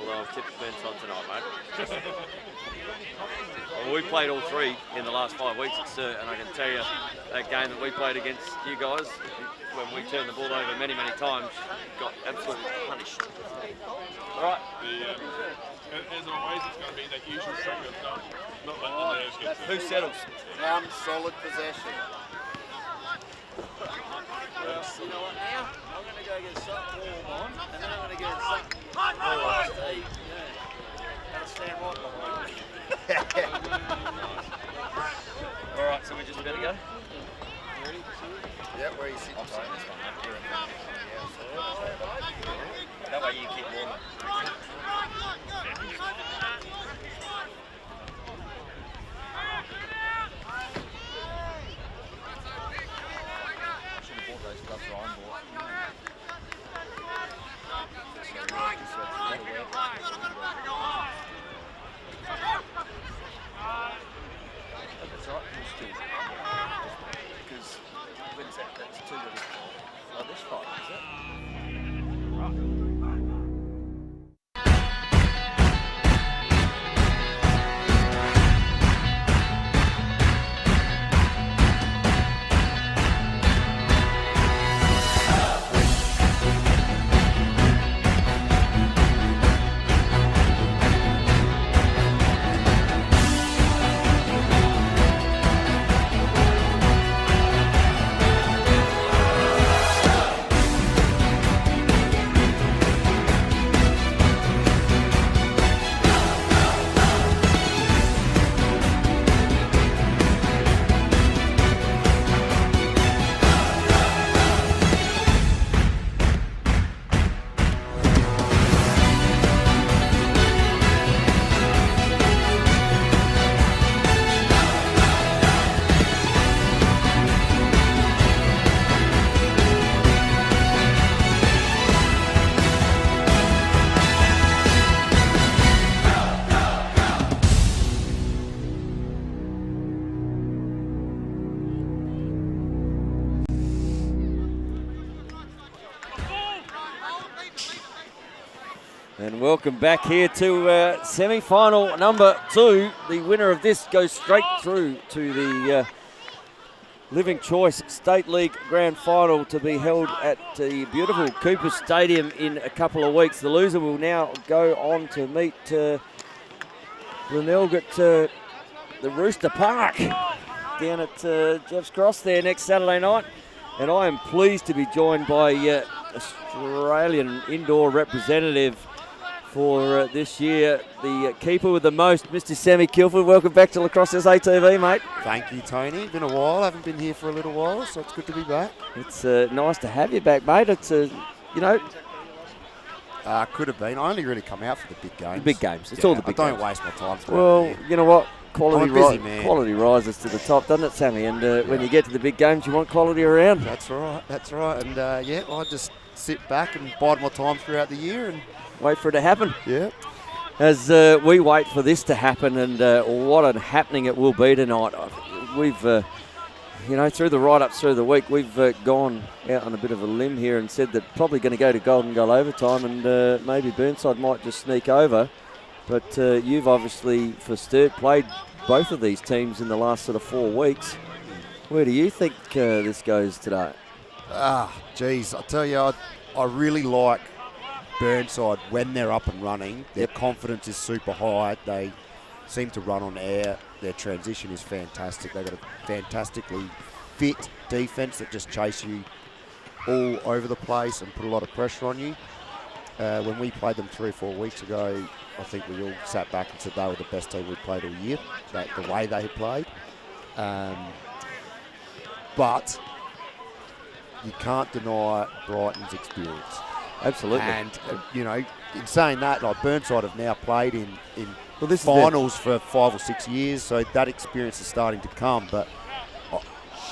although I've tipped Burnside tonight, mate. Well, we played all three in the last 5 weeks at Sturt, and I can tell you that game that we played against you guys, when we turned the ball over many, many times, got absolutely punished. All right. As always, it's going to be the usual string of not letting the nerves get to Who settles? One solid possession. Well, you know what now? I'm going to go get something warm on, and then I'm going to get something warm to eat. That'll stand right behind me. All right, so we just better go? Ready? Yeah, where you sitting? That way you keep warm. That's right, because when's that? That's 2 to this fight, is it? And welcome back here to semi-final number 2. The winner of this goes straight through to the Living Choice State League Grand Final to be held at the beautiful Cooper Stadium in a couple of weeks. The loser will now go on to meet Glenelg at the Rooster Park down at Jeff's Cross there next Saturday night. And I am pleased to be joined by Australian indoor representative for this year, the keeper with the most, Mr. Sammy Kilford. Welcome back to Lacrosse SA TV, mate. Thank you, Tony. Been a while. Haven't been here for a little while, so it's good to be back. It's nice to have you back, mate. It's you know. Could have been. I only really come out for the big games. The big games. It's all the big games. I don't waste my time. Well, you know what? Quality rises to the top, doesn't it, Sammy? And when you get to the big games, you want quality around. That's right. That's right. And yeah, I just sit back and bide my time throughout the year and wait for it to happen. Yeah. As we wait for this to happen, and what a happening it will be tonight. We've, you know, through the write-ups through the week, we've gone out on a bit of a limb here and said that probably going to go to golden goal overtime, and maybe Burnside might just sneak over. But you've obviously, for Sturt, played both of these teams in the last sort of 4 weeks. Where do you think this goes today? Geez, I tell you, I really like Burnside when they're up and running. Their confidence is super high. They seem to run on air. Their transition is fantastic. They've got a fantastically fit defence that just chase you all over the place and put a lot of pressure on you. When we played them 3 or 4 weeks ago, I think we all sat back and said they were the best team we'd played all year, the way they had played. But you can't deny Brighton's experience. Absolutely. And, you know, in saying that, like Burnside have now played in finals for 5 or 6 years, so that experience is starting to come. But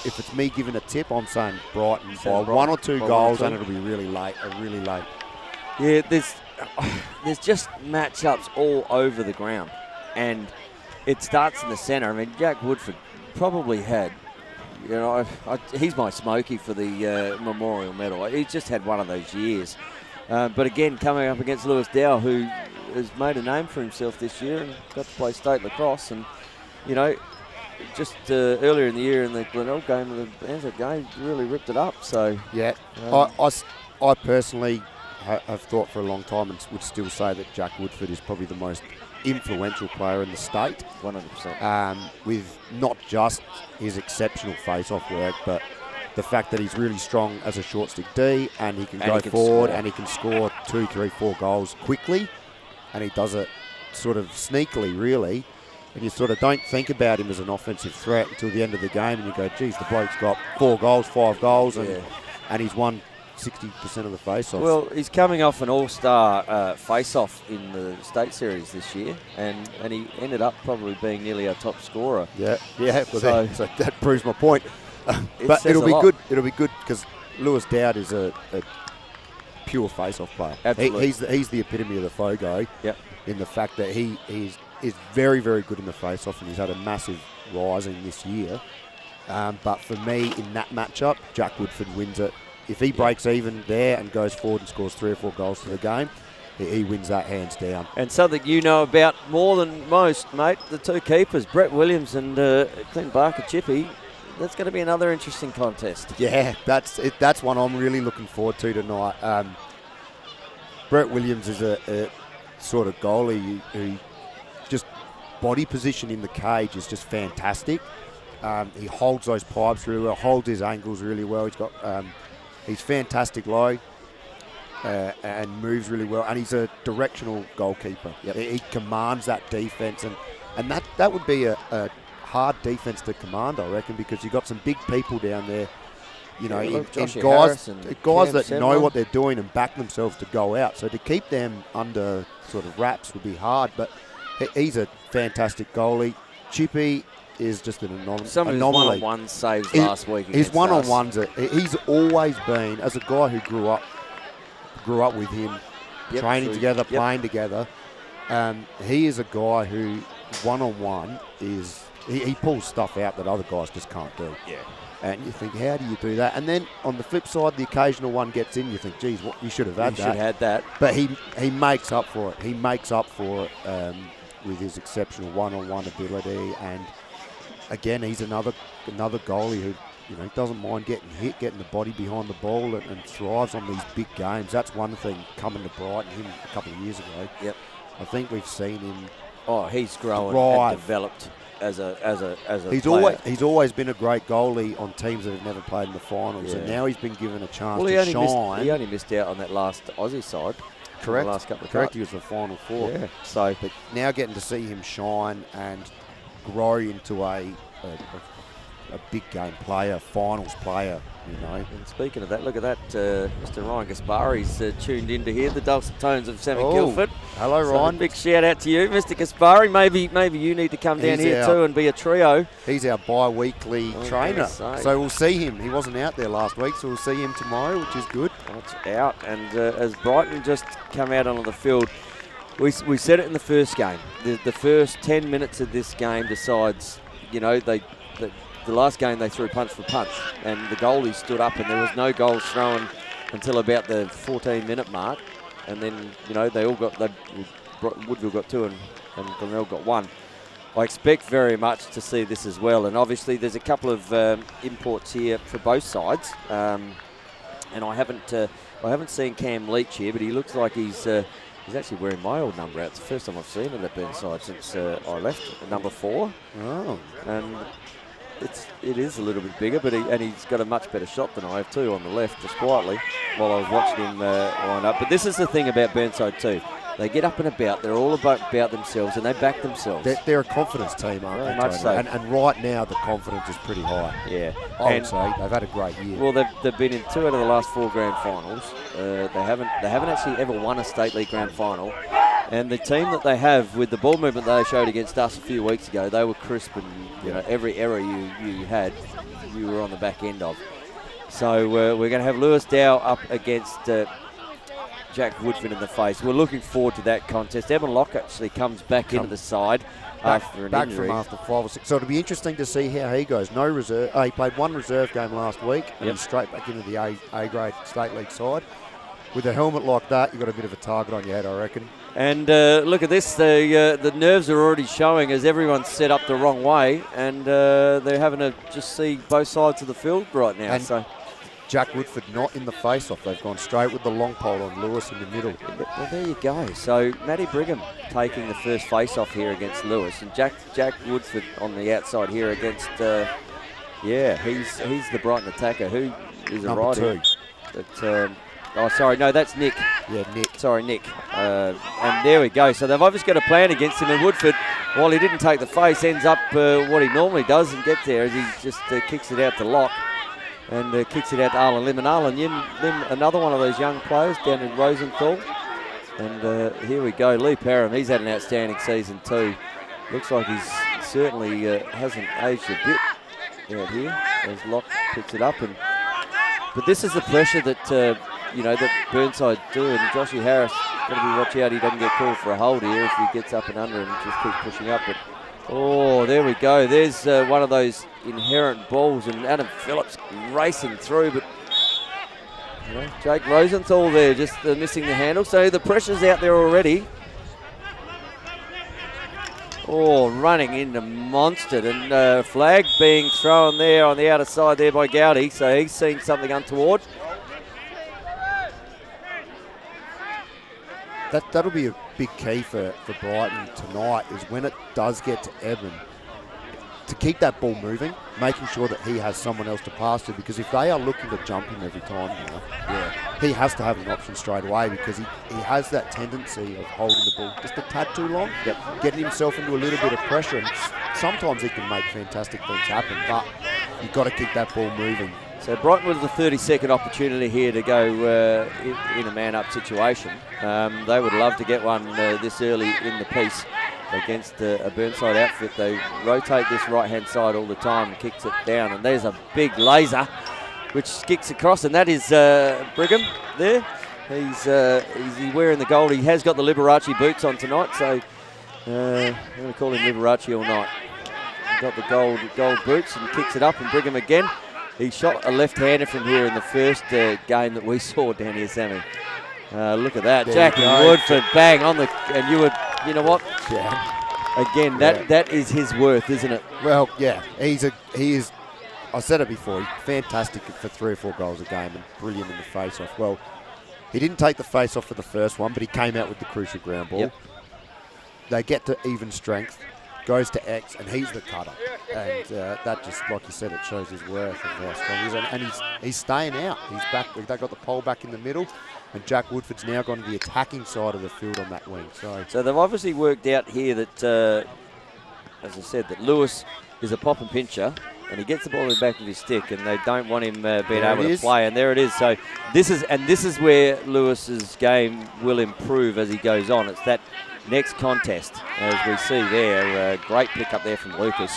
if it's me giving a tip, I'm saying Brighton by 1 or 2 goals, and it'll be really late. Yeah, there's just matchups all over the ground, and it starts in the centre. I mean, Jack Woodford probably had, you know, he's my smoky for the Memorial Medal. He's just had one of those years. But again, coming up against Lewis Dow, who has made a name for himself this year and got to play state lacrosse. And, you know, just earlier in the year in the Glenelg game, the Burnside game, really ripped it up. So Yeah, I personally have thought for a long time and would still say that Jack Woodford is probably the most influential player in the state. 100%. With not just his exceptional face-off work, but the fact that he's really strong as a short stick D, and he can go forward and he can score 2, 3, 4 goals quickly, and he does it sort of sneakily, really. And you sort of don't think about him as an offensive threat until the end of the game, and you go, geez, the bloke's got 4 goals, 5 goals, and he's won 60% of the face-offs. Well, he's coming off an all-star face-off in the state series this year, and he ended up probably being nearly our top scorer. Yeah. Well, so that proves my point. But it'll be good. It'll be good because Lewis Dowd is a pure face-off player. Absolutely. He's the epitome of the FOGO. Yep. In the fact that he is very, very good in the face-off, and he's had a massive rising this year. But for me, in that matchup, Jack Woodford wins it. If he breaks even there and goes forward and scores 3 or 4 goals to the game, he wins that hands down. And something you know about more than most, mate, the two keepers, Brett Williams and Clint Barker-Chippy. That's going to be another interesting contest. Yeah, that's one I'm really looking forward to tonight. Brett Williams is a sort of goalie who just body position in the cage is just fantastic. He holds those pipes really well, holds his angles really well. He's fantastic low and moves really well, and he's a directional goalkeeper. Yep. He commands that defense, and that would be a hard defense to command, I reckon, because you've got some big people down there, you know, and guys that know what they're doing and back themselves to go out. So to keep them under sort of wraps would be hard, but he's a fantastic goalie. Chippy is just an anomaly. Some of his one-on-one saves last week. His one-on-ones, he's always been, as a guy who grew up with him, training together, playing together, he is a guy who one-on-one is... He pulls stuff out that other guys just can't do. Yeah. And you think, how do you do that? And then on the flip side, the occasional one gets in, you think, geez, you should have had that. You should have had that. But he makes up for it. He makes up for it with his exceptional one-on-one ability. And again, he's another goalie who, you know, doesn't mind getting hit, getting the body behind the ball, and thrives on these big games. That's one thing coming to Brighton, him a couple of years ago. Yep. I think we've seen him. Oh, he's grown and developed as a player. He's always been a great goalie on teams that have never played in the finals, and now he's been given a chance to shine. He only missed out on that last Aussie side. Correct. The last couple of Correct. He was the final 4. Yeah. But now getting to see him shine and grow into a big game player, finals player, you know. And speaking of that, look at that, Mr. Ryan Gaspari's tuned in to hear the dulcet tones of Sammy Guilford. Hello, Ryan. Big shout out to you, Mr. Gaspari. Maybe you need to come down here too and be a trio. He's our bi-weekly trainer, so we'll see him. He wasn't out there last week, so we'll see him tomorrow, which is good. Watch out. And as Brighton just come out onto the field, we said it in the first game. The first 10 minutes of this game decides, you know, the last game they threw punch for punch, and the goalie stood up, and there was no goals thrown until about the 14-minute mark, and then, you know, Woodville got 2 and Glenelg got 1. I expect very much to see this as well, and obviously there's a couple of imports here for both sides, and I haven't seen Cam Leach here, but he looks like he's actually wearing my old number out. It's the first time I've seen him at Burnside since I left, number 4. Oh, and it is a little bit bigger, but he's got a much better shot than I have too on the left, just quietly, while I was watching him line up. But this is the thing about Burnside too. They get up and about. They're all about themselves, and they back themselves. They're a confidence team, aren't they? Very much so. And right now, the confidence is pretty high. Yeah. I would say they've had a great year. Well, they've been in 2 out of the last 4 grand finals. They haven't actually ever won a state league grand final. And the team that they have, with the ball movement they showed against us a few weeks ago, they were crisp, and you know, every error you had, you were on the back end of. So we're going to have Lewis Dow up against Jack Woodford in the face. We're looking forward to that contest. Evan Locke actually comes back into the side after an injury. From after 5 or 6. So it'll be interesting to see how he goes. No reserve. He played 1 reserve game last week, and he's straight back into the A-grade state league side. With a helmet like that, you've got a bit of a target on your head, I reckon. And look at this, the nerves are already showing as everyone's set up the wrong way, and they're having to just see both sides of the field right now. And Jack Woodford not in the face-off. They've gone straight with the long pole on Lewis in the middle. Well, there you go. So Matty Brigham taking the first face-off here against Lewis, and Jack Woodford on the outside here against, he's the Brighton attacker. Who is a Number righty? 2. That's Nick. Yeah, Nick. Sorry, Nick. And there we go. So they've obviously got a plan against him, and Woodford, while he didn't take the face, ends up what he normally does and get there, as he just kicks it out to Locke and kicks it out to Arlen Lim. And Arlen Lim, another one of those young players down in Rosenthal. And here we go. Lee Parham, he's had an outstanding season too. Looks like he's certainly hasn't aged a bit out here as Locke picks it up. But this is the pressure that that Burnside do, and Joshy Harris got to be watch out he doesn't get called for a hold here if he gets up and under and just keeps pushing up. But there we go. There's one of those inherent balls, and Adam Phillips racing through, but Jake Rosenthal there just missing the handle. So the pressure's out there already. Running into Monstead, and flag being thrown there on the outer side there by Gowdy, so he's seen something untoward. That'll be a big key for Brighton tonight, is when it does get to Eben, to keep that ball moving, making sure that he has someone else to pass to, because if they are looking to jump him every time he has to have an option straight away, because he has that tendency of holding the ball just a tad too long, getting himself into a little bit of pressure, and sometimes he can make fantastic things happen, but you've got to keep that ball moving. So Brighton with the 30-second opportunity here to go in a man-up situation. They would love to get one this early in the piece against a Burnside outfit. They rotate this right-hand side all the time and kicks it down. And there's a big laser which kicks across, and that is Brigham there. He's wearing the gold. He has got the Liberace boots on tonight, so I'm going to call him Liberace all night. He's got the gold boots and kicks it up, and Brigham again. He shot a left-hander from here in the first game that we saw down here, Sammy. Look at that. Jack Woodford, bang on the... And you know what? Yeah. Again, that is his worth, isn't it? Well, yeah. He is... I said it before. He's fantastic for 3 or 4 goals a game and brilliant in the face-off. Well, he didn't take the face-off for the first one, but he came out with the crucial ground ball. Yep. They get to even strength. Goes to X, and he's the cutter. And that just, like you said, it shows his worth of how strong he is. And he's staying out. He's back. They got the pole back in the middle, and Jack Woodford's now gone to the attacking side of the field on that wing. So they've obviously worked out here that, as I said, that Lewis is a pop and pincher, and he gets the ball in the back of his stick, and they don't want him being able to play. And there it is. So this is where Lewis's game will improve as he goes on. It's that next contest, as we see there. Great pick up there from Lucas.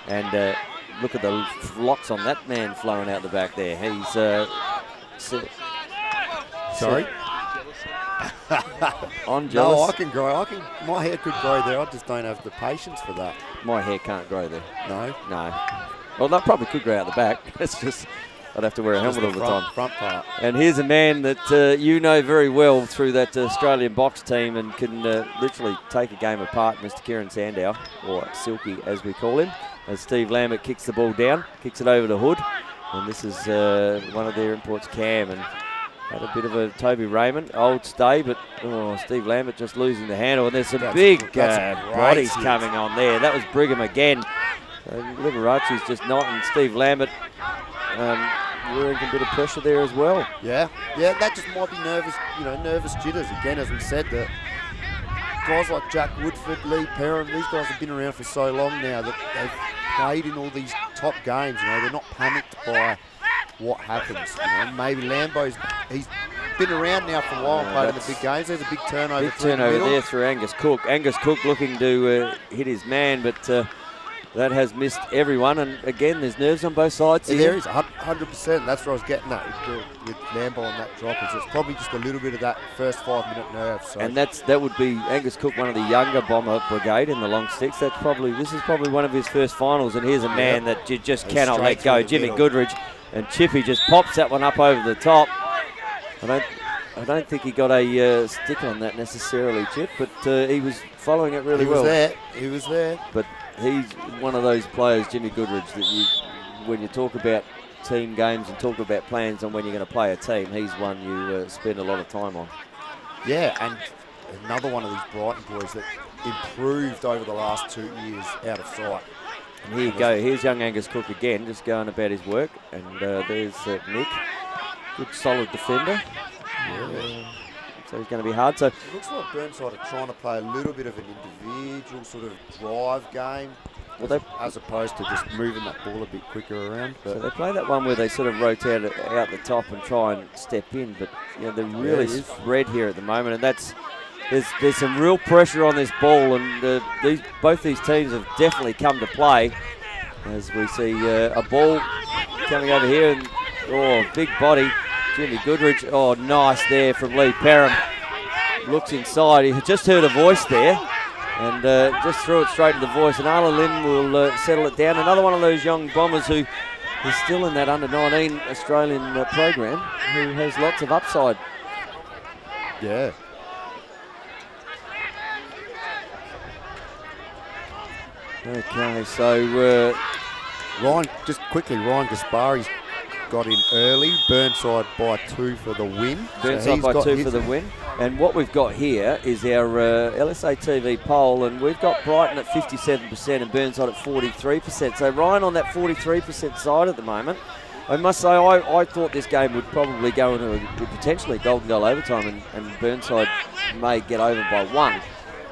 And look at the locks on that man flowing out the back there. He's... Sorry? I'm jealous. No, I can grow. My hair could grow there. I just don't have the patience for that. My hair can't grow there. No? No. Well, that probably could grow out the back. It's just... I'd have to wear a helmet all the time. Front part. And here's a man that you know very well through that Australian box team and can literally take a game apart, Mr. Kieran Sandow, or Silky as we call him, as Steve Lambert kicks the ball down, kicks it over to Hood. And this is one of their imports, Cam, and had a bit of a Toby Raymond, old stay, but Steve Lambert just losing the handle. And there's some big bodies coming on there. That was Brigham again. Liberace's just not, and Steve Lambert wearing a bit of pressure there as well. Yeah, that just might be nervous jitters. Again, as we said, that guys like Jack Woodford, Lee Perham, these guys have been around for so long now that they've played in all these top games. They're not panicked by what happens. Maybe Lambo's, he's been around now for a while and played in the big games. There's a big turnover. Big turnover there through Angus Cook. Angus Cook looking to hit his man, but that has missed everyone, and again, there's nerves on both sides. Yeah, there is 100%. That's what I was getting at with Lambo on that drop. It's probably just a little bit of that first 5-minute nerve. So. And that would be Angus Cook, one of the younger bomber brigade in the long sticks. This is probably one of his first finals, and here's a man that you just cannot let go. Jimmy Goodridge, and Chippy just pops that one up over the top. I don't think he got a stick on that necessarily, Chip, but he was following it really well. He was there. But he's one of those players, Jimmy Goodridge, that when you talk about team games and talk about plans on when you're going to play a team, he's one you spend a lot of time on. Yeah, and another one of these Brighton boys that improved over the last 2 years out of sight. And here you go. Here's young Angus Cook again, just going about his work. And there's Nick. Good, solid defender. Yeah. So he's going to be hard. So It looks like Burnside are trying to play a little bit of an individual sort of drive game, as opposed to just moving that ball a bit quicker around. So they play that one where they sort of rotate it out the top and try and step in, but they're really spread here at the moment, and there's some real pressure on this ball, and both these teams have definitely come to play. As we see a ball coming over here, and big body, Jimmy Goodridge. Oh, nice there from Lee Perham. Looks inside. He just heard a voice there. And just threw it straight to the voice. And Arla Lynn will settle it down. Another one of those young Bombers who is still in that under-19 Australian program, who has lots of upside. Yeah. Okay, so Ryan Gaspari's got in early. Burnside by 2 for the win. Burnside by 2 for the win. And what we've got here is our LSA TV poll, and we've got Brighton at 57% and Burnside at 43%. So Ryan on that 43% side at the moment. I must say, I thought this game would probably go into potentially golden goal overtime, and Burnside may get over by 1.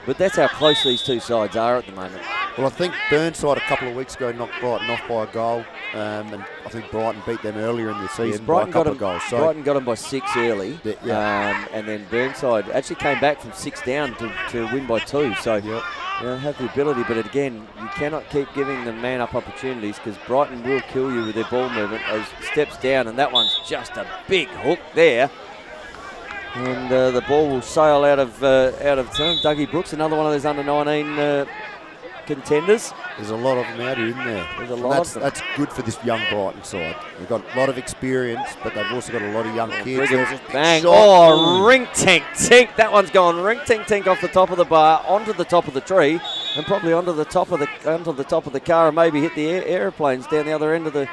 But that's how close these two sides are at the moment. Well, I think Burnside a couple of weeks ago knocked Brighton off by a goal, and I think Brighton beat them earlier in the season by a couple of goals. So Brighton got them by 6 early, and then Burnside actually came back from 6 down to win by 2. So have the ability, but again, you cannot keep giving them man-up opportunities, because Brighton will kill you with their ball movement. Those steps down, and that one's just a big hook there. And the ball will sail out of turn. Dougie Brooks, another one of those under-19 contenders. There's a lot of them out here, isn't there? There's a lot of them. That's good for this young Brighton side. They've got a lot of experience, but they've also got a lot of young kids. Bang! Oh, ring-tink-tink. That one's gone ring-tink-tink off the top of the bar, onto the top of the tree, and probably onto the top of the car, and maybe hit the airplanes down the other end of the.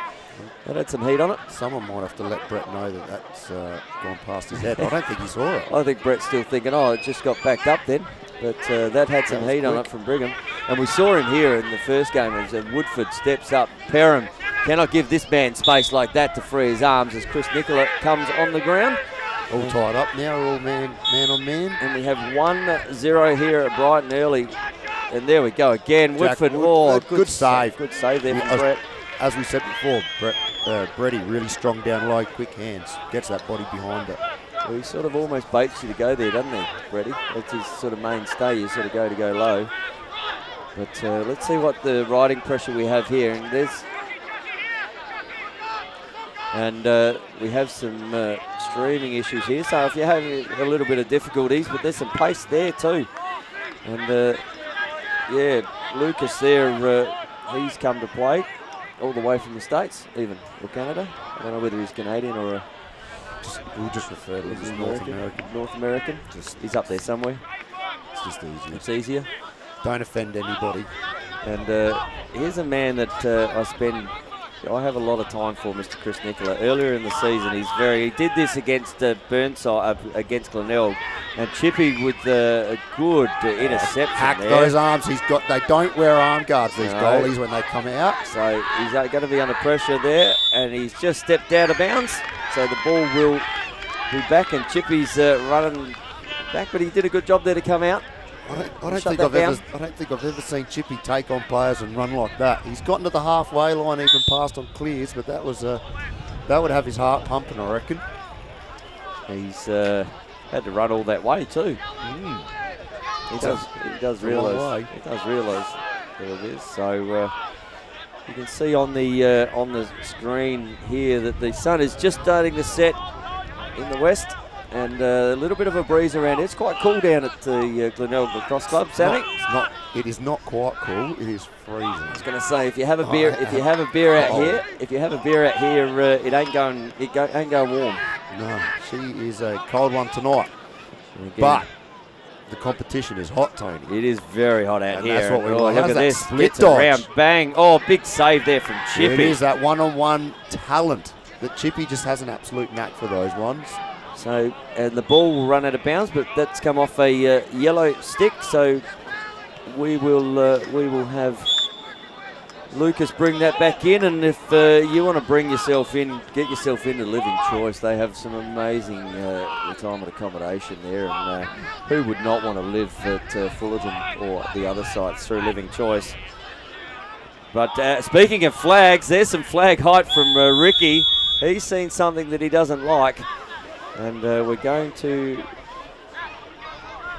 That had some heat on it. Someone might have to let Brett know that that's gone past his head. I don't think he saw it. I think Brett's still thinking, it just got backed up then. But that had some heat on it from Brigham. And we saw him here in the first game as Woodford steps up. Perham cannot give this man space like that to free his arms as Chris Nicola comes on the ground. All tied up now, all man on man. And we have 1-0 here at Brighton early. And there we go again. Woodford, good save. Good save there from Brett. As we said before, Bretty really strong down low, quick hands. Gets that body behind it. Well, he sort of almost baits you to go there, doesn't he, Bretty? That's his sort of mainstay. You sort of go low. But let's see what the riding pressure we have here. And we have some streaming issues here. So if you have a little bit of difficulties, but there's some pace there too. And Lucas there, he's come to play all the way from the States, even, or Canada. I don't know whether he's Canadian or we'll just refer to him as North American. North American. He's up there somewhere. It's just easier. It's easier. Don't offend anybody. And here's a man that I have a lot of time for, Mr. Chris Nicola. Earlier in the season, he did this against Burnside, against Glenelg, and Chippy with a good interception. Hack those arms. They don't wear arm guards, these goalies, when they come out. So he's going to be under pressure there, and he's just stepped out of bounds. So the ball will be back, and Chippy's running back, but he did a good job there to come out. I don't think I've ever seen Chippy take on players and run like that. He's gotten to the halfway line, even passed on clears, but that would have his heart pumping, I reckon. He's had to run all that way too. He does realise what it is. So you can see on the screen here that the sun is just starting to set in the west. And a little bit of a breeze around. It's quite cool down at the Glenelg Lacrosse Club, Sammy. It is not quite cool. It is freezing. I was going to say, if you have a beer, out here, it ain't going warm. No, she is a cold one tonight. Again, But the competition is hot, Tony. it is very hot out And here. that's what we oh, want. look How's at that this. split Gets dodge? around. Bang. Oh, big save there from Chippy. It is that one-on-one talent that Chippy just has an absolute knack for those ones. So, and the ball will run out of bounds, but that's come off a yellow stick. So we will have Lucas bring that back in. And if you want to bring yourself in, get yourself into Living Choice. They have some amazing retirement accommodation there, and who would not want to live at Fullerton or the other sites through Living Choice? But speaking of flags, there's some flag height from Ricky. He's seen something that he doesn't like. And we're going to...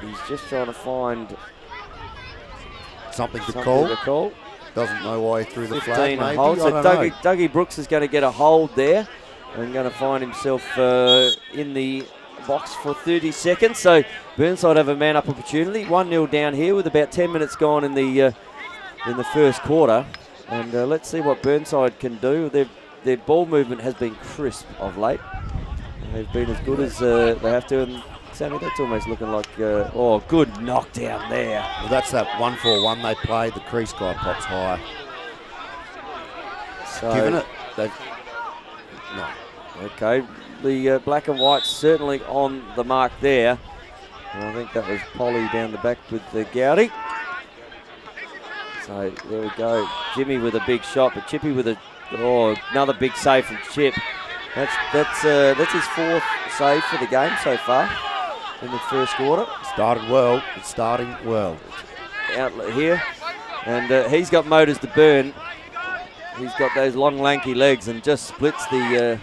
He's just trying to find Something to something call. Doesn't know why he threw the 15 flag, and maybe. hold. So I don't know. Dougie Brooks is going to get a hold there and going to find himself in the box for 30 seconds. So Burnside have a man-up opportunity. 1-0 down here with about 10 minutes gone in the first quarter. And let's see what Burnside can do. Their ball movement has been crisp of late. They've been as good as they have to. And Sammy, that's almost looking like, good knockdown there. Well, that's that 1-4-1 they played. The crease guy pops high. So, Given it, they've... No. Okay, the black and white certainly on the mark there. And I think that was Polly down the back with the Gowdy. So there we go. Jimmy with a big shot, but Chippy with another big save from Chip. That's his fourth save for the game so far in the first quarter. Started well. It's starting well. Outlet here, and he's got motors to burn. He's got those long, lanky legs and just splits the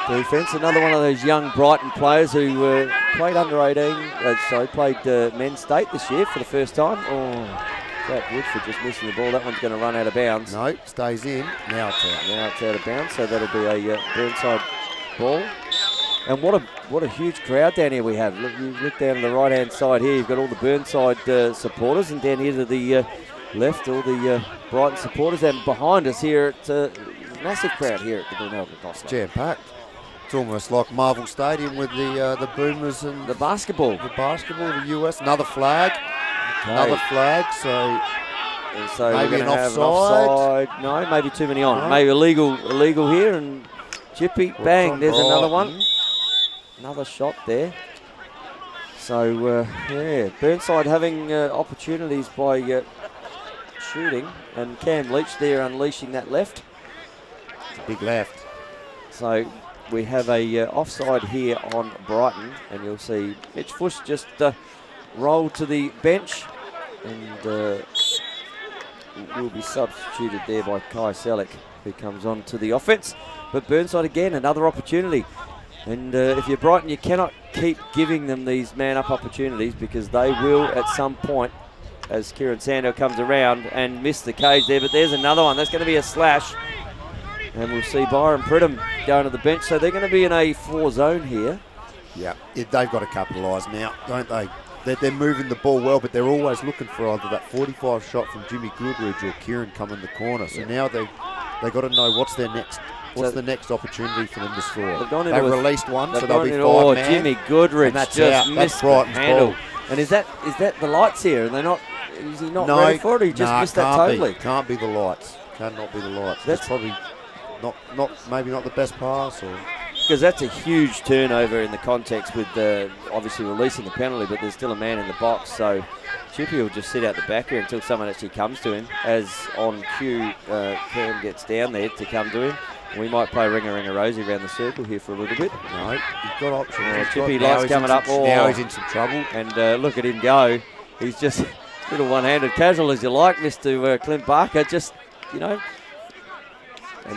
defence. Another one of those young Brighton players who played under 18. Played men's state this year for the first time. Oh, Jack Woodford just missing the ball. That one's going to run out of bounds. No, stays in. Now it's out. Now it's out of bounds, so that'll be a Burnside ball. And what a huge crowd down here we have. Look, you look down to the right-hand side here. You've got all the Burnside supporters, and down here to the left, all the Brighton supporters. And behind us here, it's a massive crowd here at the Brighton Lacrosse. Jam-packed. It's almost like Marvel Stadium with the Boomers and the basketball. The US. Another flag. Okay. Another flag. So maybe maybe an an offside. No, maybe too many on. No. Maybe illegal here, and Chippy, bang, there's another one. Brighton. Another shot there. So, Burnside having opportunities by shooting, and Cam Leach there unleashing that left. Big left. So we have a offside here on Brighton, and you'll see Mitch Fush just rolled to the bench, and will be substituted there by Kai Selleck, who comes on to the offense. But Burnside again, another opportunity. And if you're Brighton, you cannot keep giving them these man-up opportunities, because they will at some point, as Kieran Sandell comes around and miss the cage there. But there's another one. That's going to be a slash. And we'll see Byron Pridham going to the bench. So they're going to be in a 4 zone here. Yeah, they've got to capitalise now, don't they? They're moving the ball well, but they're always looking for either that 45 shot from Jimmy Goodridge or Kieran coming the corner. So now they got to know what's their next. What's the next opportunity for them to score? They've released one, so they'll be 5-man. Jimmy Goodridge just out. missed the handle. And is that the lights here? And they're not? Is he not ready for it? Or he just missed that totally? Can't be the lights. Cannot be the lights. That's probably maybe not the best pass, or because that's a huge turnover in the context with obviously releasing the penalty, but there's still a man in the box. So Chippy will just sit out the back here until someone actually comes to him. As on cue, Cam gets down there to come to him. We might play Ringa Rosie around the circle here for a little bit. No, he's got options. Chippy lights coming up. Now he's in some trouble. And look at him go. He's just a little one-handed casual as you like, Mr. Clint Barker. Just, And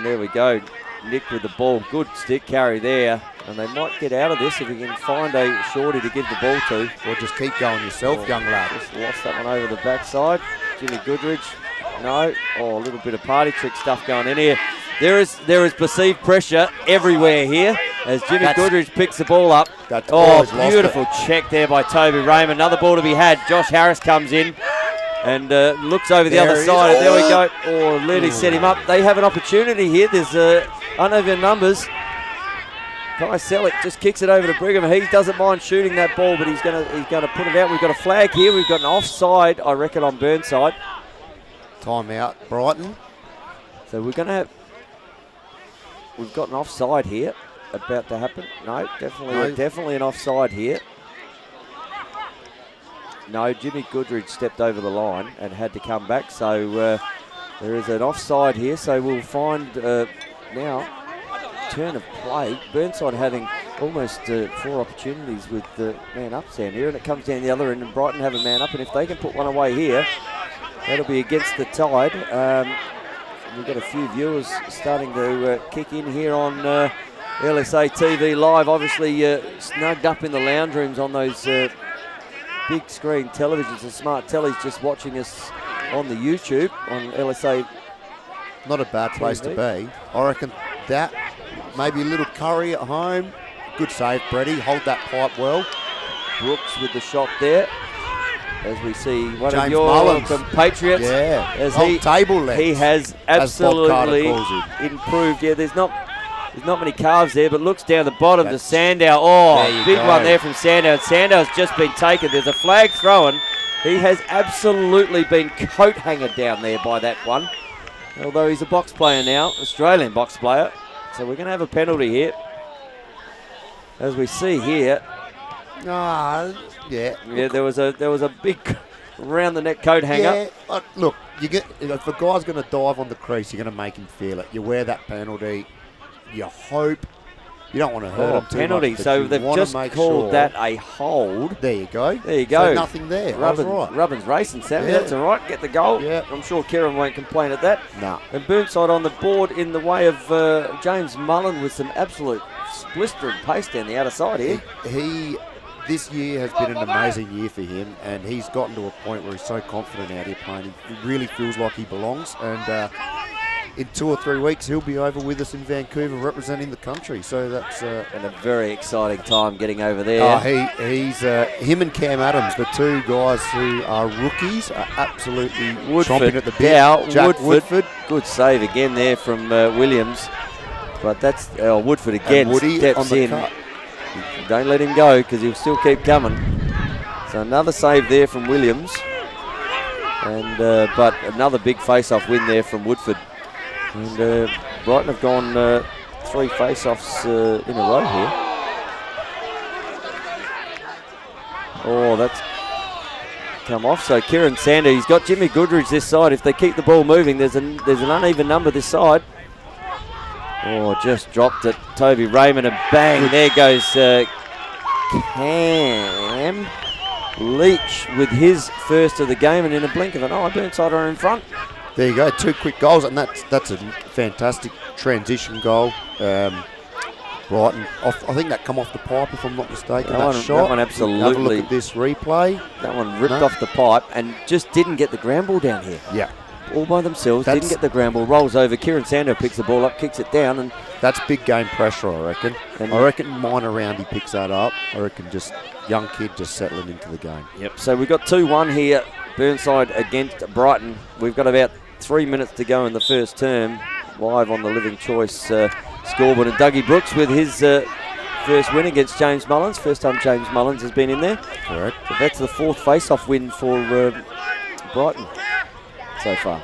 there we go. Nick with the ball. Good stick carry there. And they might get out of this if he can find a shorty to give the ball to. Or just keep going yourself, young lad. Just lost that one over the backside. Jimmy Goodridge. No. Oh, a little bit of party trick stuff going in here. There is perceived pressure everywhere here as Jimmy Goodridge picks the ball up. Beautiful check there by Toby Raymond. Another ball to be had. Josh Harris comes in and looks over the other side. And there we go. Liddy set him up. They have an opportunity here. There's, I don't know if your numbers. Selleck just kicks it over to Brigham. He doesn't mind shooting that ball, but he's gonna put it out. We've got a flag here. We've got an offside, I reckon, on Burnside. Timeout, Brighton. So we've got an offside here about to happen. No, definitely an offside here. No, Jimmy Goodridge stepped over the line and had to come back. So there is an offside here. So we'll find now turn of play. Burnside having almost 4 opportunities with the man ups down here, and it comes down the other end, and Brighton have a man up, and if they can put one away here, that'll be against the tide. We've got a few viewers starting to kick in here on LSA TV Live, obviously snugged up in the lounge rooms on those big screen televisions and smart tellies, just watching us on the YouTube on LSA. Not a bad place TV. to be. I reckon that, maybe a little curry at home. Good save, Brady. Hold that pipe well. Brooks with the shot there. As we see one James of your Mullins. compatriots. Yeah, as whole table length, he has as Bob Carter absolutely calls him. improved. Yeah, there's not many calves there, but looks down the bottom to That's- Sandow. Oh, There you big go. one there from Sandow. Sandow's just been taken. There's a flag thrown. He has absolutely been coat hangered down there by that one. Although he's a box player now, Australian box player. So we're going to have a penalty here. As we see here. Yeah. Yeah, there was a big round the neck coat hanger. Yeah, look, if a guy's going to dive on the crease, you're going to make him feel it. You wear that penalty. You hope. You don't want to hurt him too penalty. much, but So you they've wanna just make called sure. that a hold. There you go. There you go. So nothing there. I was right. Rubbin's racing, Sammy. Yeah. That's all right. Get the goal. Yeah. I'm sure Kieran won't complain at that. No. And Burnside on the board in the way of James Mullen with some absolute blistering pace down the outer side here. He this year has been an amazing year for him, and he's gotten to a point where he's so confident out here playing. He really feels like he belongs, and in 2 or 3 weeks he'll be over with us in Vancouver representing the country. So that's And a very exciting time getting over there. he's him and Cam Adams, the two guys who are rookies, are absolutely chomping at the bit. Dow, Jack Woodford. Good save again there from Williams. But that's Woodford again And Woody steps on the in. cut. Don't let him go because he'll still keep coming. So another save there from Williams. And but another big face-off win there from Woodford. And Brighton have gone 3 face-offs in a row here. Oh, that's come off. So Kieran Sander, he's got Jimmy Goodridge this side. If they keep the ball moving, there's an uneven number this side. Oh, just dropped it. Toby Raymond, and bang, there goes Cam Leach with his first of the game, and in a blink of an eye, Burnside are in front. There you go, 2 quick goals, and that's a fantastic transition goal. Brighton, I think that come off the pipe, if I'm not mistaken. That shot. That one absolutely. Have a look at this replay. That one ripped off the pipe and just didn't get the ground ball down here. Yeah. All by themselves, didn't get the ground ball, rolls over. Kieran Sando picks the ball up, kicks it down, and that's big game pressure, I reckon. And I reckon minor round he picks that up. I reckon just young kid just settling into the game. Yep. So we've got 2-1 here, Burnside against Brighton. We've got about 3 minutes to go in the first term, live on the Living Choice scoreboard. And Dougie Brooks with his first win against James Mullins. First time James Mullins has been in there. Correct. So that's the 4th face-off win for Brighton so far.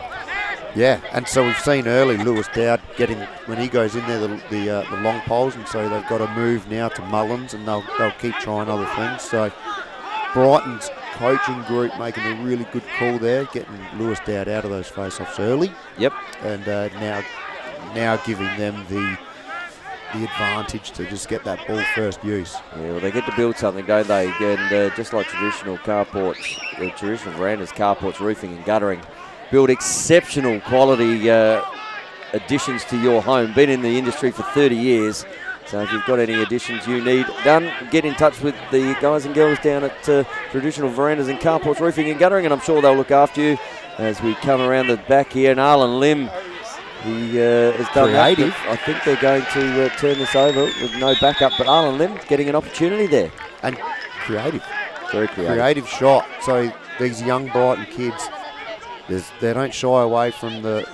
Yeah, and so we've seen early Lewis Dowd getting, when he goes in there, the long poles, and so they've got to move now to Mullins, and they'll keep trying other things. So Brighton's coaching group making a really good call there, getting Lewis Dowd out of those face-offs early. Yep. And now giving them the advantage to just get that ball first use. Yeah, well, they get to build something, don't they? And just like traditional carports, traditional verandas, carports, roofing and guttering, build exceptional quality additions to your home. Been in the industry for 30 years. So if you've got any additions you need done, get in touch with the guys and girls down at Traditional Verandas and Carports, Roofing and Guttering, and I'm sure they'll look after you as we come around the back here. And Arlen Lim, he has done Creative. that. I think they're going to turn this over with no backup, but Arlen Lim getting an opportunity there. And creative. Very creative. Creative shot. So these young Brighton kids, they don't shy away from the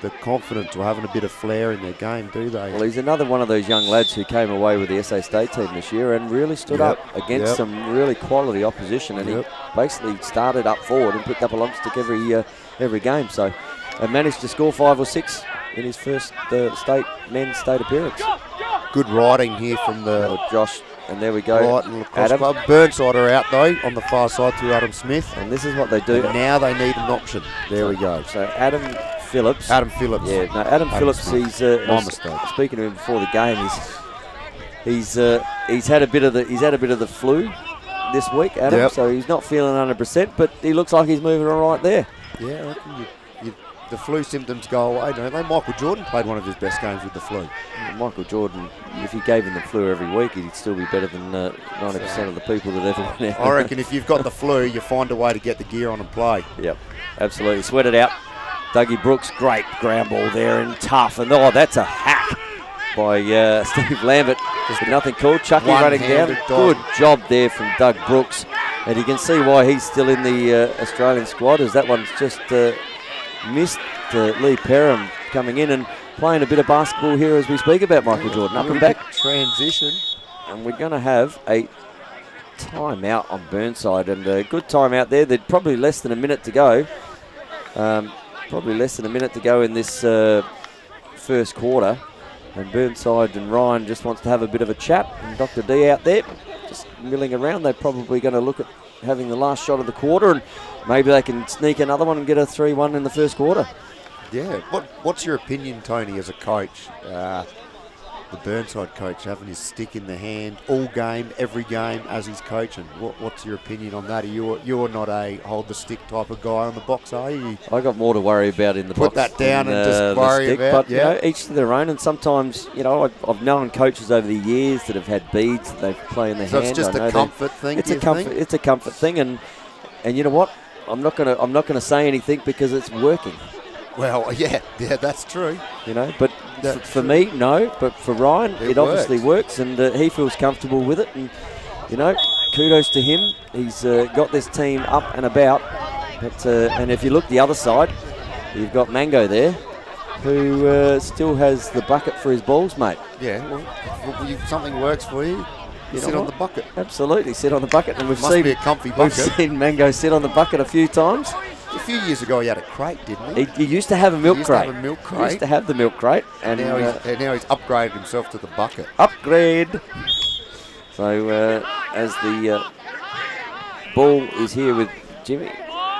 the confidence or having a bit of flair in their game, do they? Well, he's another one of those young lads who came away with the SA State team this year and really stood up against some really quality opposition, and he basically started up forward and picked up a lump stick every game. So, and managed to score 5 or 6 in his first men's state appearance. Good riding here from the Josh, and there we go. Brighton Lacrosse Club. Burnside are out though on the far side through Adam Smith, and this is what they do. And now they need an option. There we go. So Adam Phillips. Adam Phillips. Yeah, no, Adam Phillips. Smith. He's my mistake. Speaking to him before the game, he's had a bit of the flu this week, Adam. So he's not feeling 100%, but he looks like he's moving all right there. Yeah, I reckon the flu symptoms go away, don't they? Michael Jordan played one of his best games with the flu. Michael Jordan, if he gave him the flu every week, he'd still be better than 90% of the people that ever went out. I reckon if you've got the flu, you find a way to get the gear on and play. Yep, absolutely. Sweat it out. Dougie Brooks, great ground ball there and tough. And that's a hack by Steve Lambert. Just nothing called. Chucky running down. Good job there from Doug Brooks. And you can see why he's still in the Australian squad, as that one's just missed Lee Perham coming in and playing a bit of basketball here as we speak about Michael Jordan. Up and back. Transition. And we're going to have a timeout on Burnside. And a good timeout there. There's probably less than a minute to go. In this first quarter. And Burnside and Ryan just wants to have a bit of a chat. And Dr. D out there just milling around. They're probably going to look at having the last shot of the quarter, and maybe they can sneak another one and get a 3-1 in the first quarter. Yeah. What's your opinion, Tony, as a coach? The Burnside coach having his stick in the hand all game, every game as he's coaching. What's your opinion on that? You're not a hold the stick type of guy on the box, are you? I got more to worry about in the box. Put that down and just worry about. But each to their own. And sometimes, I've known coaches over the years that have had beads that they play in their hand. So it's just a comfort thing. It's a comfort. It's a comfort thing, and you know what? I'm not gonna say anything because it's working. Well, yeah, that's true. But for me, no. But for Ryan, it obviously works, and he feels comfortable with it. And kudos to him. He's got this team up and about. But and if you look the other side, you've got Mango there, who still has the bucket for his balls, mate. Yeah. Well, if something works for you, sit on the bucket. Absolutely, sit on the bucket, and Must be a comfy bucket. We've seen Mango sit on the bucket a few times. A few years ago, he had a crate, didn't he? He used to have a milk crate. He used to have the milk crate. And now he's upgraded himself to the bucket. Upgrade. So as the ball is here with Jimmy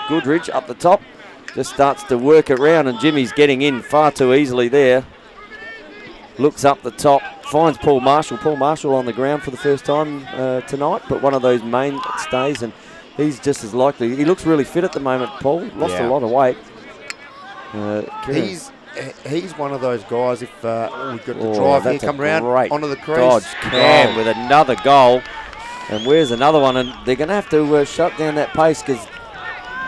Goodridge up the top, just starts to work around, and Jimmy's getting in far too easily there. Looks up the top, finds Paul Marshall. Paul Marshall on the ground for the first time tonight, but one of those mainstays, and he's just as likely. He looks really fit at the moment, Paul. Lost a lot of weight. He's one of those guys, if we've got the drive here, come around onto the crease. Dodge Cam with another goal. And where's another one? And they're going to have to shut down that pace, because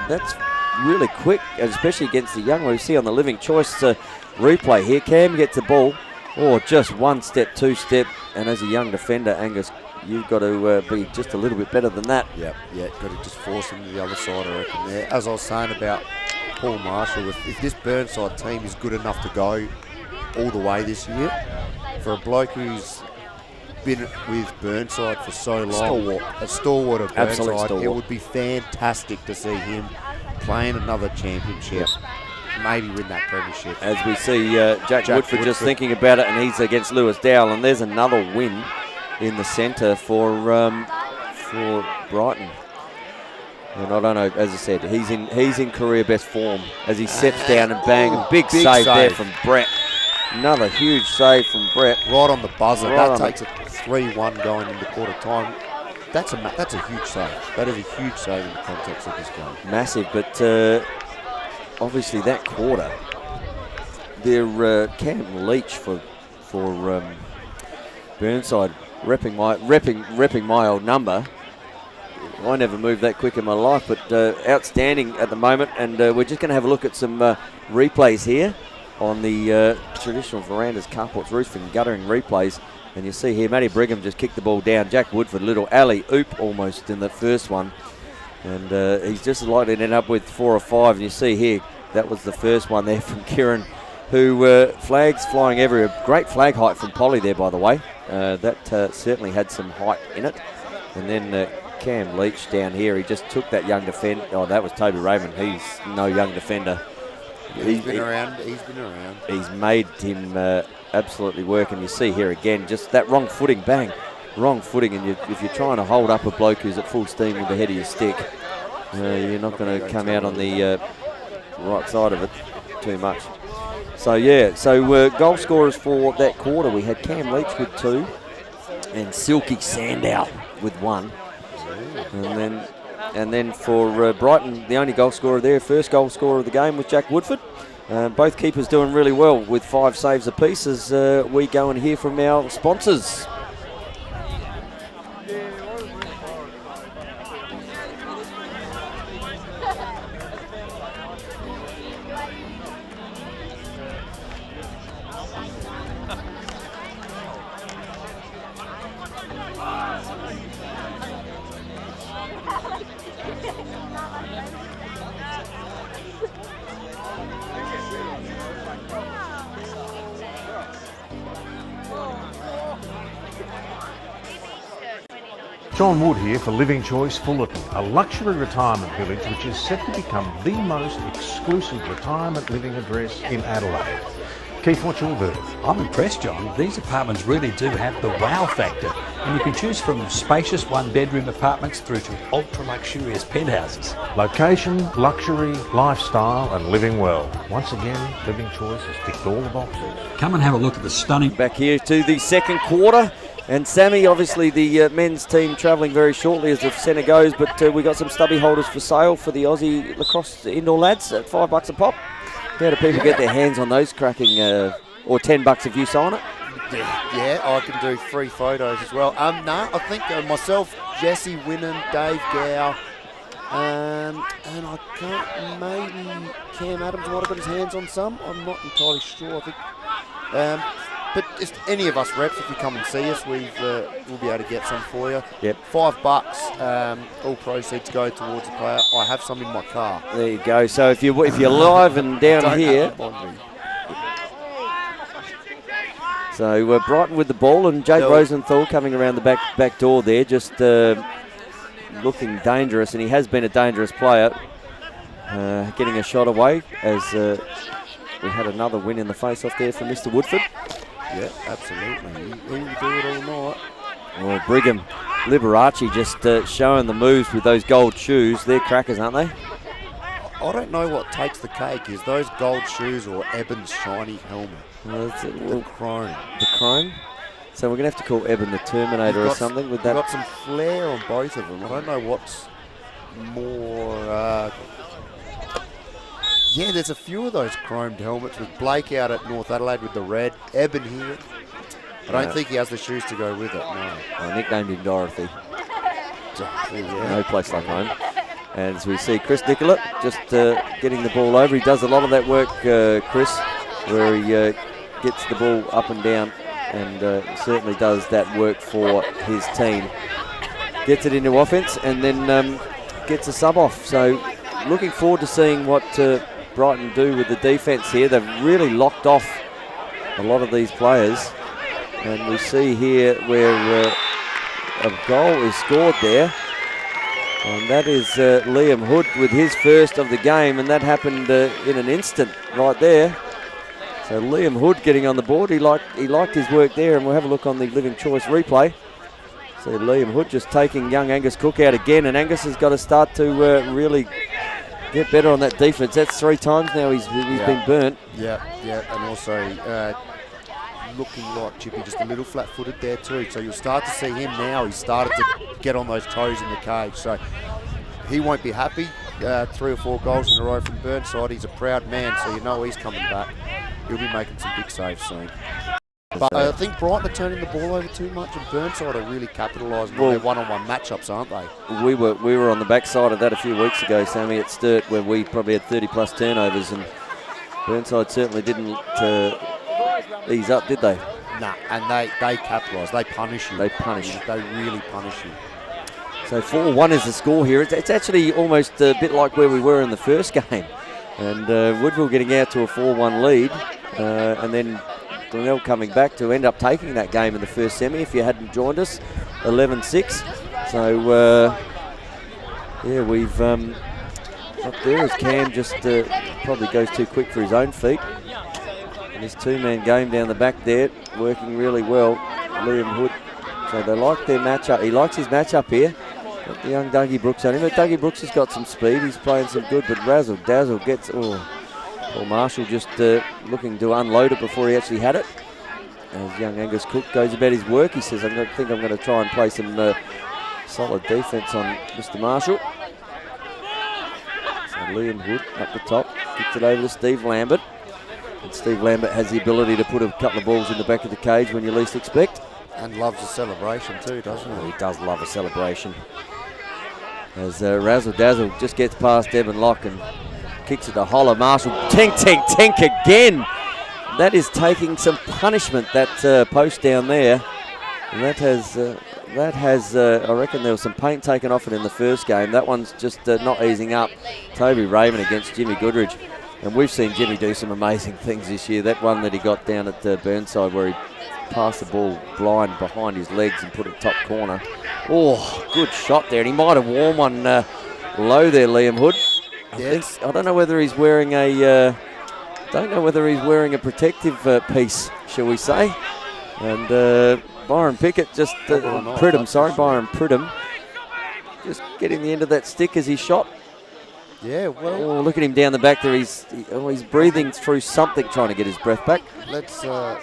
that's really quick, especially against the young one. We see on the Living Choice replay here. Cam gets the ball. Just one step, two step. And as a young defender, Angus, you've got to be just a little bit better than that. Yeah, got to just force him to the other side, I reckon, there. As I was saying about Paul Marshall, if this Burnside team is good enough to go all the way this year, for a bloke who's been with Burnside for so long, a stalwart of Burnside, it would be fantastic to see him playing another championship. Maybe win that premiership. As we see Jack Woodford just thinking about it, and he's against Lewis Dowell, and there's another win in the centre for Brighton. And I don't know, as I said, he's in career best form as he steps down and bang, and big save there from Brett. Another huge save from Brett. Right on the buzzer. That takes a 3-1 going into quarter time. That's a huge save. That is a huge save in the context of this game. Massive, but obviously that quarter, they're Cam Leach for Burnside, repping my old number. I never moved that quick in my life, but outstanding at the moment. And we're just going to have a look at some replays here on the traditional verandas, carports, roofing, guttering replays. And you see here, Matty Brigham just kicked the ball down. Jack Woodford, little alley-oop almost in that first one. And he's just likely to end up with 4 or 5. And you see here, that was the first one there from Kieran who flags flying everywhere. Great flag height from Polly there, by the way. That certainly had some height in it. And then Cam Leach down here, he just took that young defender. Oh, that was Toby Raymond. He's no young defender. He's been around. He's made him absolutely work. And you see here again, just that wrong footing, bang. Wrong footing, and if you're trying to hold up a bloke who's at full steam with the head of your stick, you're not going to come out on the right side of it too much. So yeah, goal scorers for that quarter, we had Cam Leach with 2 and Silky Sandow with 1. And then for Brighton, the only goal scorer there, first goal scorer of the game was Jack Woodford. Both keepers doing really well with 5 saves apiece as we go and hear from our sponsors. John Wood here for Living Choice Fullerton, a luxury retirement village which is set to become the most exclusive retirement living address in Adelaide. Keith, what's your verdict? I'm impressed, John. These apartments really do have the wow factor, and you can choose from spacious one-bedroom apartments through to ultra-luxurious penthouses. Location, luxury, lifestyle and living well. Once again, Living Choice has ticked all the boxes. Come and have a look at the stunning... Back here to the second quarter. And Sammy, obviously the men's team travelling very shortly as the centre goes, but we got some stubby holders for sale for the Aussie Lacrosse indoor lads at $5 a pop. How do people get their hands on those cracking, or $10 if you sign it? Yeah, I can do free photos as well. I think myself, Jesse Winnan, Dave Gow, and I can't, maybe Cam Adams might have got his hands on some. I'm not entirely sure. I think. But just any of us reps, if you come and see us, we'll be able to get some for you. Yep. $5. All proceeds go towards the player. I have some in my car. There you go. So if you're live and down here. So Brighton with the ball, and Jake Rosenthal coming around the back door there, just looking dangerous, and he has been a dangerous player. Getting a shot away as we had another win in the face-off there from Mr. Woodford. Yeah, absolutely. He will do it all night. Well, Brigham, Liberace just showing the moves with those gold shoes. They're crackers, aren't they? I don't know what takes the cake. Is those gold shoes or Eben's shiny helmet? The chrome. The chrome? So we're going to have to call Eben the Terminator or something with that. Got some flair on both of them. I don't know what's more... Yeah, there's a few of those chromed helmets with Blake out at North Adelaide with the red. Eben here. I don't think he has the shoes to go with it, no. I nicknamed him Dorothy. No place like home. And as we see Chris Nicola just getting the ball over. He does a lot of that work, Chris, where he gets the ball up and down, and certainly does that work for his team. Gets it into offense and then gets a sub off. So looking forward to seeing what Brighton do with the defence here. They've really locked off a lot of these players, and we see here where a goal is scored there, and that is Liam Hood with his first of the game, and that happened in an instant right there. So Liam Hood getting on the board. He liked his work there, and we'll have a look on the Living Choice replay. So Liam Hood just taking young Angus Cook out again, and Angus has got to start to really get better on that defence. That's 3 times now he's been burnt. Yeah, and also looking like Chippy just a little flat-footed there too. So you'll start to see him now. He's started to get on those toes in the cage. So he won't be happy. 3 or 4 goals in a row from Burnside. He's a proud man, so you know he's coming back. He'll be making some big saves soon. But I think Brighton are turning the ball over too much, and Burnside are really capitalising on their one-on-one matchups, aren't they? We were on the backside of that a few weeks ago, Sammy, at Sturt, where we probably had 30-plus turnovers, and Burnside certainly didn't ease up, did they? Nah, and they capitalise. They punish you. They punish. They really punish you. So 4-1 is the score here. It's actually almost a bit like where we were in the first game, and Woodville getting out to a 4-1 lead. And then Glenelg coming back to end up taking that game in the first semi if you hadn't joined us, 11-6. So, yeah, we've up there as Cam just probably goes too quick for his own feet. And this two-man game down the back there, working really well, Liam Hood. So they like their matchup. He likes his matchup here. Got the young Dougie Brooks on him. But Dougie Brooks has got some speed. He's playing some good, but Razzle Dazzle gets... Paul Marshall just looking to unload it before he actually had it. As young Angus Cook goes about his work, he says, I think I'm going to try and play some solid defence on Mr. Marshall. So Liam Hood up the top, kicks it over to Steve Lambert. And Steve Lambert has the ability to put a couple of balls in the back of the cage when you least expect. And loves a celebration too, doesn't he? He does love a celebration. As Razzle Dazzle just gets past Evan Locke and kicks it to Holler. Marshall, tink, tink, tink again. That is taking some punishment, that post down there. And that has, I reckon there was some paint taken off it in the first game. That one's just not easing up. Toby Raven against Jimmy Goodridge. And we've seen Jimmy do some amazing things this year. That one that he got down at Burnside where he passed the ball blind behind his legs and put it top corner. Oh, good shot there. And he might have worn one low there, Liam Hood. I don't know whether he's wearing a protective piece, shall we say? And Byron Pickett just Byron Pridham just getting the end of that stick as he shot. Yeah, well. Look at him down the back there. He's breathing through something, trying to get his breath back. Let's start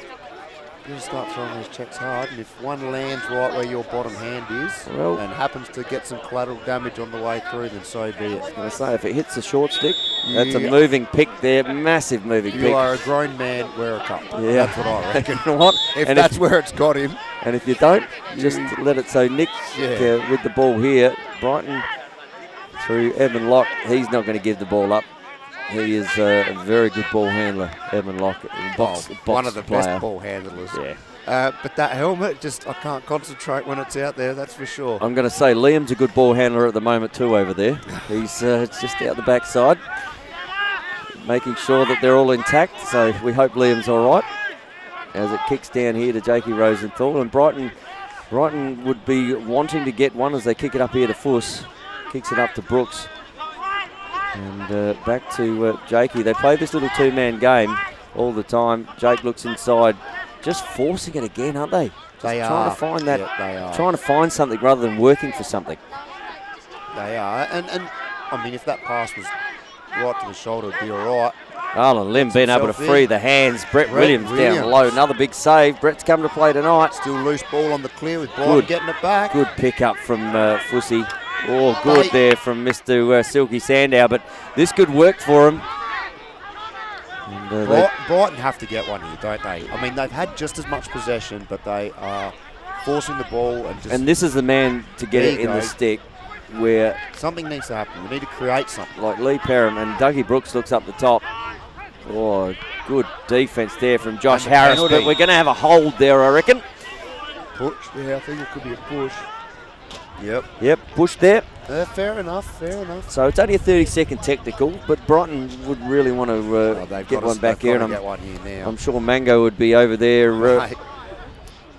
throwing those checks hard, and if one lands right where your bottom hand is, and happens to get some collateral damage on the way through, then so be it. I was going to say, if it hits the short stick, that's a moving pick there, massive moving pick. You are a grown man, wear a cup. Yeah. That's what I reckon. What? If that's where it's got him. And if you don't, just let it. So Nick with the ball here, Brighton through Evan Locke. He's not going to give the ball up. He is a very good ball handler, Evan Locke. One of the best ball handlers. Yeah. But that helmet, I can't concentrate when it's out there, that's for sure. I'm going to say Liam's a good ball handler at the moment too over there. He's just out the backside, making sure that they're all intact. So we hope Liam's all right. As it kicks down here to Jakey Rosenthal. And Brighton would be wanting to get one as they kick it up here to Fuss. Kicks it up to Brooks. And back to Jakey. They play this little two-man game all the time. Jake looks inside, just forcing it again, aren't they? They trying are. to find that. Yeah, they are. Trying to find something rather than working for something. They are. And I mean, if that pass was right to the shoulder, it'd be all right. Alan Lim being able to free the hands. Brett Williams down low. Another big save. Brett's come to play tonight. Still loose ball on the clear with Brighton getting it back. Good pick up from Fussy. Oh, good there from Mr. Silky Sandow, but this could work for him. And, Brighton have to get one here, don't they? I mean, they've had just as much possession, but they are forcing the ball and just... And this is the man to get it in the stick where... Something needs to happen. We need to create something. Like Lee Perham and Dougie Brooks looks up the top. Oh, good defence there from Josh Harris, but we're going to have a hold there, I reckon. Push. Yeah, I think it could be a push. Yep, push there. Fair enough. So it's only a 30-second technical, but Brighton would really want to get one back here. And I'm sure Mango would be over there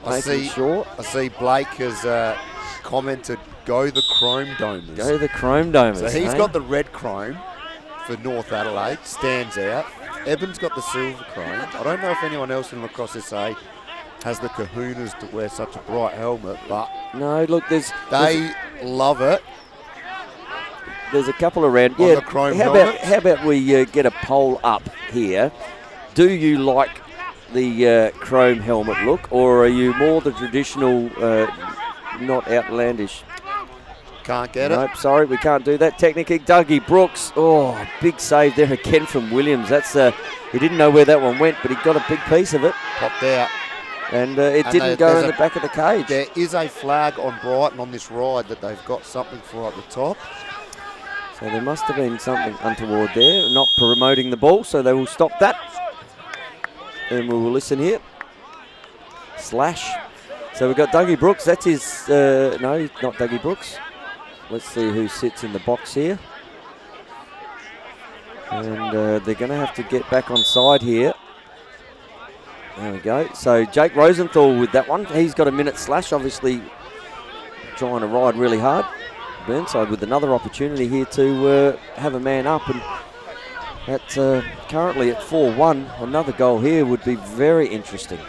making sure. I see Blake has commented, go the Chrome Domers. Go the Chrome Domers. So he's got the red chrome for North Adelaide, stands out. Eben's got the silver chrome. I don't know if anyone else in Lacrosse SA has the kahunas to wear such a bright helmet, but no, look, they love it. There's a couple around. On the chrome how about we get a poll up here? Do you like the chrome helmet look, or are you more the traditional, not outlandish? Can't get it. Nope, sorry, we can't do that. Technically, Dougie Brooks. Oh, big save there again from Williams. That's he didn't know where that one went, but he got a big piece of it. Popped out. And it didn't go in the back of the cage. There is a flag on Brighton on this ride that they've got something for at the top. So there must have been something untoward there, not promoting the ball, so they will stop that. And we will listen here. Slash. So we've got Dougie Brooks. That's his, no, not Dougie Brooks. Let's see who sits in the box here. And they're going to have to get back on side here. There we go. So Jake Rosenthal with that one. He's got a minute slash, obviously trying to ride really hard. Burnside with another opportunity here to have a man up, and that's currently at 4-1. Another goal here would be very interesting.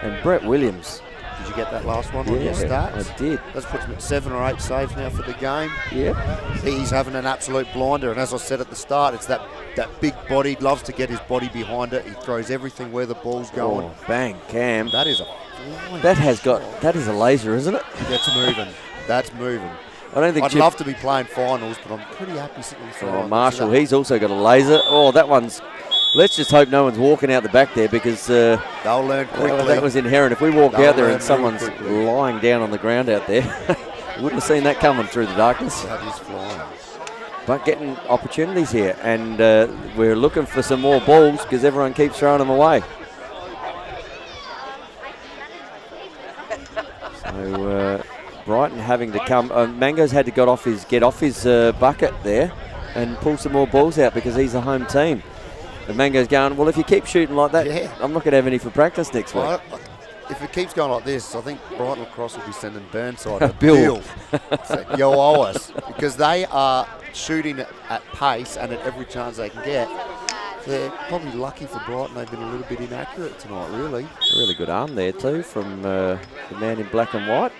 And Brett Williams. Did you get that last one on your stats? I did. That's puts him at 7 or 8 saves now for the game. Yeah. He's having an absolute blinder, and as I said at the start, it's that big body. Loves to get his body behind it. He throws everything where the ball's going. Oh, bang, Cam. That is a That is a laser, isn't it? That's moving. That's moving. I don't think I'd love to be playing finals, but I'm pretty happy sitting in Oh, finals. Marshall, he's also got a laser. Oh, that one's... Let's just hope no one's walking out the back there, because they'll learn quickly. that was inherent. If we walk They'll out there learn and someone's quickly. lying down on the ground out there, wouldn't have seen that coming through the darkness. That is flying. But getting opportunities here, and we're looking for some more balls because everyone keeps throwing them away. So Brighton having to come. Mango's had to get off his bucket there and pull some more balls out because he's the home team. And Mango's going, well, if you keep shooting like that, I'm not going to have any for practice next week. Well, if it keeps going like this, I think Brighton Lacrosse will be sending Burnside a bill. So you owe us, because they are shooting at pace and at every chance they can get. They're probably lucky for Brighton. They've been a little bit inaccurate tonight, really. A really good arm there too from the man in black and white.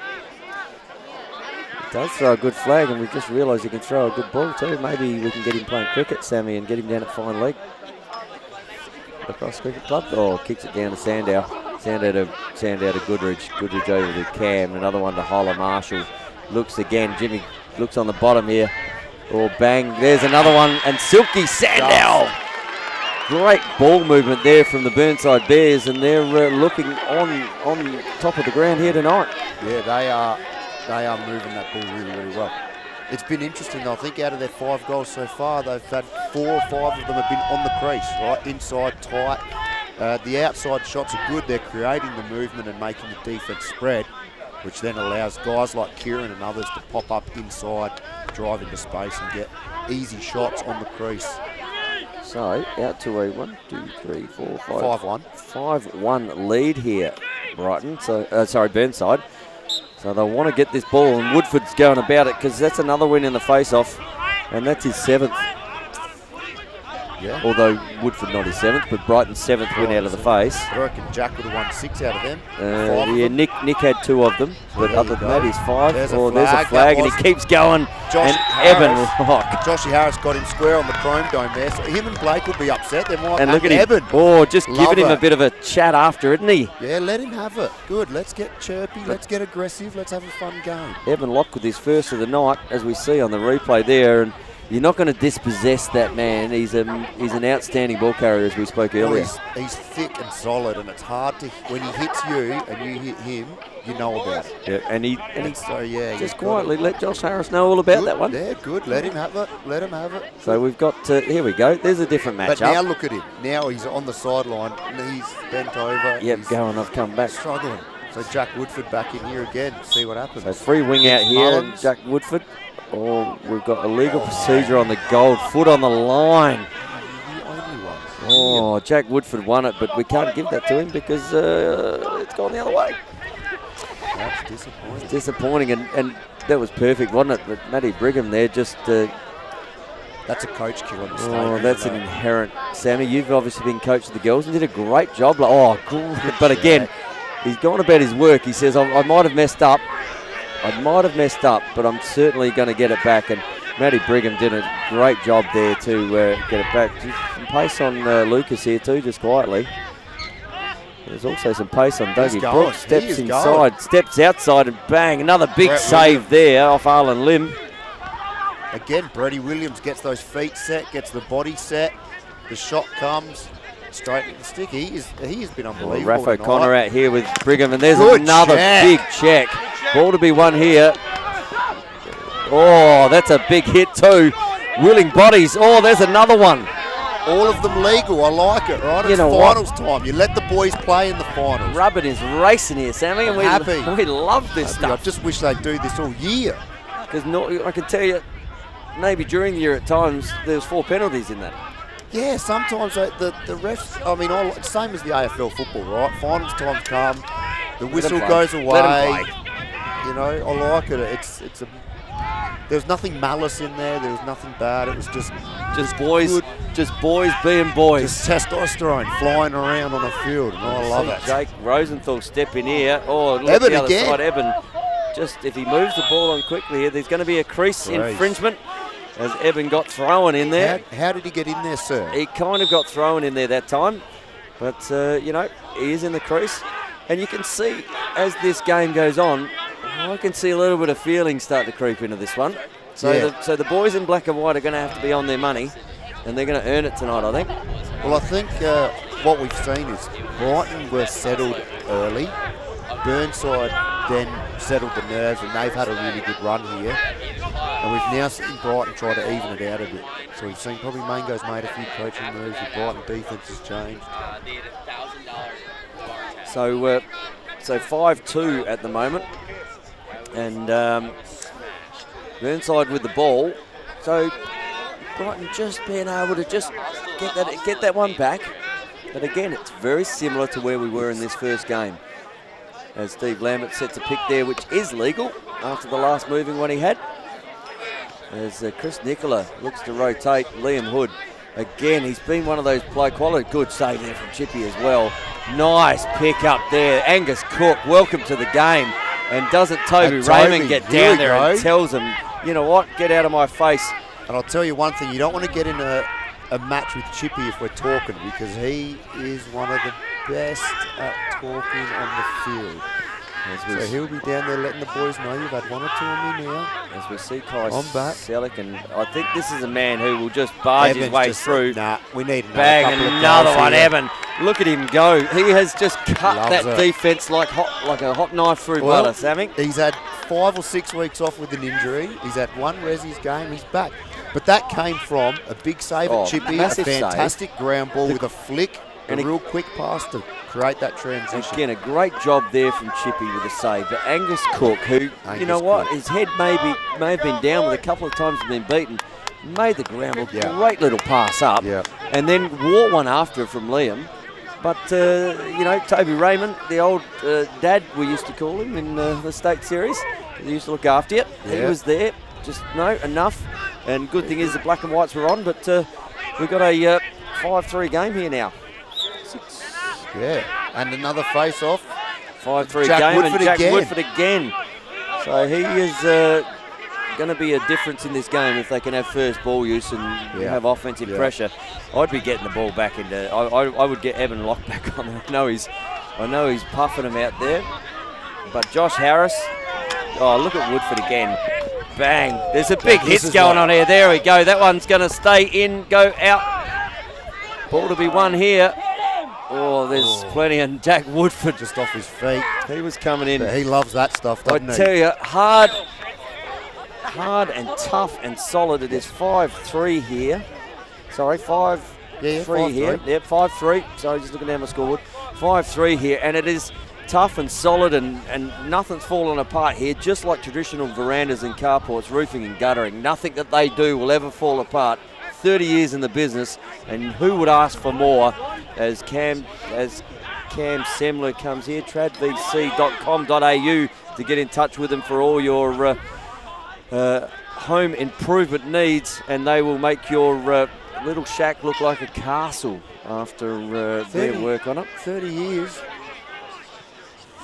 He does throw a good flag, and we've just realised he can throw a good ball too. Maybe we can get him playing cricket, Sammy, and get him down at fine leg. Lacrosse Cricket Club. Oh, kicks it down to Sandow. Sandow to Goodridge. Goodridge over to Cam. Another one to Holler. Marshall looks again. Jimmy looks on the bottom here. Oh, bang. There's another one. And Silky Sandow. Great ball movement there from the Burnside Bears, and they're looking on top of the ground here tonight. Yeah, they are moving that ball really, really well. It's been interesting, though. I think out of their 5 goals so far, they've had 4 or 5 of them have been on the crease, right? Inside, tight. The outside shots are good. They're creating the movement and making the defence spread, which then allows guys like Kieran and others to pop up inside, drive into space and get easy shots on the crease. So, out to a 1, 2, 3, 4, 5. 5-1. 5-1 lead here, Brighton. So, Burnside. So they'll want to get this ball, and Woodford's going about it because that's another win in the face-off, and that's his 7th. Yeah. Although Woodford not his 7th, but Brighton's 7th win out of the face. I reckon Jack would have won 6 out of them. Yeah, Nick had 2 of them, but other than that, he's 5. There's there's a flag, and he keeps going. Josh and Eben Rock. Joshy Harris got him square on the chrome dome there, so him and Blake will be upset. They might. And look at him. Eben. Oh, just Love giving him it. a bit of a chat after, isn't he? Yeah, let him have it. Good. Let's get chirpy. Let's get aggressive. Let's have a fun game. Eben Locke with his first of the night, as we see on the replay there, and you're not going to dispossess that man. He's an outstanding ball carrier, as we spoke earlier. He's thick and solid, and it's hard to, when he hits you and you hit him, you know about it. Yeah, and he So yeah, just quietly let Josh Harris know all about good, that one. Yeah, good. Let him have it. Let him have it. So we've got, here we go. There's a different matchup. But now look at him. Now he's on the sideline. He's bent over. Yep, he's going, I've come back. struggling. So Jack Woodford back in here again. See what happens. So free wing out here, and Mullins. Jack Woodford. Oh, we've got illegal procedure on the gold. Foot on the line. The only one. Oh, Jack Woodford won it, but we can't give that to him because it's gone the other way. That's disappointing. Disappointing, and that was perfect, wasn't it? But Matty Brigham there just... That's a coach killer mistake. Oh, isn't that's it? an inherent. Sammy, you've obviously been coaching the girls and did a great job. Oh, good. But again, he's gone about his work. He says, I might have messed up. But I'm certainly going to get it back. And Matty Brigham did a great job there to get it back. Some pace on Lucas here too, just quietly. There's also some pace on Dougie going. Brooks. He Steps is inside, going. steps outside, and bang, another big Brett save Williams. there off Arlen Lim. Again, Brady Williams gets those feet set, gets the body set. The shot comes straight at the stick. He has been unbelievable. Raff tonight. O'Connor out here with Brigham, and there's Good another check. big check. Ball to be won here. Oh, that's a big hit too. Willing bodies. Oh, there's another one. All of them legal. I like it, right? You It's know what? finals time. You let the boys play in the finals. Rubbin is racing here, Sammy, and Happy. we love this I stuff. just wish they'd do this all year. Because I can tell you, maybe during the year at times, there's 4 penalties in that. Yeah, sometimes the refs, I mean, same as the AFL football, right? Finals times come, the whistle goes away. Let 'em play. You know, I like it. There's nothing malice in there. There was nothing bad. It was just boys, good, just boys being boys. just testosterone flying around on the field, and I love it. Jake Rosenthal step in here. Oh, look Eben the other again. side. Eben, just if he moves the ball on quickly here, there's going to be a crease infringement as Eben got thrown in there. How did he get in there, sir? He kind of got thrown in there that time, but you know, he is in the crease, and you can see as this game goes on, I can see a little bit of feeling start to creep into this one. So, Yeah. the boys in black and white are going to have to be on their money, and they're going to earn it tonight, I think. Well, I think what we've seen is Brighton were settled early. Burnside then settled the nerves, and they've had a really good run here. And we've now seen Brighton try to even it out a bit. So we've seen probably Mango's made a few coaching moves. The Brighton defence has changed. So 5-2 at the moment, and Burnside with the ball. So Brighton just being able to just get that one back. But again, it's very similar to where we were in this first game. As Steve Lambert sets a pick there, which is legal after the last moving one he had. As Chris Nicola looks to rotate Liam Hood. Again, he's been one of those play quality. Good save there from Chippy as well. Nice pick up there. Angus Cook, welcome to the game. And doesn't Toby Raymond get down there and tells him, you know what, get out of my face. And I'll tell you one thing, you don't want to get in a match with Chippy if we're talking, because he is one of the best at talking on the field. So he'll be down there letting the boys know you've had one or two on me now. As we see Kai I'm back. Selleck, and I think this is a man who will just barge his way through. Nah, we need Bang, another one, here. Evan. Look at him go. He has just cut Loves that it. defence like a hot knife through butter, Sammy. He's had 5 or 6 weeks off with an injury. He's had one Resi's game. He's back. But that came from a big save at Chippy, a massive fantastic ground ball with a flick, and a real quick pass to create that transition. Again, a great job there from Chippy with a save. But Angus Cook, who, you know what, his head may have been down with a couple of times been beaten, made the ground ball, great little pass up, and then wore one after from Liam. But, you know, Toby Raymond, the old dad we used to call him in the state series, he used to look after you. He was there, just, no, enough. And good thing is the black and whites were on, but we've got a 5-3 game here now. Yeah, and another face-off. 5-3 Jack game, Woodford and Jack again. Woodford again. So he is going to be a difference in this game if they can have first ball use and have offensive pressure. I'd be getting the ball back into. I would get Evan Locke back on there. I know he's puffing him out there. But Josh Harris. Oh, look at Woodford again. Bang! There's a big hit going on here. There we go. That one's going to stay in, go out. Ball to be won here. Oh, there's plenty, and Jack Woodford just off his feet. He was coming in. But he loves that stuff, doesn't he? I tell you, hard and tough and solid. It is 5-3 here. Sorry, 5-3 here. Yep, 5-3. Sorry, just looking down my scoreboard. 5-3 here, and it is tough and solid, and nothing's falling apart here, just like traditional verandas and carports, roofing and guttering. Nothing that they do will ever fall apart. 30 years in the business, and who would ask for more? As Cam Semler comes here, tradvc.com.au to get in touch with them for all your home improvement needs, and they will make your little shack look like a castle after their work on it. 30 years.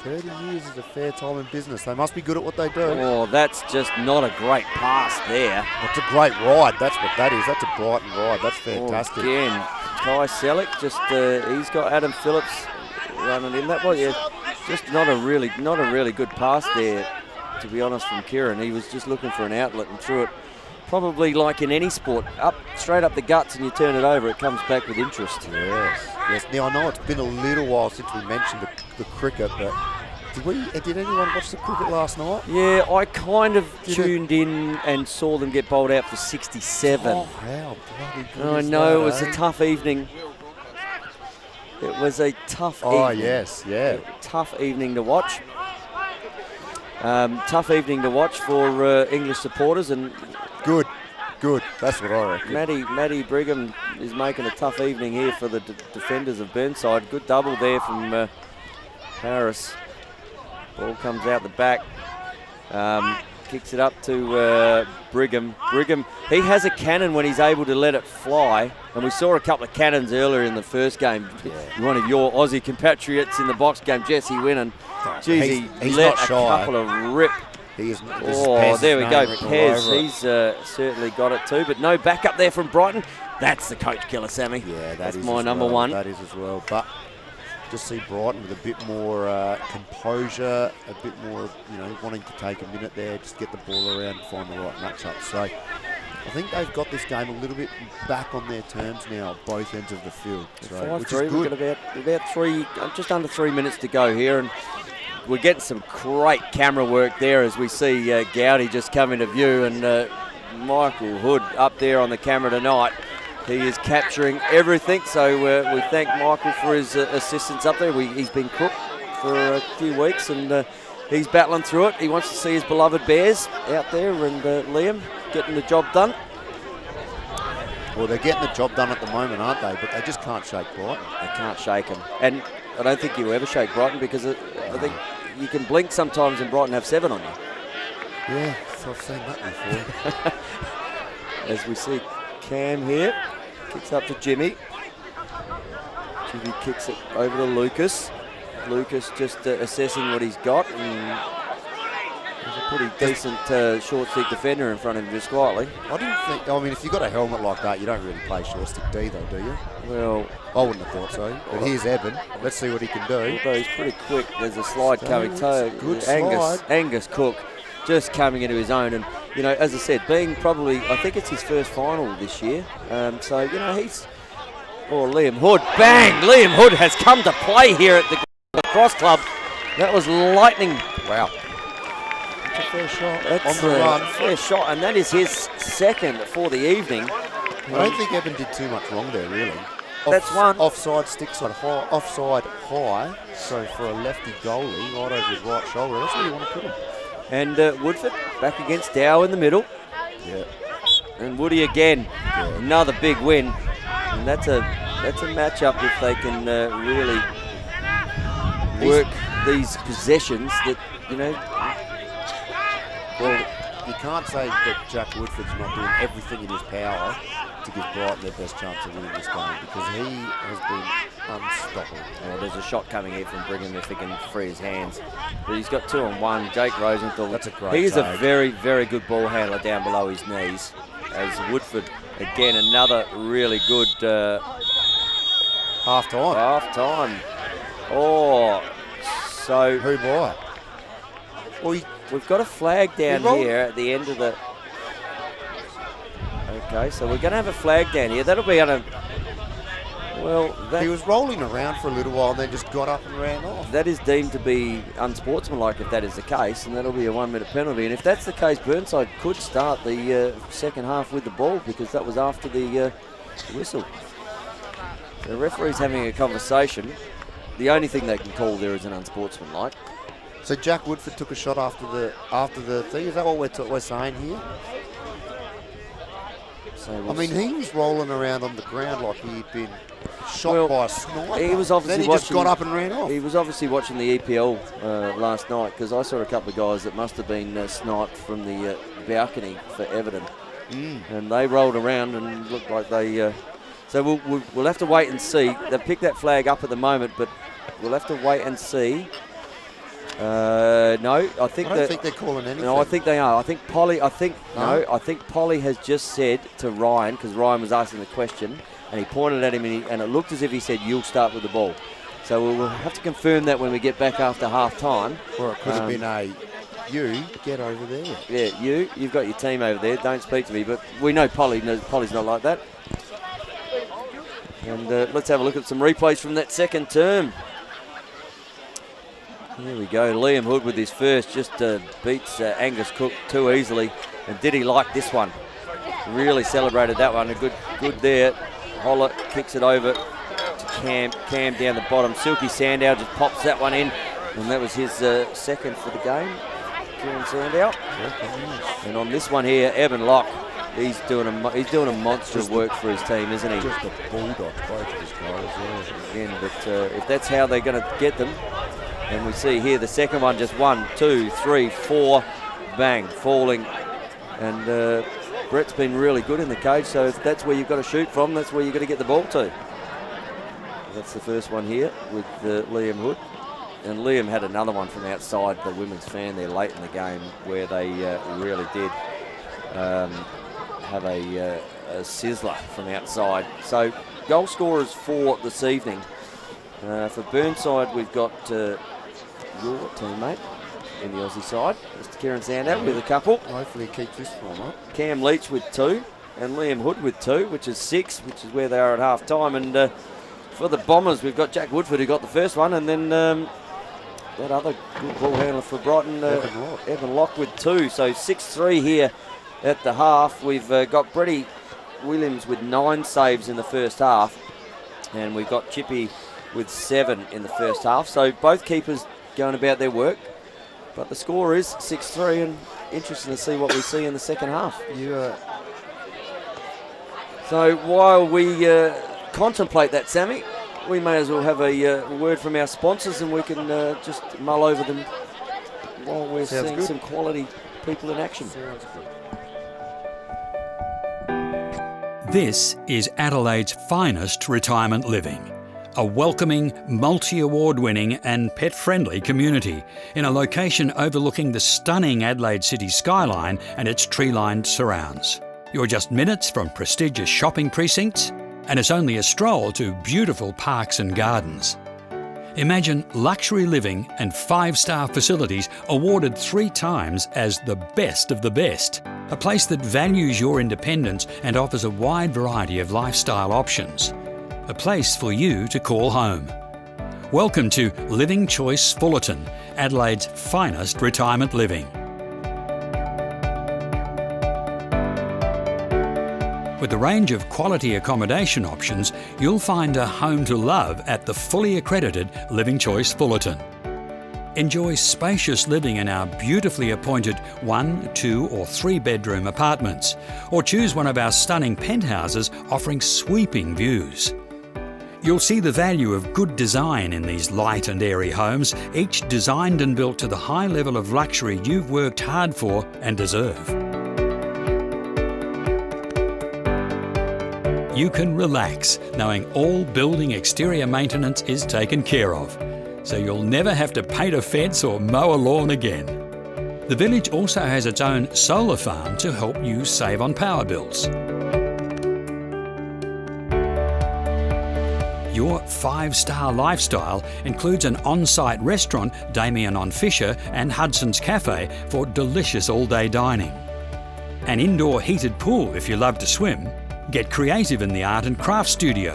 30 years is a fair time in business. They must be good at what they do. Oh, that's just not a great pass there. It's a great ride. That's what that is. That's a Brighton ride. That's fantastic. Again, Kai Selleck, just he's got Adam Phillips running in. That was just not a really good pass there, to be honest, from Kieran. He was just looking for an outlet and threw it. Probably like in any sport, straight up the guts, and you turn it over, it comes back with interest. Yes. Now I know it's been a little while since we mentioned the cricket, but did anyone watch the cricket last night? Yeah, I kind of tuned in and saw them get bowled out for 67. Oh, how bloody good I is know, that, it was a tough evening. It was a tough evening. Oh, yes, yeah. Tough evening to watch. Tough evening to watch for English supporters, and good. Good. That's what I reckon. Matty Brigham is making a tough evening here for the defenders of Burnside. Good double there from Harris. Ball comes out the back. Kicks it up to Brigham. Brigham, he has a cannon when he's able to let it fly. And we saw a couple of cannons earlier in the first game. Yeah. One of your Aussie compatriots in the box game, Jesse Winnan. Geez, he's let not a shy. couple of rip. He is. Oh, there we go. Pez, he's certainly got it too. But no backup there from Brighton. That's the coach killer, Sammy. Yeah, that's my number one. That is as well. But just see Brighton with a bit more composure, a bit more, wanting to take a minute there, just get the ball around and find the right matchup. So I think they've got this game a little bit back on their terms now, both ends of the field. So, which is good. We've got just under 3 minutes to go here, and we're getting some great camera work there as we see Gowdy just come into view, and Michael Hood up there on the camera tonight. He is capturing everything, so we thank Michael for his assistance up there. He's been cooked for a few weeks, and he's battling through it. He wants to see his beloved Bears out there, and Liam getting the job done. Well, they're getting the job done at the moment, aren't they? But they just can't shake Brighton. They can't shake them. And I don't think you ever shake Brighton, because I think you can blink sometimes and Brighton have 7 on you. Yeah, so I've seen that before. As we see Cam here. Kicks up to Jimmy. Jimmy kicks it over to Lucas. Lucas just assessing what he's got. And there's a pretty decent short stick defender in front of him just quietly. I mean, if you've got a helmet like that, you don't really play short stick D though, do you? Well, I wouldn't have thought so. But here's Eben. Let's see what he can do. Although he's pretty quick. There's a slide coming. Good slide. Angus Cook just coming into his own. And, as I said, being probably, I think it's his first final this year. So, he's... Oh, Liam Hood. Bang! Liam Hood has come to play here at the Lacrosse Club. That was lightning. Wow. That's a fair shot. That's on the run. Fair shot, and that is his second for the evening. I don't think Eben did too much wrong there, really. That's one. Offside sticks on high, offside high. So for a lefty goalie, right over his right shoulder, that's where you want to put him. And Woodford back against Dow in the middle. Yeah. And Woody again. Yeah. Another big win. And that's a matchup if they can really work these possessions that, Well, you can't say that Jack Woodford's not doing everything in his power to give Brighton their best chance of winning this game, because he has been unstoppable. Oh, there's a shot coming here from Brigham if he can free his hands. But he's got 2-on-1. Jake Rosenthal. That's a great He's save. a very, very good ball handler down below his knees. As Woodford, again, another really good half-time. Oh, so... Who by? Well, we've got a flag down here at the end of the... Okay, so we're going to have a flag down here. That'll be on a... Well, he was rolling around for a little while and then just got up and ran off. That is deemed to be unsportsmanlike if that is the case, and that'll be a 1-minute penalty. And if that's the case, Burnside could start the second half with the ball, because that was after the whistle. The referee's having a conversation. The only thing they can call there is an unsportsmanlike. So Jack Woodford took a shot after the thing. Is that what we're saying here? I mean, he was rolling around on the ground like he'd been shot by a sniper. He was obviously then he just got up and ran off. He was obviously watching the EPL last night, because I saw a couple of guys that must have been sniped from the balcony for Everton. And they rolled around and looked like they... so we'll have to wait and see. They've picked that flag up at the moment, but we'll have to wait and see. No, I don't think they're calling anything. No, I think they are. I think Polly has just said to Ryan, because Ryan was asking the question, and he pointed at him, and it looked as if he said, "You'll start with the ball." So we'll have to confirm that when we get back after half time. Or it could have been you get over there. Yeah, you've got your team over there. Don't speak to me. But we know Polly's not like that. And let's have a look at some replays from that second term. Here we go. Liam Hood with his first just beats Angus Cook too easily. And did he like this one? Really celebrated that one. A good there. Holler kicks it over to Cam. Cam down the bottom. Silky Sandow just pops that one in. And that was his second for the game. Kieran Sandow. And on this one here, Evan Locke he's doing a monster of work for his team, isn't he? Just a bulldog, both of his guys. Yeah. Again, but if that's how they're going to get them, and we see here the second one, just 1, 2, 3, 4, bang, falling. And Brett's been really good in the cage, so if that's where you've got to shoot from, that's where you've got to get the ball to. That's the first one here with Liam Hood. And Liam had another one from outside the women's fan there late in the game where they really did have a sizzler from outside. So goal scorers for this evening. For Burnside, we've got your teammate in the Aussie side, Mr. Kieran Sandow with a couple. Hopefully he keeps this form up. Cam Leach with 2 and Liam Hood with 2, which is 6, which is where they are at half time. And for the Bombers, we've got Jack Woodford who got the first one, and then that other good ball handler for Brighton, Evan Locke with 2. So 6-3 here at the half. We've got Brady Williams with 9 saves in the first half, and we've got Chippy with 7 in the first half. So both keepers going about their work, but the score is 6-3, and interesting to see what we see in the second half. So while we contemplate that, Sammy, we may as well have a word from our sponsors, and we can just mull over them while we're seeing some quality people in action. This is Adelaide's finest retirement living. A welcoming, multi-award-winning and pet-friendly community in a location overlooking the stunning Adelaide city skyline and its tree-lined surrounds. You're just minutes from prestigious shopping precincts, and it's only a stroll to beautiful parks and gardens. Imagine luxury living and 5-star facilities awarded 3 times as the best of the best. A place that values your independence and offers a wide variety of lifestyle options. A place for you to call home. Welcome to Living Choice Fullerton, Adelaide's finest retirement living. With a range of quality accommodation options, you'll find a home to love at the fully accredited Living Choice Fullerton. Enjoy spacious living in our beautifully appointed 1, 2 or 3 bedroom apartments, or choose one of our stunning penthouses offering sweeping views. You'll see the value of good design in these light and airy homes, each designed and built to the high level of luxury you've worked hard for and deserve. You can relax knowing all building exterior maintenance is taken care of, so you'll never have to paint a fence or mow a lawn again. The village also has its own solar farm to help you save on power bills. Your 5-star lifestyle includes an on-site restaurant, Damien on Fisher and Hudson's Cafe for delicious all-day dining. An indoor heated pool if you love to swim. Get creative in the art and craft studio.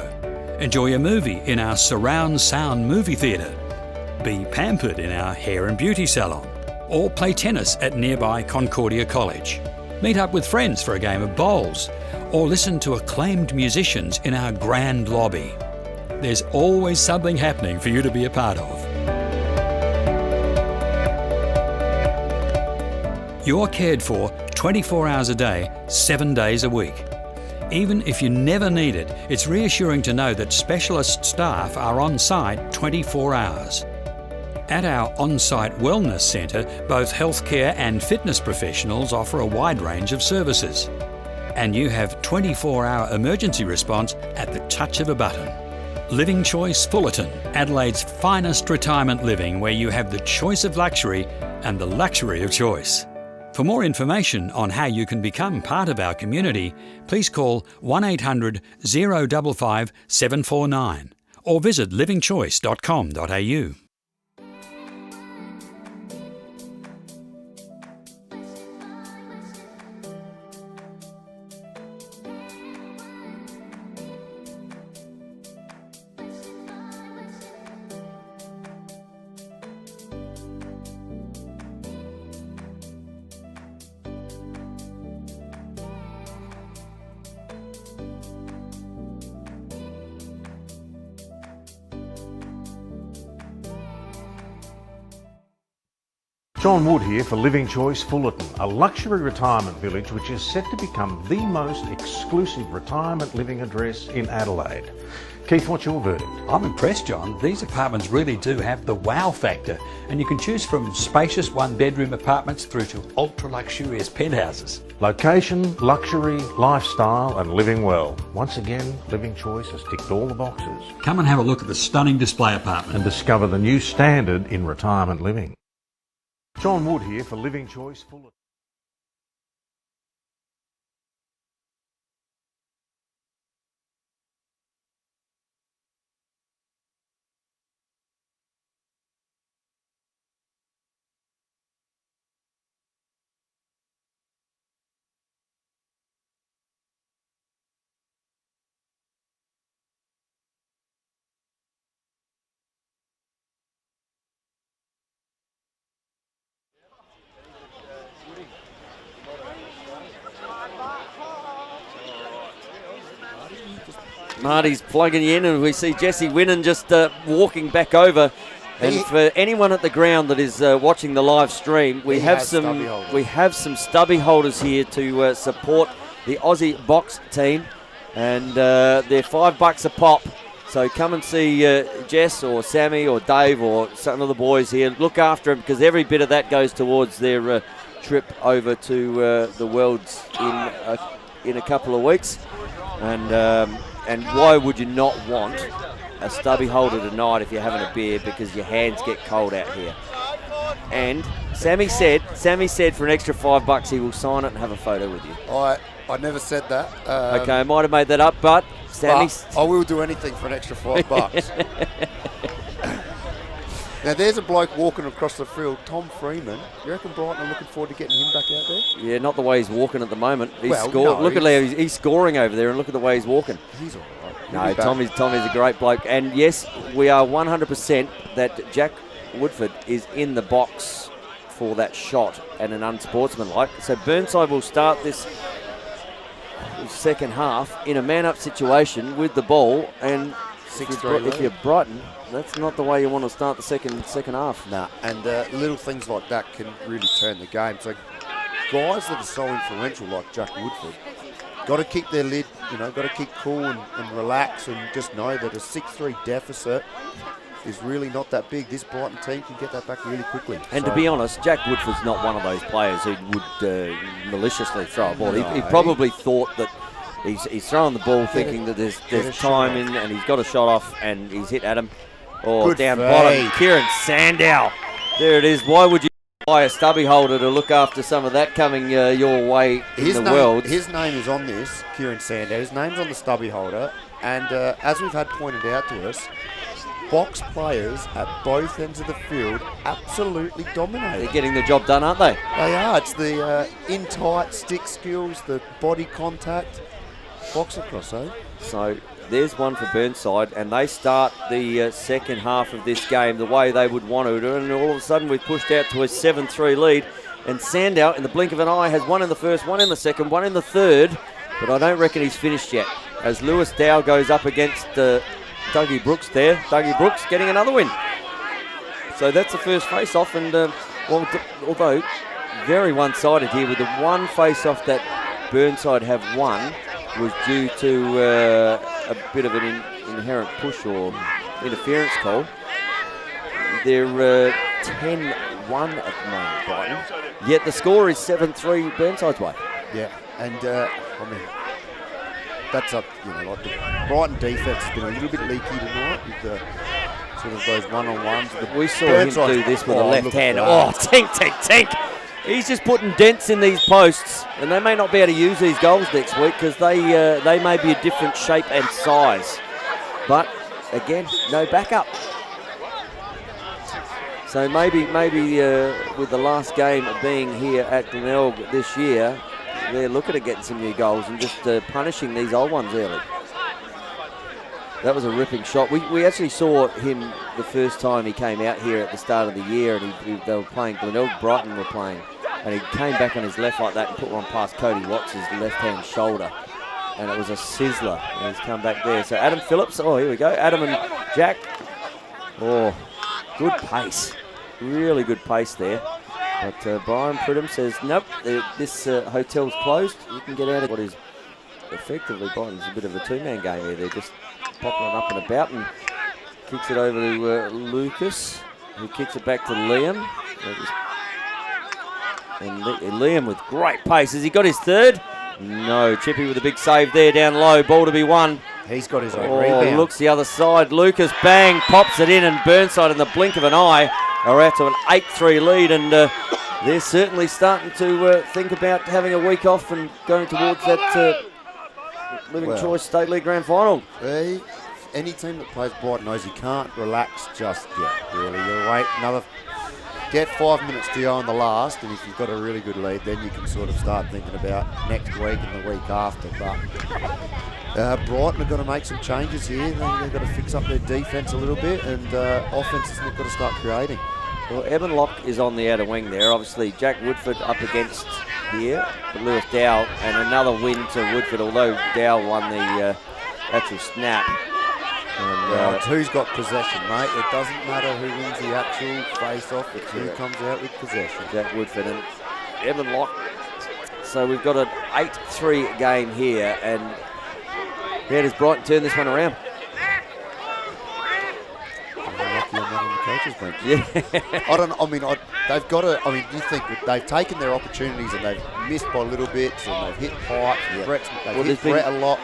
Enjoy a movie in our surround sound movie theatre. Be pampered in our hair and beauty salon. Or play tennis at nearby Concordia College. Meet up with friends for a game of bowls. Or listen to acclaimed musicians in our grand lobby. There's always something happening for you to be a part of. You're cared for 24 hours a day, 7 days a week. Even if you never need it, it's reassuring to know that specialist staff are on site 24 hours. At our on-site wellness centre, both healthcare and fitness professionals offer a wide range of services. And you have 24-hour emergency response at the touch of a button. Living Choice Fullerton, Adelaide's finest retirement living, where you have the choice of luxury and the luxury of choice. For more information on how you can become part of our community, please call 1800 055 749 or visit livingchoice.com.au. John Wood here for Living Choice Fullerton, a luxury retirement village which is set to become the most exclusive retirement living address in Adelaide. Keith, what's your verdict? I'm impressed, John. These apartments really do have the wow factor, and you can choose from spacious one-bedroom apartments through to ultra-luxurious penthouses. Location, luxury, lifestyle and living well. Once again, Living Choice has ticked all the boxes. Come and have a look at the stunning display apartment. And discover the new standard in retirement living. John Wood here for Living Choice Fullerton. Marty's plugging you in, and we see Jesse Winnan just walking back over. And for anyone at the ground that is watching the live stream, we have some stubby holders here to support the Aussie box team, and they're $5 a pop. So come and see Jess or Sammy or Dave or some of the boys here. Look after them, because every bit of that goes towards their trip over to the Worlds in a couple of weeks. And why would you not want a stubby holder tonight if you're having a beer, because your hands get cold out here? And Sammy said for an extra $5 he will sign it and have a photo with you. I never said that. Okay, I might have made that up, but Sammy... But I will do anything for an extra $5. Now, there's a bloke walking across the field, Tom Freeman. You reckon Brighton are looking forward to getting him back out there? Yeah, not the way he's walking at the moment. Look at how he's scoring over there, and look at the way he's walking. He's all No, right. Tommy's a great bloke. And yes, we are 100% that Jack Woodford is in the box for that shot and an unsportsmanlike. So Burnside will start this second half in a man-up situation with the ball, and if you're Brighton, that's not the way you want to start the second half. Nah, and little things like that can really turn the game. So guys that are so influential like Jack Woodford, got to keep their lid, got to keep cool and relax, and just know that a 6-3 deficit is really not that big. This Brighton team can get that back really quickly. And to be honest, Jack Woodford's not one of those players who would maliciously throw a ball. He probably thought that he's throwing the ball thinking that there's time in, and he's got a shot off, and he's hit Adam. Or down bottom, Kieran Sandow. There it is. Why would you buy a stubby holder to look after some of that coming your way in the world? His name is on this, Kieran Sandow. His name's on the stubby holder. And as we've had pointed out to us, box players at both ends of the field absolutely dominate. They're getting the job done, aren't they? They are. It's the in-tight stick skills, the body contact. Box across, eh? So there's one for Burnside, and they start the second half of this game the way they would want to. And all of a sudden we've pushed out to a 7-3 lead. And Sandow, in the blink of an eye, has one in the first, one in the second, one in the third. But I don't reckon he's finished yet, as Lewis Dow goes up against Dougie Brooks there. Dougie Brooks getting another win. So that's the first face-off, and although very one-sided here, with the one face-off that Burnside have won was due to a bit of an inherent push or interference call. They're 10-1 at the moment, Brighton. Yet the score is 7-3 Burnside's way. Yeah, and that's up. Like the Brighton defense has been a little bit leaky tonight with the sort of those one-on-ones. We saw him do this with a left hand. Oh, tink. He's just putting dents in these posts, and they may not be able to use these goals next week because they may be a different shape and size. But again, no backup. So maybe with the last game being here at Glenelg this year, they're looking at getting some new goals and just punishing these old ones early. That was a ripping shot. We actually saw him the first time he came out here at the start of the year, and they were playing Glenelg, Brighton were playing, and he came back on his left like that and put one past Cody Watts' left-hand shoulder, and it was a sizzler, and he's come back there. So Adam Phillips, here we go, Adam and Jack. Oh, good pace, really good pace there. But Brian Pridham says, nope, this hotel's closed. You can get out of what is effectively Brighton's a bit of a two-man game here. They're just popping it up and about and kicks it over to Lucas, who kicks it back to Liam. And Liam with great pace. Has he got his third? No. Chippy with a big save there down low. Ball to be won. He's got his own rebound. Looks the other side. Lucas, bang, pops it in, and Burnside in the blink of an eye are out to an 8-3 lead, and they're certainly starting to think about having a week off and going towards that Living Choice State League Grand Final. Any team that plays Brighton knows you can't relax just yet, really. You get 5 minutes to go in the last, and if you've got a really good lead, then you can sort of start thinking about next week and the week after. But Brighton have got to make some changes here. They've got to fix up their defence a little bit, and offense has got to start creating. Well, Evan Locke is on the outer wing there. Obviously, Jack Woodford up against here, but Lewis Dow, and another win to Woodford, although Dow won the actual snap. And, it's who's got possession, mate. It doesn't matter who wins the actual face-off, it's who comes out with possession. Jack Woodford and Evan Locke. So we've got an 8-3 game here, and how does Brighton turn this one around? Lucky I'm not on the coach's bench. Yeah. They've got to. You think they've taken their opportunities and they've missed by little bits and they've hit pipes. Yeah. They've hit Brett a lot.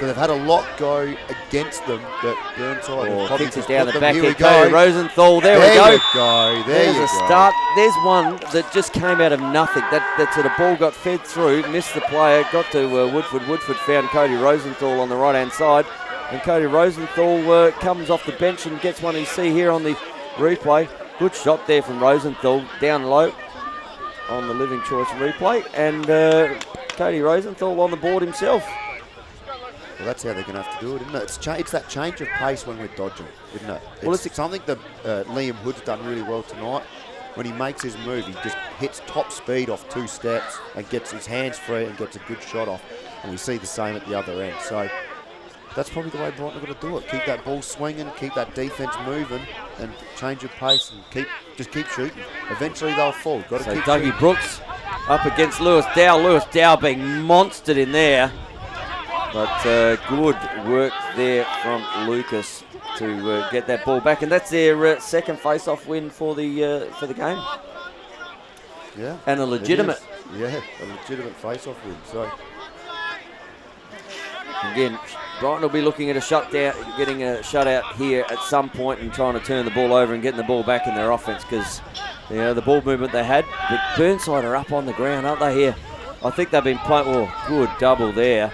So they've had a lot go against them that Burnside kicks it down the back. Here we go. Rosenthal. There we go. There's a start. There's one that just came out of nothing. That sort of ball got fed through, missed the player, got to Woodford. Woodford found Cody Rosenthal on the right-hand side. And Cody Rosenthal comes off the bench and gets one you see here on the replay. Good shot there from Rosenthal down low on the Living Choice replay. And Cody Rosenthal on the board himself. Well, that's how they're going to have to do it, isn't it? It's that change of pace when we're dodging, isn't it? It's something that Liam Hood's done really well tonight. When he makes his move, he just hits top speed off 2 steps and gets his hands free and gets a good shot off. And we see the same at the other end. So that's probably the way Brighton are going to do it. Keep that ball swinging, keep that defence moving, and change your pace and just keep shooting. Eventually they'll fall. Got to keep Dougie shooting. Brooks up against Lewis Dow. Lewis Dow being monstered in there. But good work there from Lucas to get that ball back, and that's their second face-off win for the game. Yeah, and a legitimate. A legitimate face-off win. So again, Brighton will be looking at getting a shutout here at some point, and trying to turn the ball over and getting the ball back in their offense, because the ball movement they had. But Burnside are up on the ground, aren't they? Here, I think they've been playing. Oh, good double there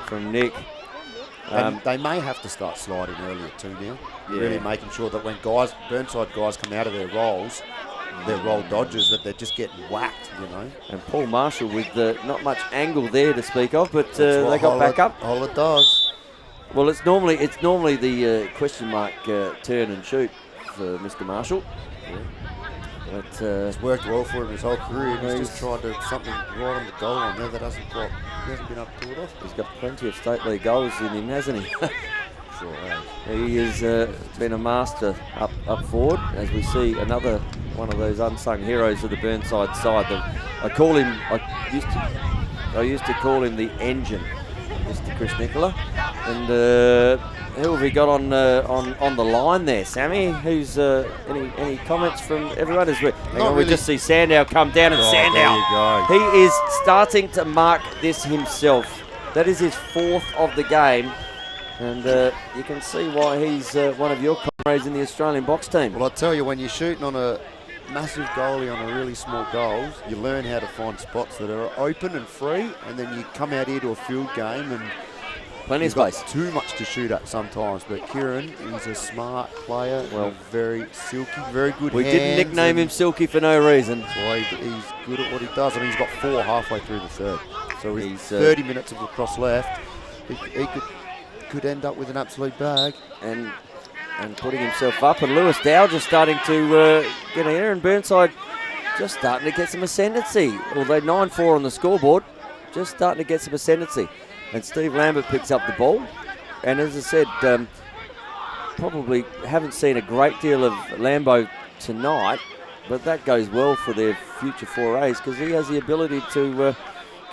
from Nick. And they may have to start sliding early at 2-0. Yeah. Really making sure that when Burnside guys come out of their roles, their roll dodges, that they're just getting whacked, And Paul Marshall with not much angle there to speak of, but they got back up. All it does. Well, it's normally the question mark turn and shoot for Mr. Marshall. Yeah. But it's worked well for him his whole career. He's just tried to something right on the goal line there that he hasn't been able to pull it off. He's got plenty of state league goals in him, hasn't he? Sure has. He has been a master up forward, as we see another one of those unsung heroes of the Burnside side. I used to call him the engine, Mr. Chris Nicola. And who have we got on the line there, Sammy? Who's any comments from everyone? We just see Sandow come down, and Sandow, he is starting to mark this himself. That is his 4th of the game, and you can see why he's one of your comrades in the Australian box team. Well, I tell you, when you're shooting on a massive goalie on a really small goals, you learn how to find spots that are open and free, and then you come out here to a field game and plenty of space. Got too much to shoot at sometimes, but Kieran, he's a smart player, very silky, very good hands. We didn't nickname him Silky for no reason. Well, he's good at what he does. He's got 4 halfway through the third. So he's 30 minutes of lacrosse left. He could end up with an absolute bag. And putting himself up. And Lewis Dow just starting to get in here, and Burnside just starting to get some ascendancy. Although 9-4 on the scoreboard, just starting to get some ascendancy. And Steve Lambert picks up the ball. And as I said, probably haven't seen a great deal of Lambo tonight. but that goes well for their future forays because he has the ability to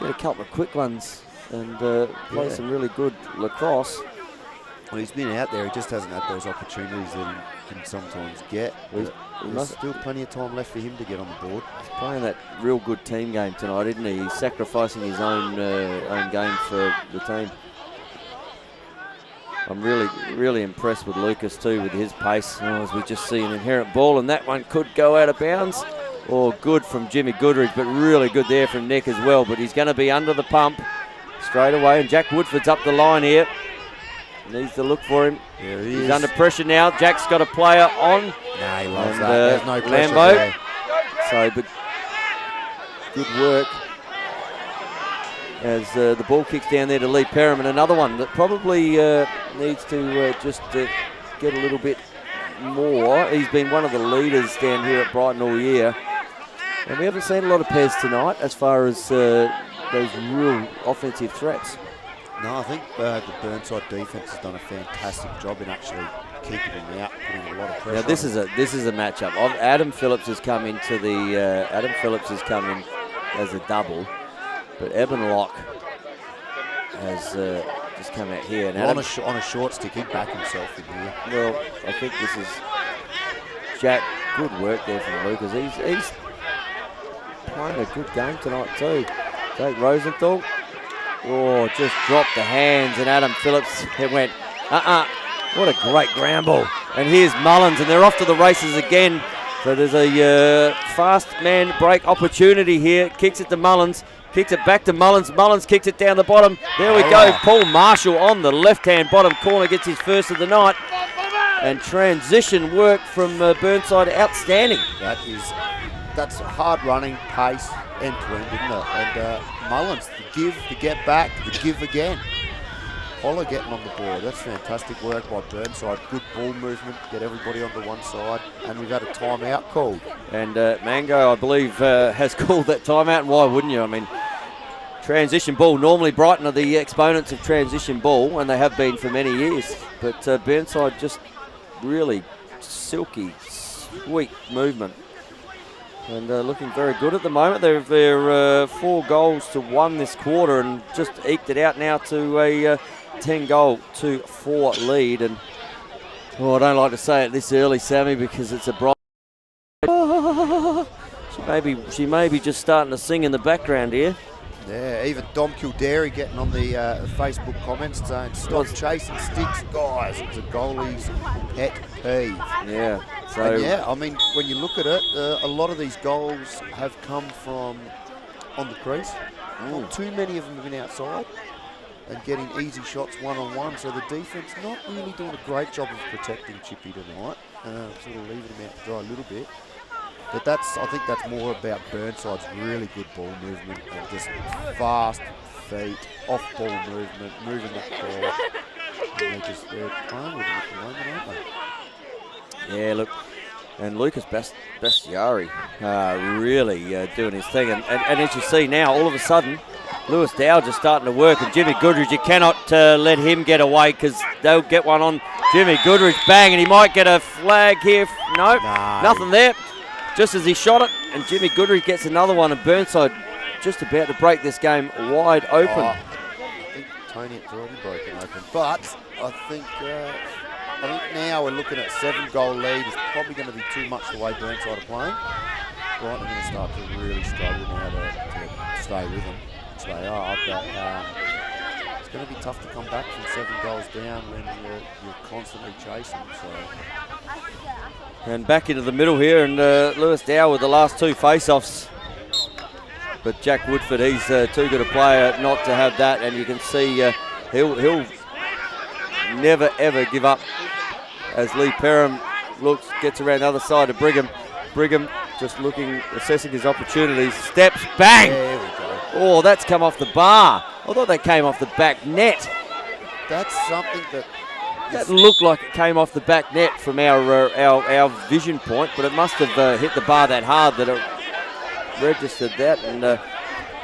get a couple of quick ones and play some really good lacrosse. Well, he's been out there. He just hasn't had those opportunities that he can sometimes get. There's still plenty of time left for him to get on the board. He's playing that real good team game tonight, isn't he? He's sacrificing his own game for the team. I'm really impressed with Lucas too, with his pace. As we just see an inherent ball, and that one could go out of bounds. Or good from Jimmy Goodridge, but really good there from Nick as well. But he's going to be under the pump straight away, and Jack Woodford's up the line here. Needs to look for him. There he He's is. under pressure now. Jack's got a player on. Nah, he loves that. There's no pressure Lambo. there. So, but good work as the ball kicks down there to Lee Perriman. Another one that probably needs to just get a little bit more. He's been one of the leaders down here at Brighton all year. And we haven't seen a lot of pairs tonight as far as those real offensive threats. No, I think the Burnside defence has done a fantastic job in actually keeping him out, putting a lot of pressure. Now this is a matchup. Adam Phillips has come into the Adam Phillips has come in as a double, but Eben Locke has just come out here. And Adam, on a short stick, he'd back himself in here. Well, I think this is Jack. Good work there from Lucas. He's playing a good game tonight too. Jake Rosenthal. Oh, just dropped the hands, and Adam Phillips went, what a great ground ball. And here's Mullins, and they're off to the races again. So there's a fast man break opportunity here. Kicks it to Mullins, kicks it back to Mullins. Mullins kicks it down the bottom. There we go. Paul Marshall on the left-hand bottom corner gets his first of the night. And transition work from Burnside, outstanding. That's hard running, pace, end to end, isn't it? And Mullins, the give, the get back, the give again. Holler getting on the board. That's fantastic work by Burnside. Good ball movement, get everybody onto one side. And we've had a timeout called. And Mango, I believe, has called that timeout. And why wouldn't you? I mean, transition ball. Normally Brighton are the exponents of transition ball, and they have been for many years. But Burnside just really silky, sweet movement. And looking very good at the moment. They're 4-1 this quarter and just eked it out now to a 10-4 lead. And I don't like to say it this early, Sammy, because it's a bright. She may be just starting to sing in the background here. Yeah, even Dom Kildare getting on the Facebook comments saying, stop chasing sticks, guys. It's a goalie's pet peeve. Yeah. So and yeah, I mean, when you look at it, a lot of these goals have come from on the crease. Not too many of them have been outside and getting easy shots one-on-one. So the defence not really doing a great job of protecting Chippy tonight. Sort of leaving him out to dry a little bit. But I think that's more about Burnside's really good ball movement and just fast feet, off-ball movement, moving that ball. And they're playing with it at the moment, aren't they? Yeah, look, and Lucas Bastiari really doing his thing. And as you see now, all of a sudden, Lewis Dow just starting to work. And Jimmy Goodridge, you cannot let him get away because they'll get one on Jimmy Goodridge. Bang, and he might get a flag here. Nope, nothing there. Just as he shot it, and Jimmy Goodridge gets another one, and Burnside just about to break this game wide open. I think Tony, it's already broken open. But I think now we're looking at 7-goal lead. It's probably going to be too much the way Burnside are playing. Brighton are going to start to really struggle now to stay with them, which they are. But it's going to be tough to come back from 7 goals down when you're constantly chasing. So. And back into the middle here, and Lewis Dow with the last 2 face-offs. But Jack Woodford, he's too good a player not to have that, and you can see he'll never ever give up. As Lee Perham gets around the other side of Brigham. Brigham just assessing his opportunities. Steps, bang! There we go. Oh, that's come off the bar. I thought that came off the back net. That's something that. That looked like it came off the back net from our vision point, but it must have hit the bar that hard that it registered that. And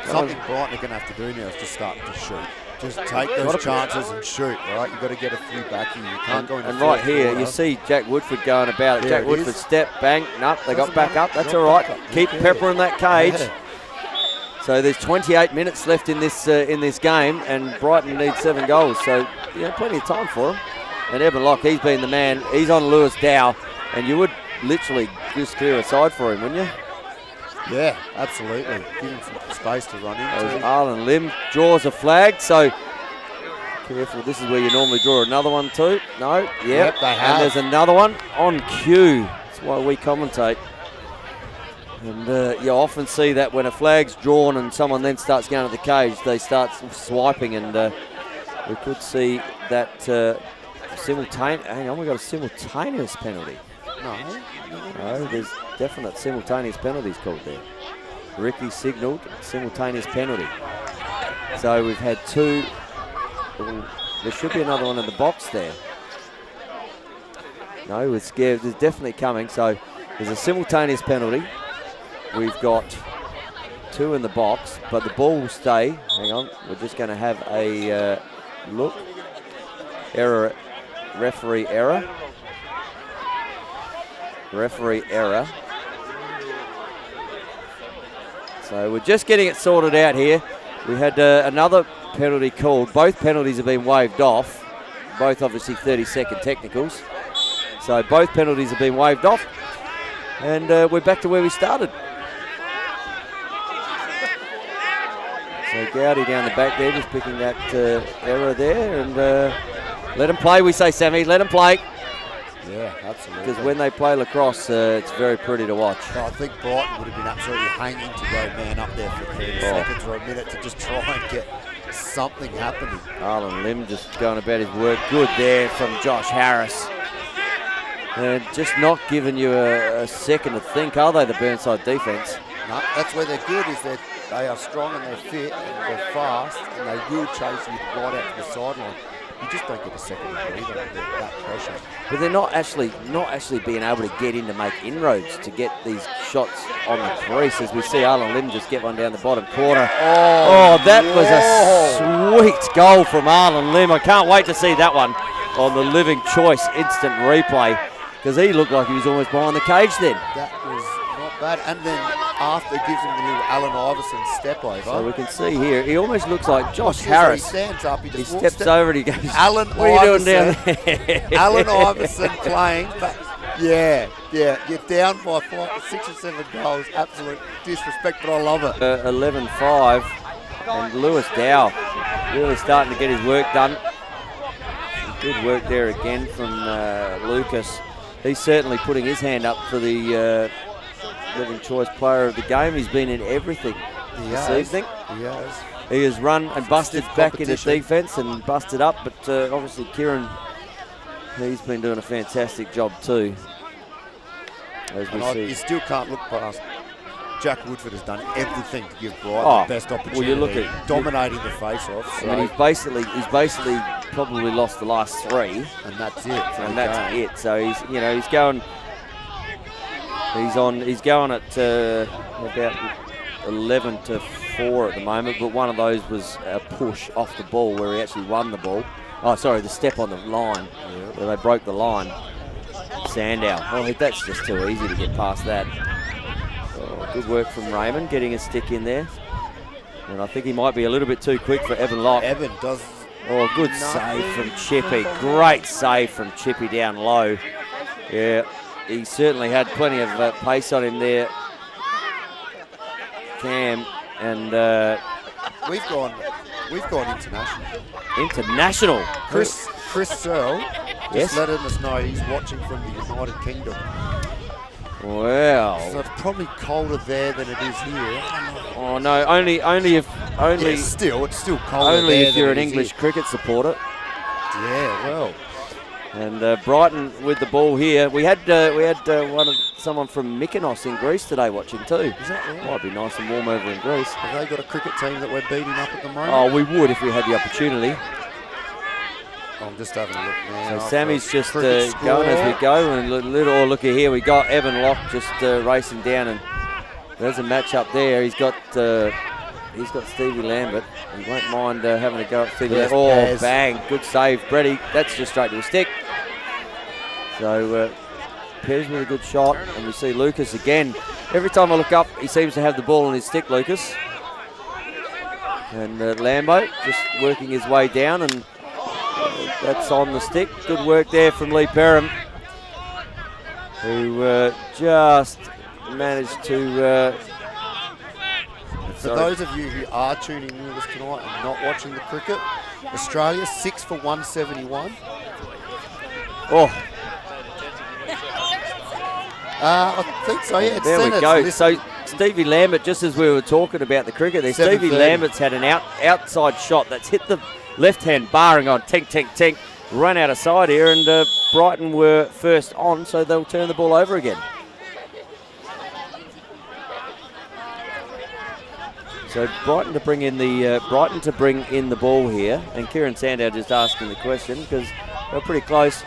something Brighton are going to have to do now is just start to shoot. Just take those chances and shoot, right? You've got to get a few back here. You can't go in the And right fourth here, quarter. you see Jack Woodford going about it. Yeah, Jack it Woodford is. step, bang, no, they got Doesn't back matter. up. That's Got all right. back up. Keep Yeah. peppering that cage. Yeah. So there's 28 minutes left in this game, and Brighton needs 7 goals. So plenty of time for him. And Evan Locke, he's been the man. He's on Lewis Dow, and you would literally just clear a side for him, wouldn't you? Yeah, absolutely. Give him some space to run As into. Arlen Lim draws a flag, so careful. This is where you normally draw another one too. No, Yep, they have. And there's another one on cue. That's why we commentate. And you often see that when a flag's drawn and someone then starts going to the cage, they start swiping, and we could see that simultaneous. Hang on, we got a simultaneous penalty. No, there's definite simultaneous penalties called there. Ricky signalled simultaneous penalty. So we've had 2. There should be another one in the box there. No, we're scared. There's definitely coming. So there's a simultaneous penalty. We've got 2 in the box, but the ball will stay. Hang on, we're just going to have a look. Error, referee error. Referee error. So we're just getting it sorted out here. We had another penalty called. Both penalties have been waved off. Both obviously 30-second technicals. So both penalties have been waved off. And we're back to where we started. So Gowdy down the back there, just picking that error there. And let them play, we say, Sammy. Let them play. Yeah, absolutely. Because when they play lacrosse, it's very pretty to watch. I think Brighton would have been absolutely hanging to go man up there for 30 seconds or a minute to just try and get something happening. Arlen Lim just going about his work. Good there from Josh Harris. And just not giving you a second to think, are they, the Burnside defence? No, that's where they're good, is they are strong and they're fit and they're fast and they will chase you right out to the sideline. You just don't get a second to breathe under that pressure. But they're not actually being able to get in to make inroads to get these shots on the crease, as we see Arlen Lim just get one down the bottom corner. Oh, that was a sweet goal from Arlen Lim. I can't wait to see that one on the Living Choice instant replay, because he looked like he was almost behind the cage then. That was not bad. And then after gives him the little Allen Iverson step over. So we can see here, he almost looks like Josh He Harris. stands up, He steps over and he goes, Allen what are you doing down Iverson. there? Allen Iverson playing, but yeah, you're down by 6 or 7 goals. Absolute disrespect, but I love it. 11-5, and Lewis Dow really starting to get his work done. Good work there again from Lucas. He's certainly putting his hand up for the Living Choice Player of the Game. He's been in everything this evening. He has. He has run and busted Stiff back into competition. defence and busted up, but obviously Kieran, he's been doing a fantastic job too. As we see. You still can't look past. Jack Woodford has done everything to give Brighton the best opportunity. Well, you look at dominating the face-off. So, I mean, he's basically probably lost the last 3, and that's it. and that's it. So he's going at about 11-4 at the moment. But one of those was a push off the ball where he actually won the ball. Oh, sorry, the step on the line where they broke the line. Sandow. Oh, that's just too easy to get past that. Oh, good work from Raymond, getting a stick in there. And I think he might be a little bit too quick for Evan Locke. Evan does. Oh, good save from Chippy. Great save from Chippy down low. Yeah, he certainly had plenty of pace on him there, Cam. And We've gone international. international. Chris Searle Yes. just letting us know he's watching from the United Kingdom. Wow. So it's probably colder there than it is here. Oh no, only if It's still colder only there if you're an than it is English cricket supporter. here. Yeah, well. And Brighton with the ball here. We had someone from Mykonos in Greece today watching too. Is that right? Might be nice and warm over in Greece. Have they got a cricket team that we're beating up at the moment? Oh, we would if we had the opportunity. I'm just having a look now. So Sammy's just Cricket going as score. we go, and look at here. We got Evan Locke just racing down, and there's a match up there. He's got He's got Stevie Lambert. He won't mind having a go at Stevie Yes, Lambert. Oh, Paz. bang. Good save, Brady. That's just straight to a stick. So Pez with a good shot. And we see Lucas again. Every time I look up, he seems to have the ball on his stick, Lucas. And Lambo just working his way down, and that's on the stick. Good work there from Lee Perham, who just managed to... For those of you who are tuning in with us tonight and not watching the cricket, Australia 6 for 171. Oh, I think so, yeah. It's there we Senate, go. this- So Stevie Lambert, just as we were talking about the cricket there, Stevie 7:30. Lambert's had an outside shot that's hit the left-hand bar and gone tink, tink, tink, run out of side here, and Brighton were first on, so they'll turn the ball over again. So Brighton to bring in the ball here, and Kieran Sandow just asking the question because they're pretty close.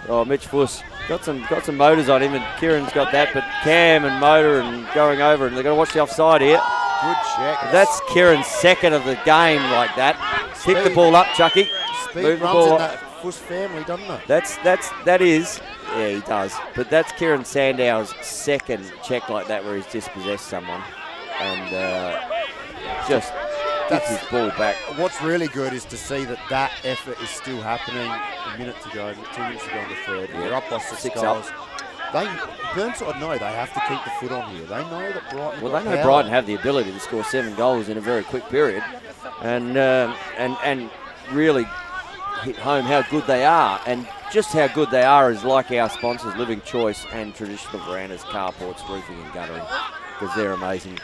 Oh, Mitch Fuss got some motors on him, and Kieran's got that, but Cam and motor and going over, and they've got to watch the offside here. Good check. That's Kieran's second of the game like that. Pick the ball up, Chucky. Speed Move the runs ball in up. that Fuss family, doesn't it? That is, yeah, he does. But that's Kieran Sandow's second check like that where he's dispossessed someone, and just gets his ball back. What's really good is to see that effort is still happening. A minute to go, 2 minutes to go in the third. Yeah. They're up by six up. goals. Burnside know they have to keep the foot on here. They know that Brighton. Well, got they know power. Brighton have the ability to score 7 goals in a very quick period, and really hit home how good they are, and just how good they are is like our sponsors, Living Choice and Traditional Verandas, Carports, Roofing and Guttering, because they're amazing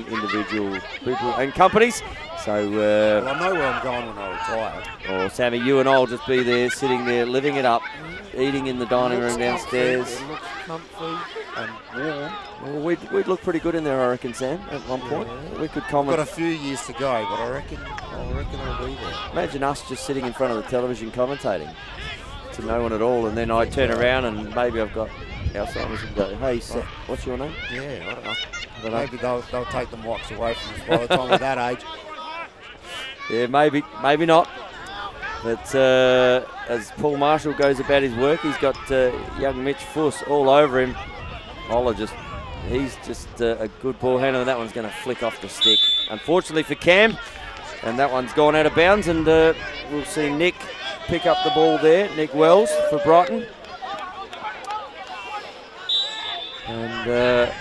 individual people and companies. So, Well, I know where I'm going when I retire. oh, Sammy, you and I'll just be there, sitting there, living it up, eating in the dining room downstairs. It looks comfy and warm. Well, we'd look pretty good in there, I reckon, Sam, at one point. Yeah. We could Got comment. a few years to go, but I reckon I'll be there. Imagine us just sitting in front of the television commentating to no one at all, and then I turn around and maybe I've got Alzheimer's and go, hey, Sam, what's your name? Yeah, I don't know. I don't know. Maybe they'll take the mics away from us by the time we're that age. Yeah, maybe not. But as Paul Marshall goes about his work, he's got young Mitch Fuss all over him. He's just a good ball handler, and that one's going to flick off the stick. Unfortunately for Cam, and that one's gone out of bounds, and we'll see Nick pick up the ball there, Nick Wells for Brighton. And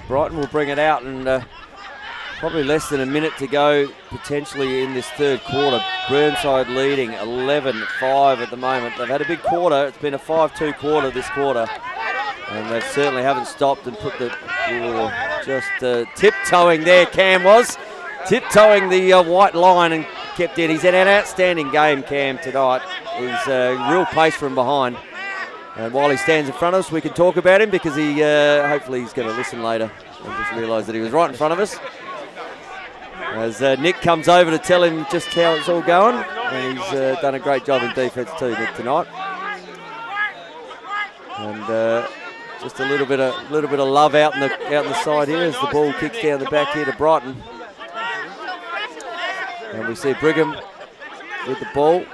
Brighton will bring it out, and probably less than a minute to go potentially in this third quarter. Burnside leading 11-5 at the moment. They've had a big quarter. It's been a 5-2 quarter this quarter, and they certainly haven't stopped and put the tiptoeing there. Cam was tiptoeing the white line and kept in. He's had an outstanding game, Cam, tonight. He's real pace from behind. And while he stands in front of us, we can talk about him because he hopefully he's going to listen later and just realise that he was right in front of us. As Nick comes over to tell him just how it's all going, and he's done a great job in defence too, Nick, tonight. And just a little bit of love out in the side here as the ball kicks down the back here to Brighton. And we see Brigham with the ball.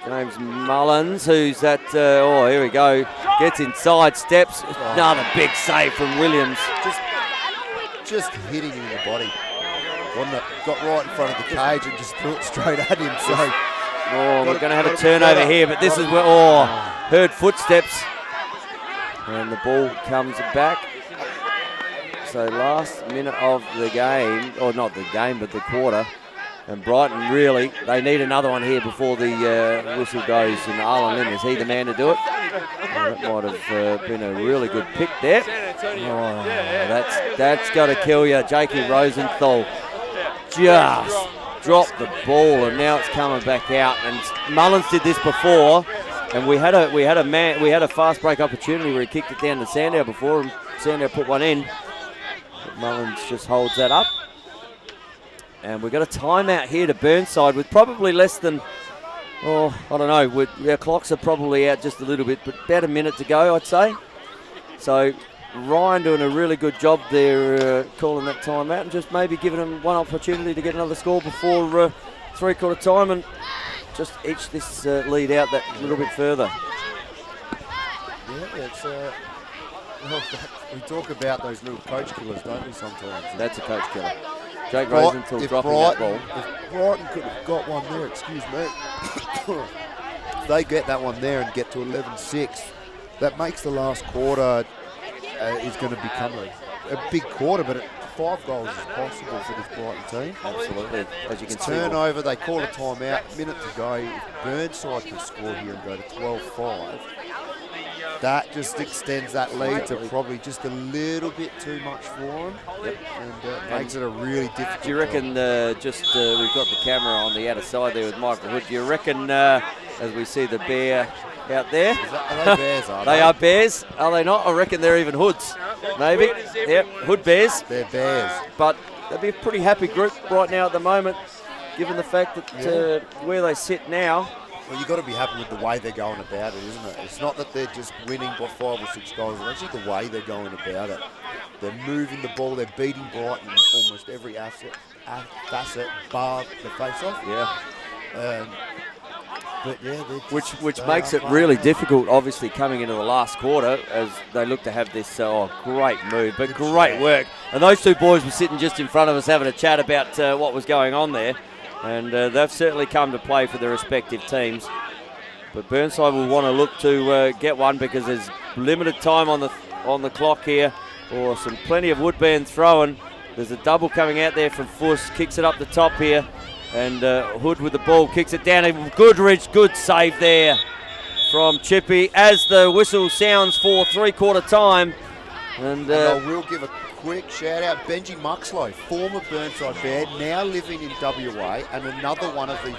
James Mullins, who's at, here we go, gets inside, steps, another big save from Williams. Just hitting him in the body. One that got right in front of the cage and just threw it straight at him. So, we're going to have a turnover here, but this is where, heard footsteps. And the ball comes back. So last minute of the game, or not the game, but the quarter. And Brighton really, they need another one here before the whistle goes. And Arlen Lim, is he the man to do it? That might have been a really good pick there. Oh, that's got to kill you. Jakey Rosenthal just dropped the ball, and now it's coming back out. And Mullins did this before, and we had a fast break opportunity where he kicked it down to Sandow before, and Sandow put one in. But Mullins just holds that up. And we've got a timeout here to Burnside with probably less than, I don't know, our clocks are probably out just a little bit, but about a minute to go, I'd say. So Ryan doing a really good job there calling that time out and just maybe giving them one opportunity to get another score before three-quarter time and just edge this lead out that little bit further. Yeah, it's we talk about those little coach killers, don't we, sometimes? That's a coach killer. Jake Rosenthal dropping that ball. If Brighton could have got one there, excuse me, if they get that one there and get to 11-6, that makes the last quarter is going to become a big quarter, but 5 goals is possible for this Brighton team. Absolutely. As you can see. Turnover, they call a timeout, minute to go. If Burnside can score here and go to 12-5, that just extends that lead to probably just a little bit too much for them. Yep. And makes it a really difficult. Do you reckon we've got the camera on the outer side there with Michael Hood. Do you reckon as we see the bear out there? Are they bears, are they? They are bears, are they not? I reckon they're even hoods. Maybe. Yep, hood bears. They're bears. But they'd be a pretty happy group right now at the moment, given the fact that where they sit now. Well, you've got to be happy with the way they're going about it, isn't it? It's not that they're just winning by 5 or 6 goals. It's actually the way they're going about it. They're moving the ball. They're beating Brighton in almost every facet, bar the face-off. Yeah. But yeah, which makes it really difficult, obviously, coming into the last quarter as they look to have this great move, but great work. And those two boys were sitting just in front of us having a chat about what was going on there. And they've certainly come to play for their respective teams. But Burnside will want to look to get one because there's limited time on the clock here, or plenty of Woodburn throwing. There's a double coming out there from Fuss, kicks it up the top here. And Hood with the ball, kicks it down. Goodrich, good save there from Chippy as the whistle sounds for three-quarter time. And I will give a quick shout out, Benji Muxlow, former Burnside Bear, now living in WA, and another one of these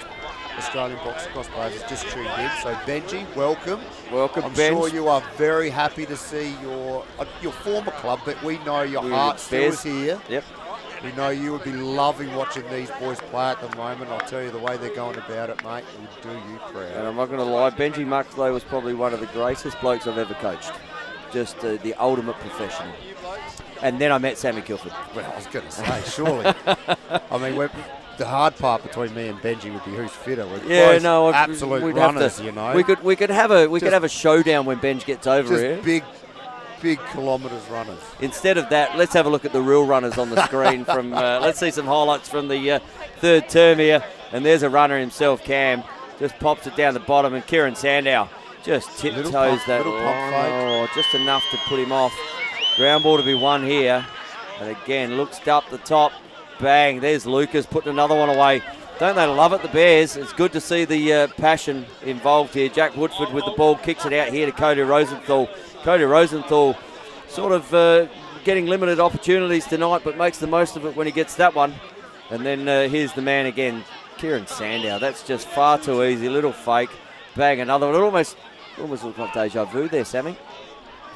Australian box lacrosse players has just tuned in. So Benji, welcome. Welcome, I'm Ben. sure you are very happy to see your former club, but we know your heart still is here. Yep. We know you would be loving watching these boys play at the moment. I'll tell you, the way they're going about it, mate, will do you proud. And I'm not going to lie, Benji Muxlow was probably one of the greatest blokes I've ever coached. Just the ultimate professional. And then I met Sammy Kilford. Well, I was going to say, surely. I mean, the hard part between me and Benji would be who's fitter. We're both absolute runners, you know. We could have a showdown when Benj gets over here. Big kilometres runners. Instead of that, let's have a look at the real runners on the screen. From let's see some highlights from the third term here. And there's a runner himself, Cam. Just pops it down the bottom, and Kieran Sandow just tiptoes that line. Just enough to put him off. Ground ball to be won here. And again, looks up the top. Bang, there's Lucas putting another one away. Don't they love it, the Bears? It's good to see the passion involved here. Jack Woodford with the ball, kicks it out here to Cody Rosenthal. Cody Rosenthal sort of getting limited opportunities tonight, but makes the most of it when he gets that one. And then here's the man again, Kieran Sandow. That's just far too easy. Little fake. Bang, another one. It almost looks like deja vu there, Sammy.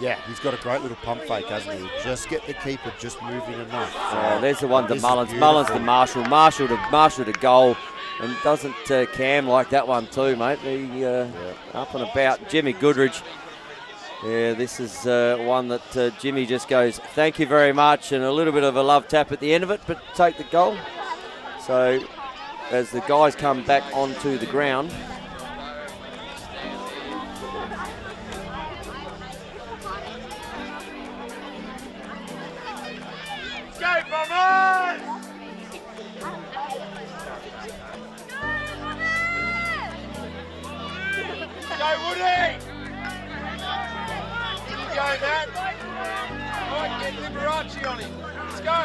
Yeah, he's got a great little pump fake, hasn't he? Just get the keeper just moving enough. There's the one to Mullins. Mullins to Marshall. Marshall to goal. And doesn't Cam like that one too, mate? He up and about. Jimmy Goodrich. Yeah, this is one that Jimmy just goes, thank you very much, and a little bit of a love tap at the end of it, but take the goal. So as the guys come back onto the ground, Go, Bombers! Go, Woody! Go, man. All right, get Liberace on him. Let's go.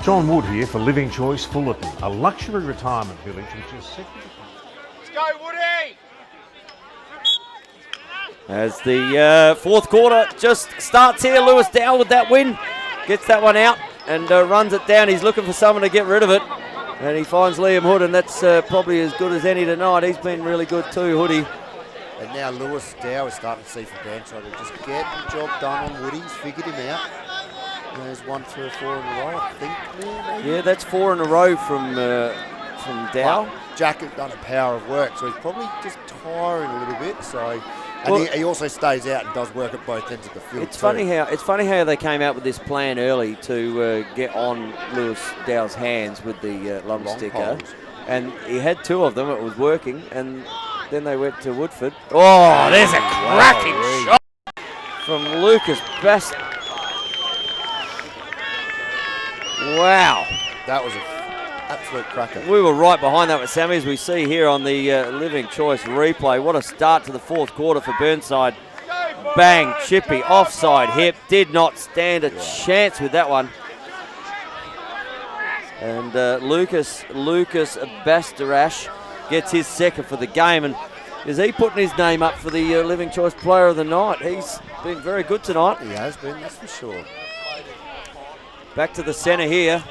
John Wood here for Living Choice Fullerton, a luxury retirement village which is set to become... Let's go, Woody! as the fourth quarter just starts here, Lewis Dow with that win. Gets that one out and runs it down. He's looking for someone to get rid of it. And he finds Liam Hood, and that's probably as good as any tonight. He's been really good too, Hoodie. And now Lewis Dow is starting to see from Burnside to just get the job done on Woody. He's figured him out. And there's 1, 3, 4 in a row, I think. Maybe. Yeah, that's 4 in a row from from Dow. But Jack has done a power of work, so he's probably just tiring a little bit. So, and Well, he also stays out and does work at both ends of the field. It's funny how they came out with this plan early to get on Lewis Dow's hands with the long sticker, poles. and he had 2 of them. It was working, and then they went to Woodford. Oh, there's a cracking shot from Lucas Best. Wow. That was an absolute cracker. We were right behind that with Sammy, as we see here on the Living Choice replay. What a start to the 4th quarter for Burnside. Bang, chippy, offside hip. Did not stand a chance with that one. And Lucas Bastarash gets his 2nd for the game. And is he putting his name up for the Living Choice Player of the Night? He's been very good tonight. He has been, that's for sure. Back to the centre here.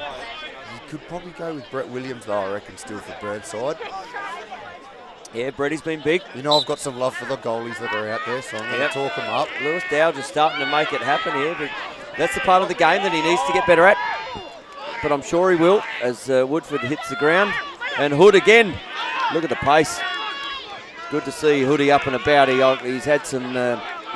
You could probably go with Brett Williams, though, I reckon, still for Burnside. Yeah, Bretty's been big. You know, I've got some love for the goalies that are out there, so I'm going to talk them up. Lewis Dow just starting to make it happen here, but that's the part of the game that he needs to get better at. But I'm sure he will as Woodford hits the ground. And Hood again. Look at the pace. Good to see Hoodie up and about. He's had some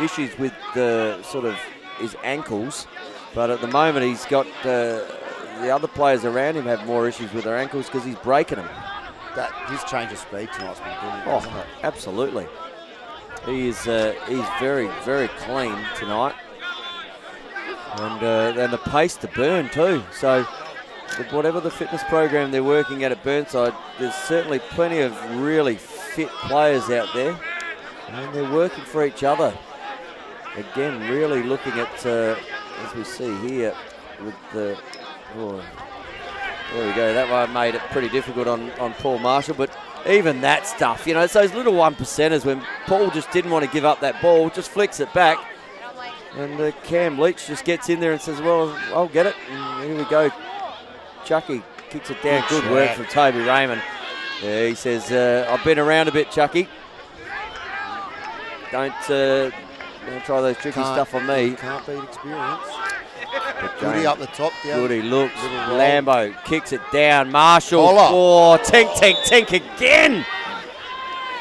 issues with sort of his ankles, but at the moment he's got the other players around him have more issues with their ankles because he's breaking them. His change of speed tonight's been brilliant, hasn't it? Absolutely. He's very, very clean tonight. And the pace to burn too. So whatever the fitness program they're working at Burnside, there's certainly plenty of really fit players out there. And they're working for each other. Again, really looking at, as we see here, with the... there we go. That one made it pretty difficult on Paul Marshall. But even that stuff, you know, it's those little 1%ers when Paul just didn't want to give up that ball, just flicks it back. And Cam Leach just gets in there and says, well, I'll get it. And here we go. Chucky kicks it down. Good work from Toby Raymond. Yeah, he says, I've been around a bit, Chucky. Don't try those tricky stuff on me. Can't beat experience. Goody up the top. Goody looks. Lambo kicks it down. Marshall. Oh, tink again.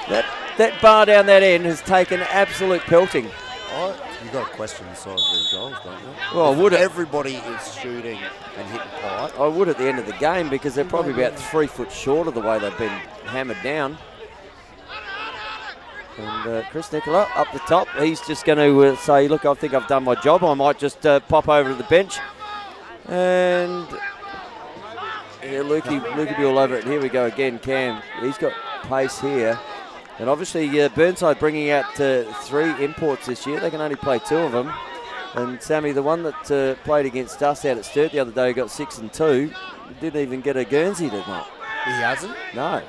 That bar down that end has taken absolute pelting. You've got to question the size of these goals, don't you? Well, would everybody is shooting and hitting tight. I would at the end of the game because they're probably about 3 foot short of the way they've been hammered down. And Chris Nicola up the top. He's just going to say, look, I think I've done my job. I might just pop over to the bench. And yeah, Lukey will be all over it. And here we go again, Cam. He's got pace here. And obviously Burnside bringing out 3 imports this year. They can only play 2 of them. And Sammy, the one that played against us out at Sturt the other day, got 6 and 2. Didn't even get a Guernsey tonight. He hasn't? No.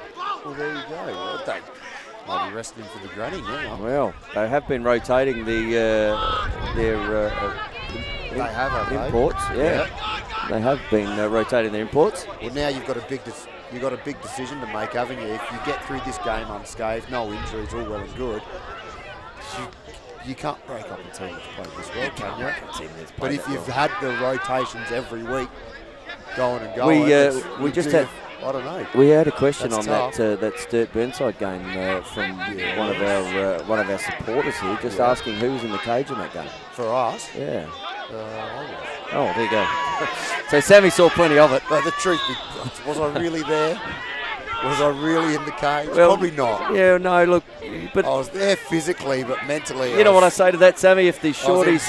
Well, there you go. Well, they might be resting for the granny now. Well, they have been rotating their imports. Yeah. They have been rotating their imports. Well, now you've got a big decision to make, haven't you? If you get through this game unscathed, no injuries, all well and good, you can't break up a team that's played this well, can you? But if you've had the rotations every week, going and going, we just had. I don't know. We had a question That's on tough. that Sturt Burnside game from one of our supporters here, just asking who was in the cage in that game. For us? Yeah. I was. Oh, there you go. So Sammy saw plenty of it. But the truth is, was I really there? Was I really in the cage? Well, probably not. Yeah, no, look, but I was there physically, but mentally. You know what I say to that, Sammy? If the shorties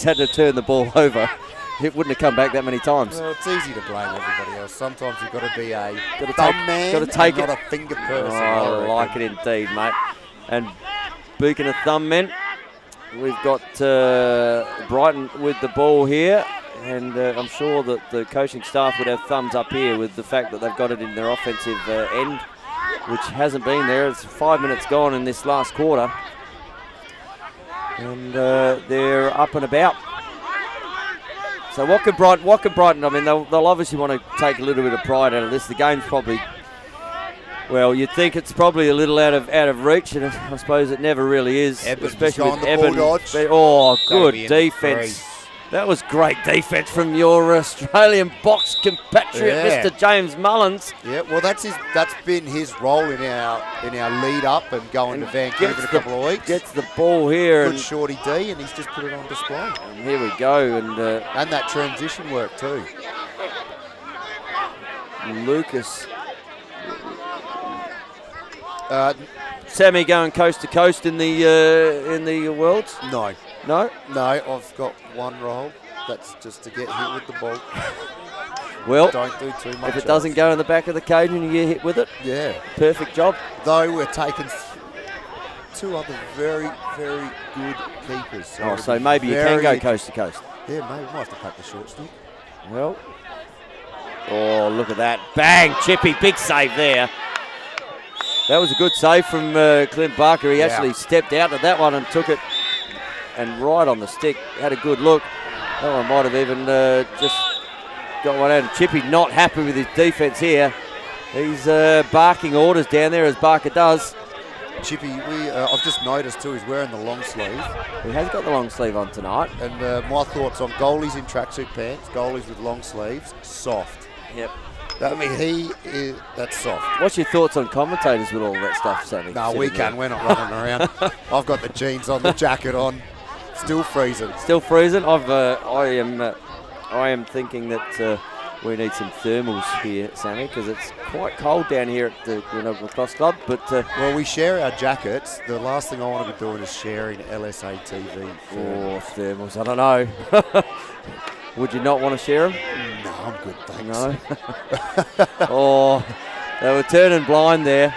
had to turn the ball over, it wouldn't have come back that many times. Well, it's easy to blame everybody else. Sometimes you've got to be a man, not a finger person. I like it indeed, mate. And speaking of thumb men, we've got Brighton with the ball here. And I'm sure that the coaching staff would have thumbs up here with the fact that they've got it in their offensive end, which hasn't been there. It's 5 minutes gone in this last quarter. And they're up and about. So what can Brighton, I mean, they'll obviously want to take a little bit of pride out of this. The game's probably, well, you'd think it's probably a little out of reach, and I suppose it never really is. Ebbins especially with the Ebbins. Bulldogs. Oh, good defence. That was great defence from your Australian box compatriot, Mr. James Mullins. Yeah, well, that's been his role in our lead up and going to Vancouver in a couple of weeks. Gets the ball here. Good shorty D, and he's just put it on display. And here we go. And that transition work too. Lucas. Sammy going coast to coast in the Worlds? No. No? No, I've got one role. That's just to get hit with the ball. Well, don't do too much. If it doesn't go in the back of the cage and you get hit with it, yeah, perfect job. Though we're taking two other very, very good keepers. So maybe you can go coast to coast. Yeah, maybe. We might have to pack the short stick. Well, look at that. Bang, Chippy, big save there. That was a good save from Clint Barker. He actually stepped out to that one and took it and right on the stick. Had a good look. That one might have even just got one out. And Chippy not happy with his defence here. He's barking orders down there as Barker does. Chippy, I've just noticed too, he's wearing the long sleeve. He has got the long sleeve on tonight. And my thoughts on goalies in tracksuit pants, goalies with long sleeves, soft. Yep. That's soft. What's your thoughts on commentators with all that stuff, Sammy? No, we can. We're not running around. I've got the jeans on, the jacket on. Still freezing. Still freezing. I am thinking that we need some thermals here, Sammy, because it's quite cold down here at the Brighton Lacrosse Club. But well, we share our jackets. The last thing I want to be doing is sharing LSA TV or thermals. I don't know. Would you not want to share them? No, I'm good, thanks. No. They were turning blind there.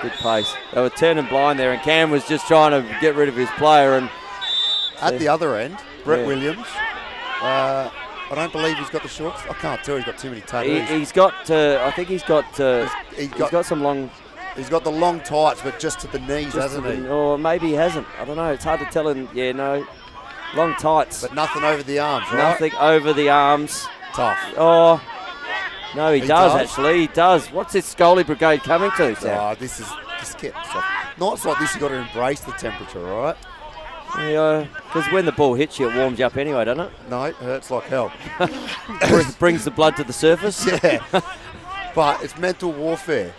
Good pace. They were turning blind there, and Cam was just trying to get rid of his player. And at the other end, Brett Williams. I don't believe he's got the shorts. I can't tell. He's got too many tattoos. He's got. I think he's got some long. He's got the long tights, but just to the knees, hasn't he? Or maybe he hasn't. I don't know. It's hard to tell. Yeah, no. Long tights. But nothing over the arms, right? Nothing over the arms. Tough. Oh, no, he does actually. He does. What's this goalie brigade coming to, Sam? This gets soft. Nights like this, you've got to embrace the temperature, right? Yeah, because when the ball hits you, it warms you up anyway, doesn't it? No, it hurts like hell. Brings the blood to the surface. Yeah, but it's mental warfare.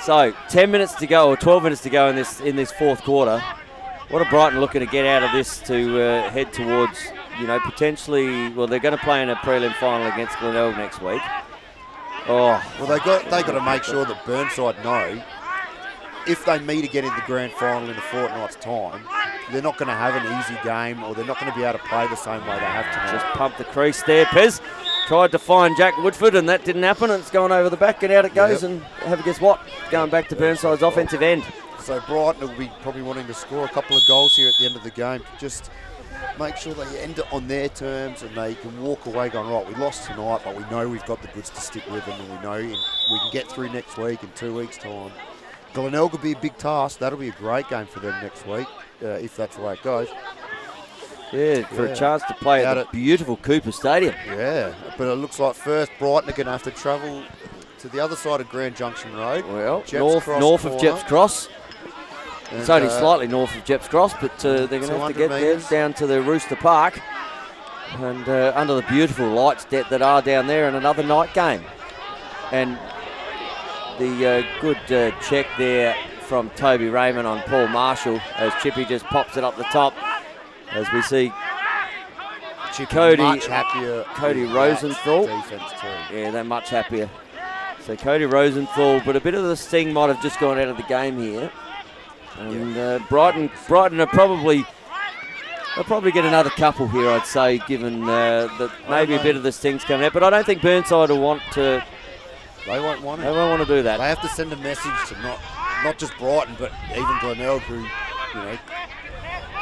So, 10 minutes to go, or 12 minutes to go in this fourth quarter. What are Brighton looking to get out of this to head towards, potentially? Well, they're going to play in a prelim final against Glenelg next week. Oh, well, they got to make sure that Burnside know if they meet again in the grand final in a fortnight's time, they're not going to have an easy game, or they're not going to be able to play the same way they have tonight. Just pump the crease there, Pez. Tried to find Jack Woodford, and that didn't happen. And it's gone over the back, and out it goes. And have a guess what? Going back to Burnside's offensive end. So Brighton will be probably wanting to score a couple of goals here at the end of the game to just make sure they end it on their terms and they can walk away going, right, we lost tonight, but we know we've got the goods to stick with them, and we know we can get through next week in 2 weeks' time. Glenelg will be a big task. That'll be a great game for them next week, if that's the way it goes. Yeah, for a chance to play at the beautiful Cooper Stadium. Yeah, but it looks like first Brighton are going to have to travel to the other side of Grand Junction Road. Well, north of Jeps Cross. And it's only slightly north of Jeps Cross, but they're going to have to get there down to the Rooster Park and under the beautiful lights that are down there, and another night game. And the good check there from Toby Raymond on Paul Marshall as Chippy just pops it up the top. As we see Cody Rosenthal. Yeah, they're much happier. So Cody Rosenthal, but a bit of the sting might have just gone out of the game here. And Brighton are probably get another couple here, I'd say, given that maybe a bit of the sting's coming out. But I don't think Burnside will want to. They won't want it. They won't want to do that. They have to send a message to not just Brighton, but even Glenelg, who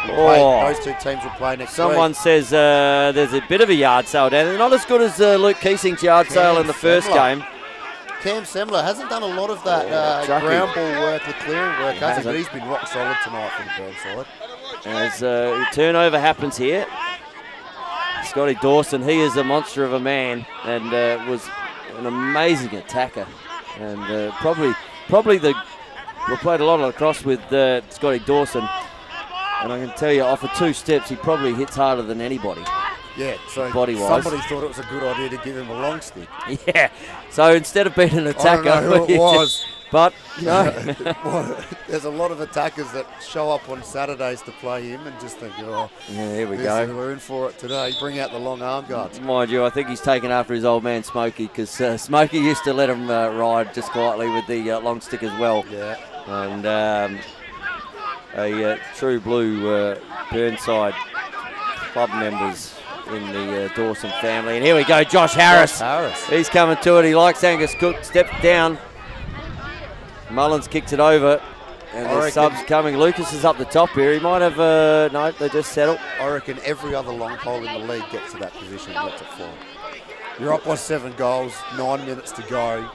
those two teams will play next week. Someone says there's a bit of a yard sale down there. Not as good as Luke Keesing's yard sale in the first game. Cam Semler hasn't done a lot of that ground ball work, the clearing work, has he? But he's been rock solid tonight from the Burnside. As a turnover happens here, Scotty Dawson, he is a monster of a man and was an amazing attacker. And probably we played a lot of lacrosse with Scotty Dawson. And I can tell you, off of 2 steps, he probably hits harder than anybody. Yeah, so Body-wise. somebody thought it was a good idea to give him a long stick. Yeah. So instead of being an attacker, I don't know who it was. But, you know. Well, there's a lot of attackers that show up on Saturdays to play him and just think, oh, yeah, here we go. we're in for it today. Bring out the long arm guards. Mind you, I think he's taken after his old man Smokey, because Smokey used to let him ride just quietly with the long stick as well. Yeah. And a true blue Burnside club members in the Dawson family. And here we go, Josh Harris. He's coming to it. He likes Angus Cook. Steps down. Mullins kicks it over. And the subs coming. Lucas is up the top here. He might have... no, they just settle. I reckon every other long pole in the league gets to that position and lets it fall. You're up by 7 goals, 9 minutes to go.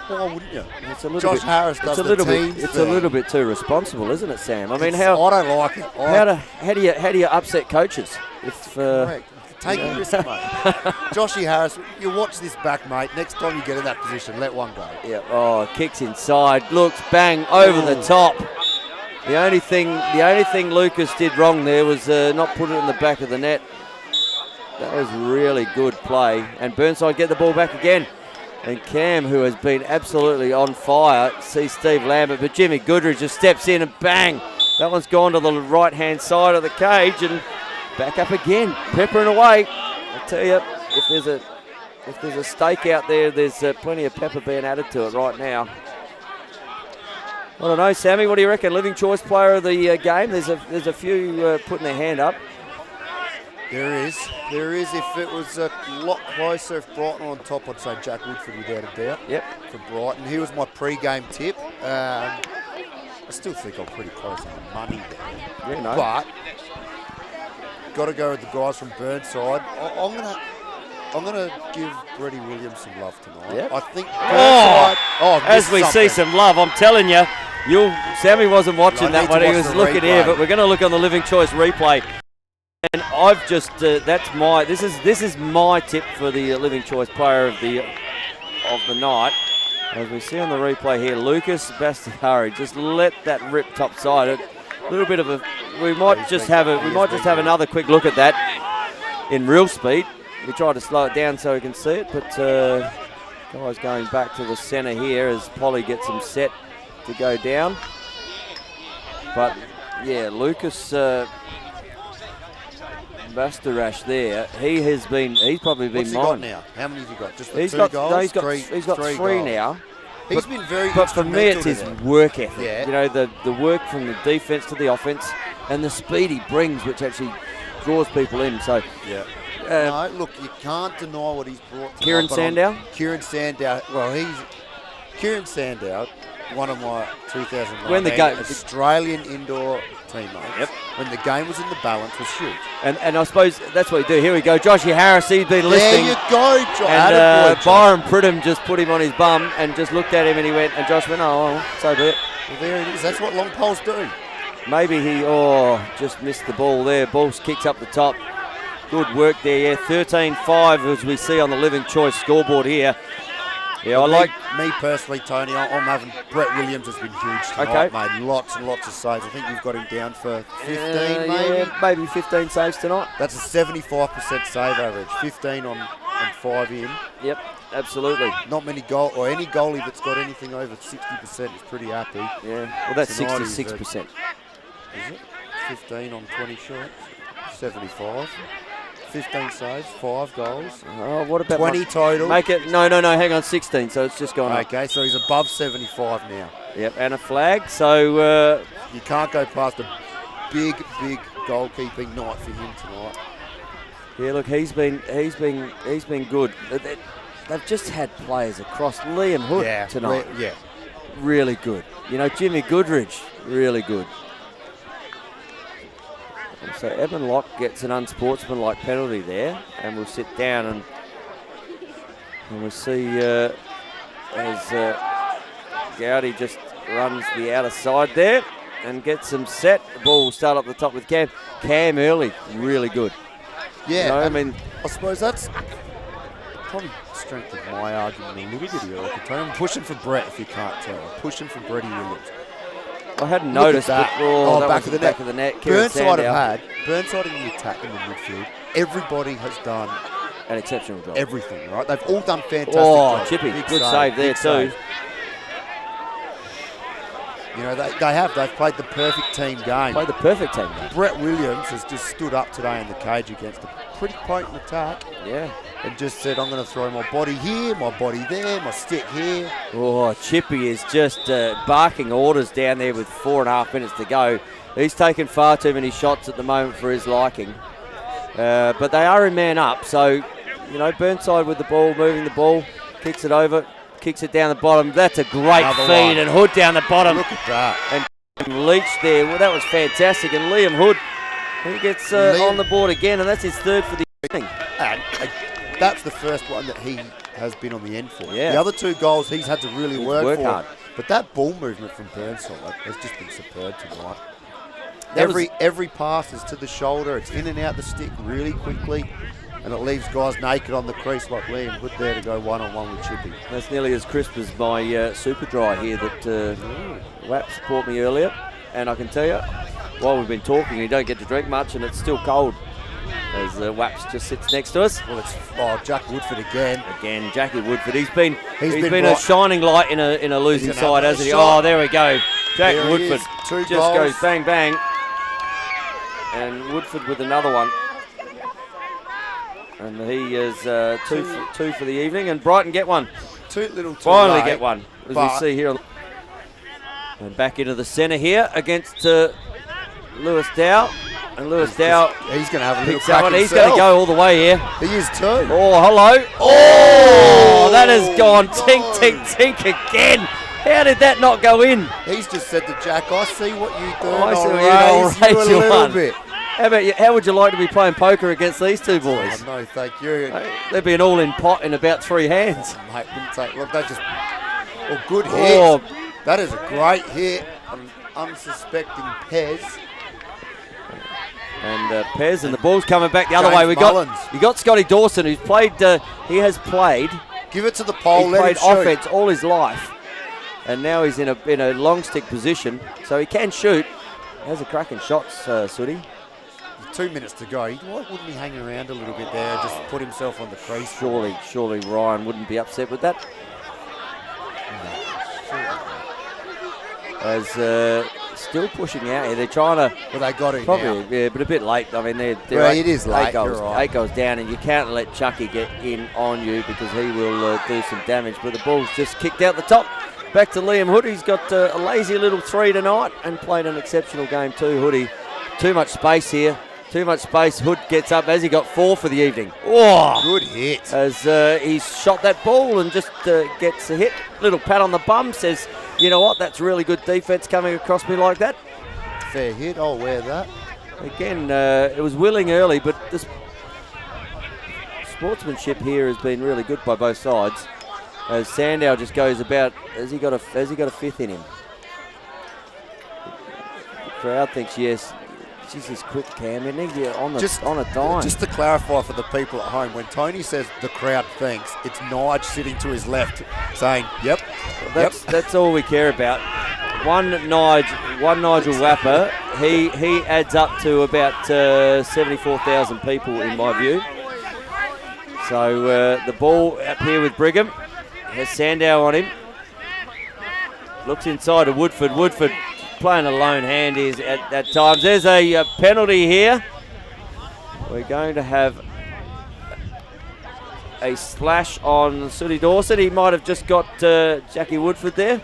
Why wouldn't you? It's a little Josh bit, Harris does it's a the little team bit. It's thing. a little bit too responsible, isn't it, Sam? I mean, I don't like it. how do you upset coaches? If correct. Take a risk, mate. Joshy Harris, you watch this back, mate. Next time you get in that position, let one go. Yeah. Oh, kicks inside. Looks bang over the top. The only thing Lucas did wrong there was not put it in the back of the net. That was really good play. And Burnside get the ball back again. And Cam, who has been absolutely on fire, sees Steve Lambert, but Jimmy Goodridge just steps in and bang. That one's gone to the right-hand side of the cage and back up again, peppering away. I tell you, if there's a stake out there, there's plenty of pepper being added to it right now. I don't know, Sammy, what do you reckon? Living choice player of the game? There's a few putting their hand up. There is. If it was a lot closer, if Brighton were on top, I'd say Jack Woodford without a doubt. Yep. For Brighton. He was my pre-game tip. I still think I'm pretty close on the money there. Yeah, no. But got to go with the guys from Burnside. I'm gonna give Brady Williams some love tonight. Yep. I think Burnside. As we see some love, I'm telling you, Sammy wasn't watching that one. He was looking here, but we're going to look on the Living Choice replay. And I've just this is my tip for the Living Choice player of the night. As we see on the replay here, Lucas Bastiari just let that rip top side. A little bit of a we might just have another quick look at that in real speed. We tried to slow it down so we can see it, but guys going back to the centre here as Polly gets him set to go down. But yeah, Lucas Bastarash there. He's probably been What's mine. he got now? How many has he got? Just He's 2 got goals? no, he's got three goals. now. He's been very. But for me, it's his work ethic. Yeah. You know, the work from the defence to the offence and the speed he brings, which actually draws people in. So yeah. No, look, you can't deny what he's brought to Kieran Sandow? Kieran Sandow. Well, Kieran Sandow, one of my 2019 when the game, Australian indoor teammates. Yep. When the game was in the balance, was huge. And I suppose that's what we do. Here we go. Joshy Harris, he's been listening. There you go, Josh. And Byron Pridham just put him on his bum and just looked at him and he went, and Josh went, oh, well, so be it. Well, there it is. That's what long poles do. Maybe he, just missed the ball there. Ball kicks up the top. Good work there, yeah. 13-5 as we see on the Living Choice scoreboard here. Yeah, me personally, Tony, I'm having Brett Williams has been huge tonight, mate. Lots and lots of saves. I think you've got him down for 15, maybe? Yeah, maybe 15 saves tonight. That's a 75% save average. 15 on 5 in. Yep, absolutely. Not many any goalie that's got anything over 60% is pretty happy. Yeah, well that's Tonight 66%. Is it? 15 on 20 shots, 75. 15 saves, 5 goals. Oh, what about 20 total? Make it no, hang on, 16. So it's just gone up. Okay, so he's above 75 now. Yep, and a flag. So you can't go past a big goalkeeping night for him tonight. Yeah, look, he's been good. They've just had players across. Liam Hood tonight. Really good. You know, Jimmy Goodridge, really good. So Evan Locke gets an unsportsmanlike penalty there, and we'll sit down and we'll see as Gowdy just runs the outer side there and gets them set. The ball will start up the top with Cam. Cam early, really good. Yeah, you know, I mean, I suppose that's probably strengthened my argument a little bit here. I'm pushing for Brett, if you can't tell. I'm pushing for Brady Williams. I hadn't Look at noticed. that. But, oh, that back was of the back net. of the net. Kieran Burnside Sandow. have had, Burnside in the attack in the midfield, everybody has done An exceptional job. everything, right? They've all done fantastic Oh, jobs. Chippy, Big good save there big too. save. You know, they've played the perfect team game. Played the perfect team game. Brett Williams has just stood up today in the cage against a pretty potent attack Yeah. and just said, I'm going to throw my body here, my body there, my stick here. Oh, Chippy is just barking orders down there with 4.5 minutes to go. He's taken far too many shots at the moment for his liking. But they are in man up, so, you know, Burnside with the ball, moving the ball, kicks it over, kicks it down the bottom. That's a great Another feed, one. and Hood down the bottom. Look at that. And Leach there, well, that was fantastic. And Liam Hood, he gets on the board again, and that's his third for the evening. And that's the first one that he has been on the end for. Yeah. The other two goals he's had to really He's work worked for. hard. But that ball movement from Burnside has just been superb tonight. That Every pass is to the shoulder. It's in and out the stick really quickly. And it leaves guys naked on the crease like Liam Hood there to go one-on-one with Chippy. That's nearly as crisp as my super dry here that Waps bought me earlier. And I can tell you, while we've been talking, you don't get to drink much, and it's still cold as Waps just sits next to us. Well, it's Jack Woodford again. Again, Jackie Woodford. He's been been a right. shining light in a losing He's side, gonna have hasn't he? another Oh, there we go. Jack There he Woodford is. Two just goals. goes bang bang, and Woodford with another one. And he is two for the evening, and Brighton get one. Finally get one, as we see here. And back into the centre here against Lewis Dow. And Lewis Dow He's going to have a little picks that crack one. He's going to go all the way here. He is too. Oh, hello. Oh, that has gone tink, tink, tink again. How did that not go in? He's just said to Jack, I see what you do. Oh, I see I'll what you do, I'll raise you a raise you little one. bit. How about you? How would you like to be playing poker against these two boys? Oh, no, thank you. There'd be an all-in pot in about 3 hands. Mate, wouldn't take. Look, that just. Oh, good hit. Oh. That is a great hit. An unsuspecting Pez. And Pez, and the ball's coming back the other James way. Mullins. You got Scotty Dawson, who's played. He has played. Give it to the pole. He's Let played him shoot. offense all his life, and now he's in a long stick position, so he can shoot. He has a cracking shot, Sooty. 2 minutes to go. Why wouldn't he hang around a little bit there and just put himself on the crease? Surely Ryan wouldn't be upset with that. As still pushing out here, they're trying to. Well, they got him Probably, now. yeah, but a bit late. I mean, they're Well, it is late, 8 goals, you're right. 8 goals down, and you can't let Chucky get in on you because he will do some damage. But the ball's just kicked out the top. Back to Liam Hood. He's got a lazy little 3 tonight and played an exceptional game too, Hoodie. Too much space here. Too much space. Hood gets up as he got 4 for the evening. Oh! Good hit. As he's shot that ball and just gets a hit. Little pat on the bum, says, you know what, that's really good defence coming across me like that. Fair hit. I'll wear that. Again, it was willing early, but this sportsmanship here has been really good by both sides. As Sandow just goes about, has he got a fifth in him? The crowd thinks yes. Jeez, he's quick, Cam, isn't he? Yeah, on a dime. Just to clarify for the people at home, when Tony says the crowd thinks, it's Nige sitting to his left saying, yep, That's all we care about. One Nigel Wapper, he adds up to about 74,000 people in my view. So the ball up here with Brigham. Has Sandow on him. Looks inside to Woodford. Woodford playing a lone hand is at times. There's a penalty here. We're going to have a slash on Sooty Dawson. He might have just got Jackie Woodford there.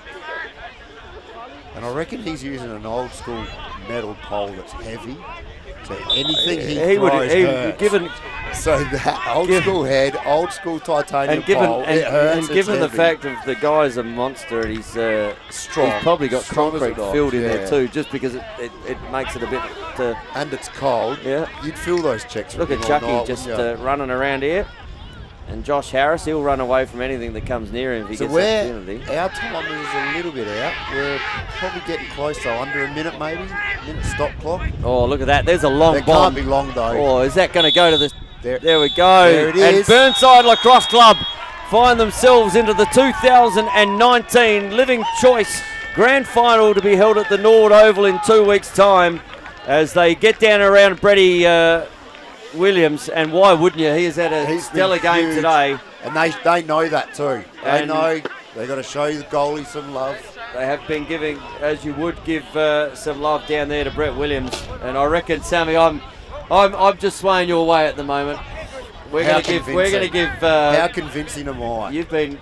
And I reckon he's using an old school metal pole that's heavy. So anything he throws hurts. Given So that old school head, old school titanium pole, it hurts. and given the it's fact of the guy's a monster and he's strong, he's probably got strong as a concrete dog, filled in yeah. there too, just because it makes it a bit. And it's cold. Yeah. You'd feel those checks. Look at Chucky just running around here, and Josh Harris, he'll run away from anything that comes near him if he So gets we're, the opportunity. our time is a little bit out. We're probably getting close though, under a minute maybe. Minute stop clock. Oh, look at that! There's a long They bomb. can't be long though. Oh, is that going to go to the? There we go. There it and is. Burnside Lacrosse Club find themselves into the 2019 Living Choice grand final to be held at the Norwood Oval in 2 weeks' time as they get down around Brady Williams. And why wouldn't you? He has had a stellar game huge. today. And they know that too. They And know they've got to show the goalie some love. They have been giving, as you would give some love down there to Brett Williams. And I reckon, Sammy, I'm just swaying your way at the moment. We're going to give. How convincing am I? You've been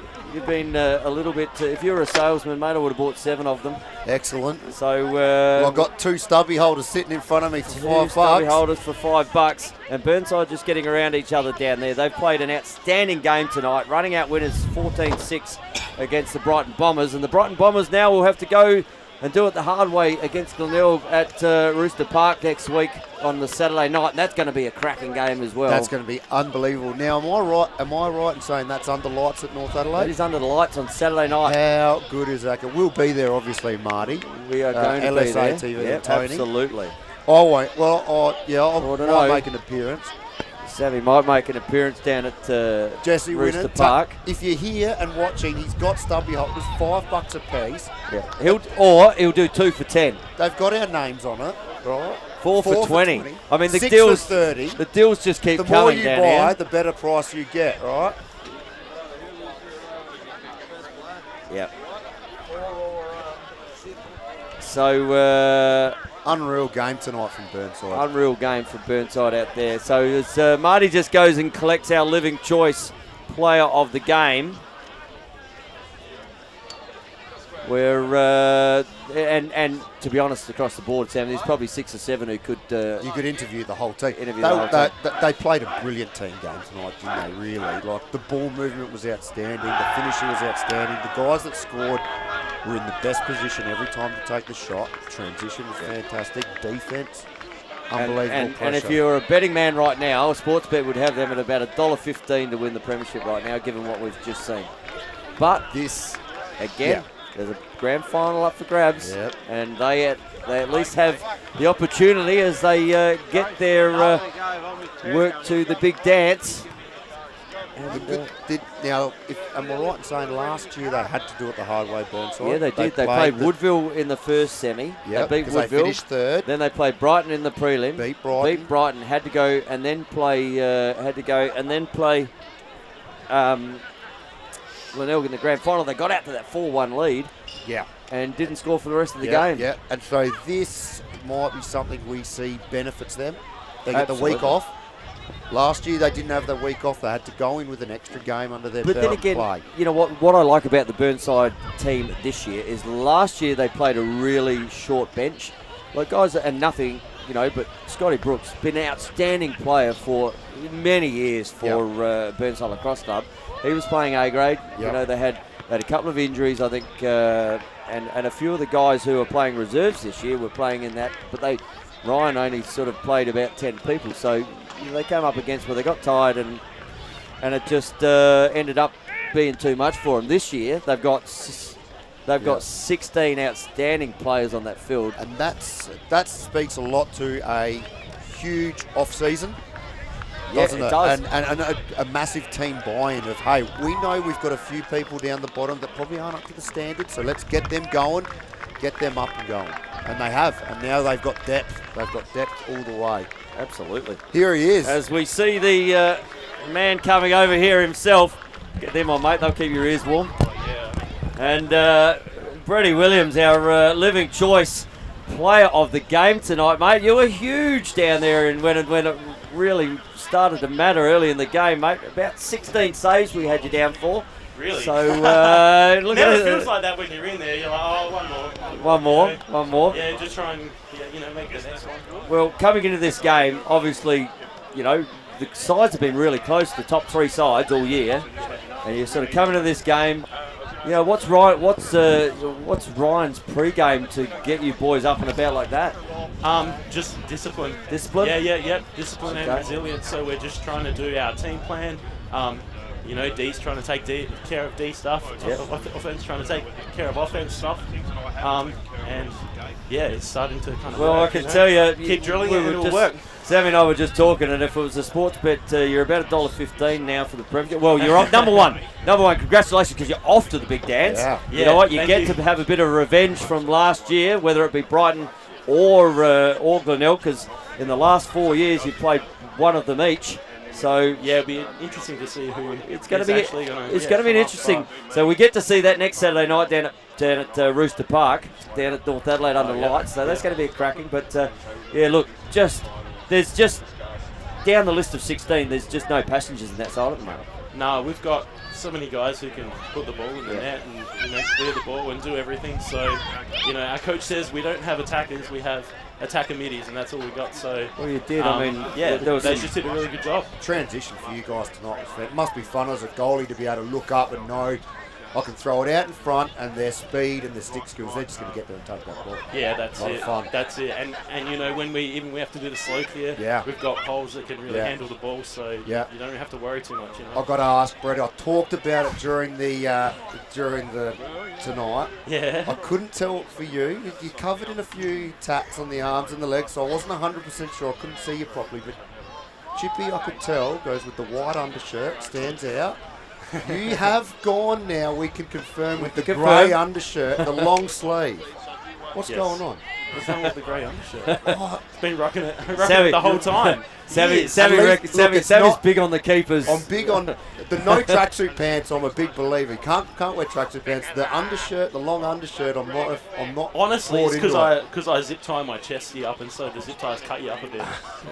a little bit. If you were a salesman, mate, I would have bought 7 of them. Excellent. So Well, I've got 2 stubby holders sitting in front of me for $5. stubby holders for $5, and Burnside just getting around each other down there. They've played an outstanding game tonight, running out winners 14-6 against the Brighton Bombers, and the Brighton Bombers now will have to go and do it the hard way against Glenelg at Rooster Park next week on the Saturday night, and that's going to be a cracking game as well. That's going to be unbelievable. Now, am I right in saying that's under lights at North Adelaide? That is under the lights on Saturday night. How good is that? We'll be there, obviously, Marty. We are going to LSA be there. TV Yep, and Tony. absolutely. I won't. Well, I'll don't know. make an appearance. Sammy might make an appearance down at Jesse Rooster Winner, Park. If you're here and watching, he's got stubby holders, $5 a piece. Yeah. He'll do 2 for 10. They've got our names on it, right? 4 for 20. I mean, the 6 deals, for 30. the deals just keep The more coming you down buy, here. the better price you get, right? Yeah. So Unreal game tonight from Burnside. unreal game for Burnside out there. So as Marty just goes and collects our living choice player of the game, where and to be honest, across the board, Sam, there's probably 6 or 7 who could. You could interview the whole team. They played a brilliant team game tonight, didn't they? Really, like the ball movement was outstanding, the finishing was outstanding. The guys that scored were in the best position every time to take the shot. Transition was fantastic. Defense, unbelievable. And if you're a betting man right now, a sports bet would have them at about $1.15 to win the premiership right now, given what we've just seen. But this again. There's a grand final up for grabs, Yep. and they at least have the opportunity as they get their work to the big dance. And, am I right in saying last year they had to do it the hard way, Burnside? yeah, they did. They played Woodville in the first semi. Yep, they beat 'cause Woodville. they finished 3rd. Then they played Brighton in the prelim. Beat Brighton. Had to go and then play. Glenelg in the grand final. They got out to that 4-1 lead. Yeah. And didn't score for the rest of the game. Yeah, and so this might be something we see benefits them. They get the Absolutely. week off. Last year they didn't have the week off. They had to go in with an extra game under their But belt then again, and play. you know what I like about the Burnside team this year is last year they played a really short bench. Like guys, and nothing, but Scotty Brooks, been an outstanding player for many years for Burnside Lacrosse Club. He was playing A grade. Yep. They had a couple of injuries, I think, and a few of the guys who are playing reserves this year were playing in that. But Ryan only sort of played about 10 people, so they came up against where they got tired, and it just ended up being too much for them. This year they've got 16 outstanding players on that field, And that speaks a lot to a huge off-season. Doesn't it does. And a massive team buy-in of, hey, we know we've got a few people down the bottom that probably aren't up to the standard, so let's get them going, get them up and going. And they have, and now they've got depth. They've got depth all the way. Absolutely. Here he is. As we see the man coming over here himself. Get them on, mate. They'll keep your ears warm. And Brady Williams, our living choice player of the game tonight, mate. You were huge down there, and when it really started to matter early in the game, mate. About 16 saves we had you down for. Really? So look Never at it. feels like that when you're in there. You're like, oh, One more. Yeah, just try and make the next one. Well, coming into this game, obviously, the sides have been really close, the top 3 sides all year, and you're sort of coming to this game. What's Ryan's pre-game to get you boys up and about like that? Just discipline. Discipline? Yeah. Discipline Okay. and resilience. So we're just trying to do our team plan. D's trying to take care of D stuff. Yep. Offense trying to take care of offense stuff. And yeah, it's starting to kind of Well, work, I can tell you, keep drilling we it and were it'll just- work. Sammy and I were just talking, and if it was a sports bet, you're about $1.15 now for the Premiership. Well, you're off number one. Number one, congratulations, because you're off to the big dance. Yeah. You know what? You thank get you. to have a bit of revenge from last year, whether it be Brighton or Glenelg, because in the last 4 years you've played one of them each. So Yeah, it'll be interesting to see who it's going to is be actually gonna, it's yeah, going to be come up. interesting. So we get to see that next Saturday night down at Rooster Park, down at North Adelaide under yeah. lights. So that's going to be a cracking. But yeah, look, there's just down the list of 16. There's just no passengers in that side at the moment. No, we've got so many guys who can put the ball in the net and clear the ball and do everything. So, our coach says we don't have attackers, we have attacker middies, and that's all we got. So, Well, you did. I mean, yeah, there was they some- just did a really good job. Transition for you guys tonight was fair. It must be fun as a goalie to be able to look up and know I can throw it out in front, and their speed and their stick skills, they're just going to get there and take that ball. Yeah, that's Lot of it. fun. That's it. And when we have to do the slow clear, Yeah. we've got poles that can really Yeah. handle the ball, so Yeah. you don't have to worry too much. I've got to ask, Brett, I talked about it during the tonight. Yeah. I couldn't tell for you. You covered in a few taps on the arms and the legs, so I wasn't 100% sure. I couldn't see you properly, but Chippy, I could tell, goes with the white undershirt, stands out. You have gone now, we can confirm, with the Confirm. grey undershirt, the long sleeve. What's Yes. going on? What's wrong with the grey undershirt? Oh, It's been rocking it Sammy- the whole time. Sammy, Years. Sammy, At least- reckons, look, Sammy, it's Sammy's not- big on the keepers. I'm big on the no tracksuit pants. I'm a big believer. You can't wear tracksuit pants. The undershirt, the long undershirt. I'm not. Honestly, bought it's into it. because I zip tie my chesty up, and so the zip ties cut you up a bit.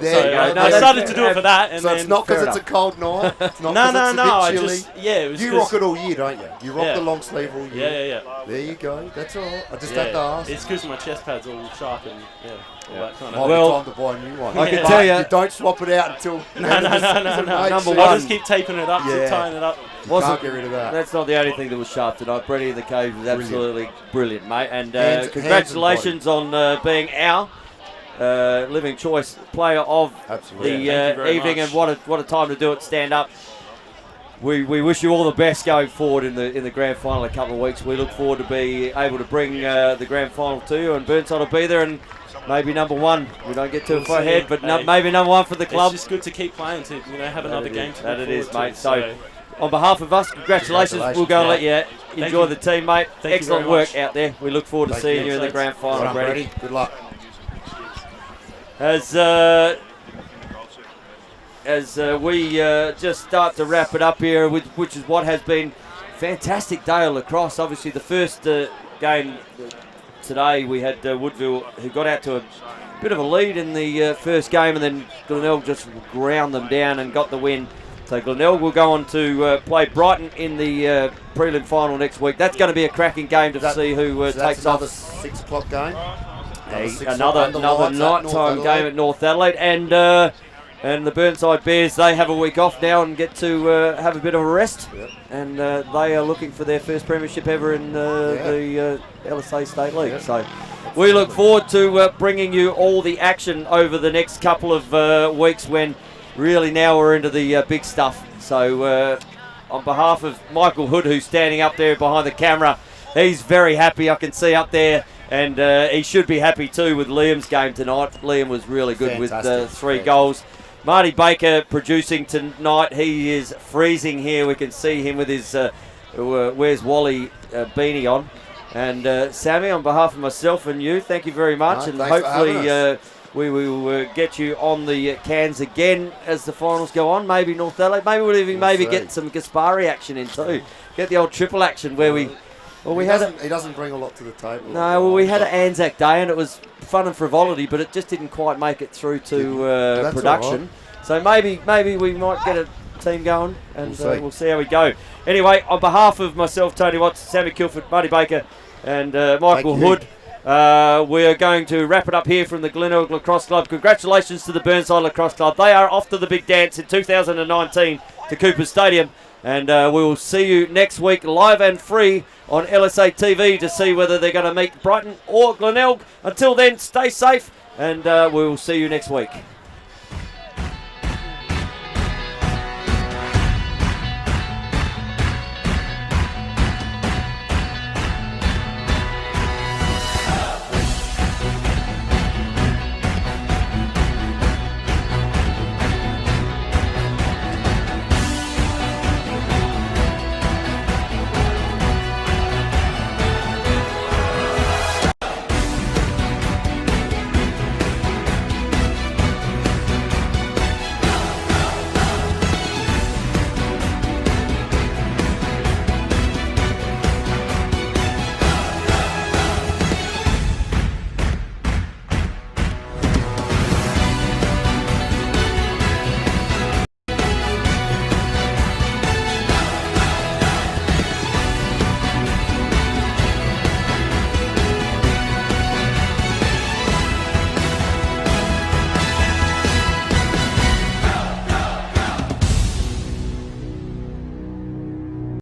There So you go. I that's- started to do it for that, and So then it's not because fair it's a cold night. It's not no, 'cause no, it's no. a I bit chilly. just it was You 'cause- rock it all year, don't you? You rock Yeah. the long sleeve all year. Yeah. There you go. That's all right. I just had to ask. It's because my chest pad's all sharp and all that kind Might of. be Well, time to buy a new one. I can But tell ya- you don't swap it out until. No. Number I one. just keep taping it up, Yeah. zip tying it up. Wasn't- Can't get rid of that. That's not the only thing that was sharp tonight. Brady in the cage was absolutely brilliant, mate. And Hands and congratulations on being our Living Choice Player of Absolutely. the Thank you very evening. much. And what a time to do it. Stand up. We wish you all the best going forward in the grand final in a couple of weeks. We look forward to be able to bring the grand final to you, and Burnside will be there, and maybe number one. We don't get too We'll far see. ahead, but Hey. maybe number one for the club. It's just good to keep playing to have another game to That look it is, forward mate. to, So, on behalf of us, congratulations. We'll go and let you enjoy you. the team, mate. Thank you Excellent very work much. out there. We look forward to Thank seeing you. you in the grand Well final, done, Brady. Brady. Good luck. As we just start to wrap it up here, which is what has been a fantastic day of lacrosse. Obviously, the first game today, we had Woodville, who got out to a bit of a lead in the first game, and then Glenelg just ground them down and got the win. So Glenelg will go on to play Brighton in the prelim final next week. That's going to be a cracking game to see who So that's takes another off. 6 o'clock game. Another nighttime game at North Adelaide, and the Burnside Bears, they have a week off now and get to have a bit of a rest. Yep. And they are looking for their first premiership ever in the LSA State League. Yep. So we look forward to bringing you all the action over the next couple of weeks, when really now we're into the big stuff. So on behalf of Michael Hood, who's standing up there behind the camera, he's very happy, I can see up there. And he should be happy too with Liam's game tonight. Liam was really good with Fantastic. 3 Yeah. goals. Marty Baker producing tonight. He is freezing here. We can see him with his Where's Wally beanie on. And Sammy, on behalf of myself and you, thank you very much. No, and thanks for having hopefully we will get you on the cans again as the finals go on. Maybe North Adelaide. Maybe we'll even We'll see. get some Gaspari action in too. Get the old triple action where we... Well, we had He doesn't bring a lot to the table. No, well, we had an Anzac Day, and it was fun and frivolity, but it just didn't quite make it through to That's production. So maybe we might get a team going, and We'll see. we'll see how we go. Anyway, on behalf of myself, Tony Watts, Sammy Kilford, Marty Baker, and Michael Thank Hood, we are going to wrap it up here from the Glenelg Lacrosse Club. Congratulations to the Burnside Lacrosse Club. They are off to the big dance in 2019 to Cooper Stadium. And we will see you next week live and free on LSA TV to see whether they're going to meet Brighton or Glenelg. Until then, stay safe, and we will see you next week.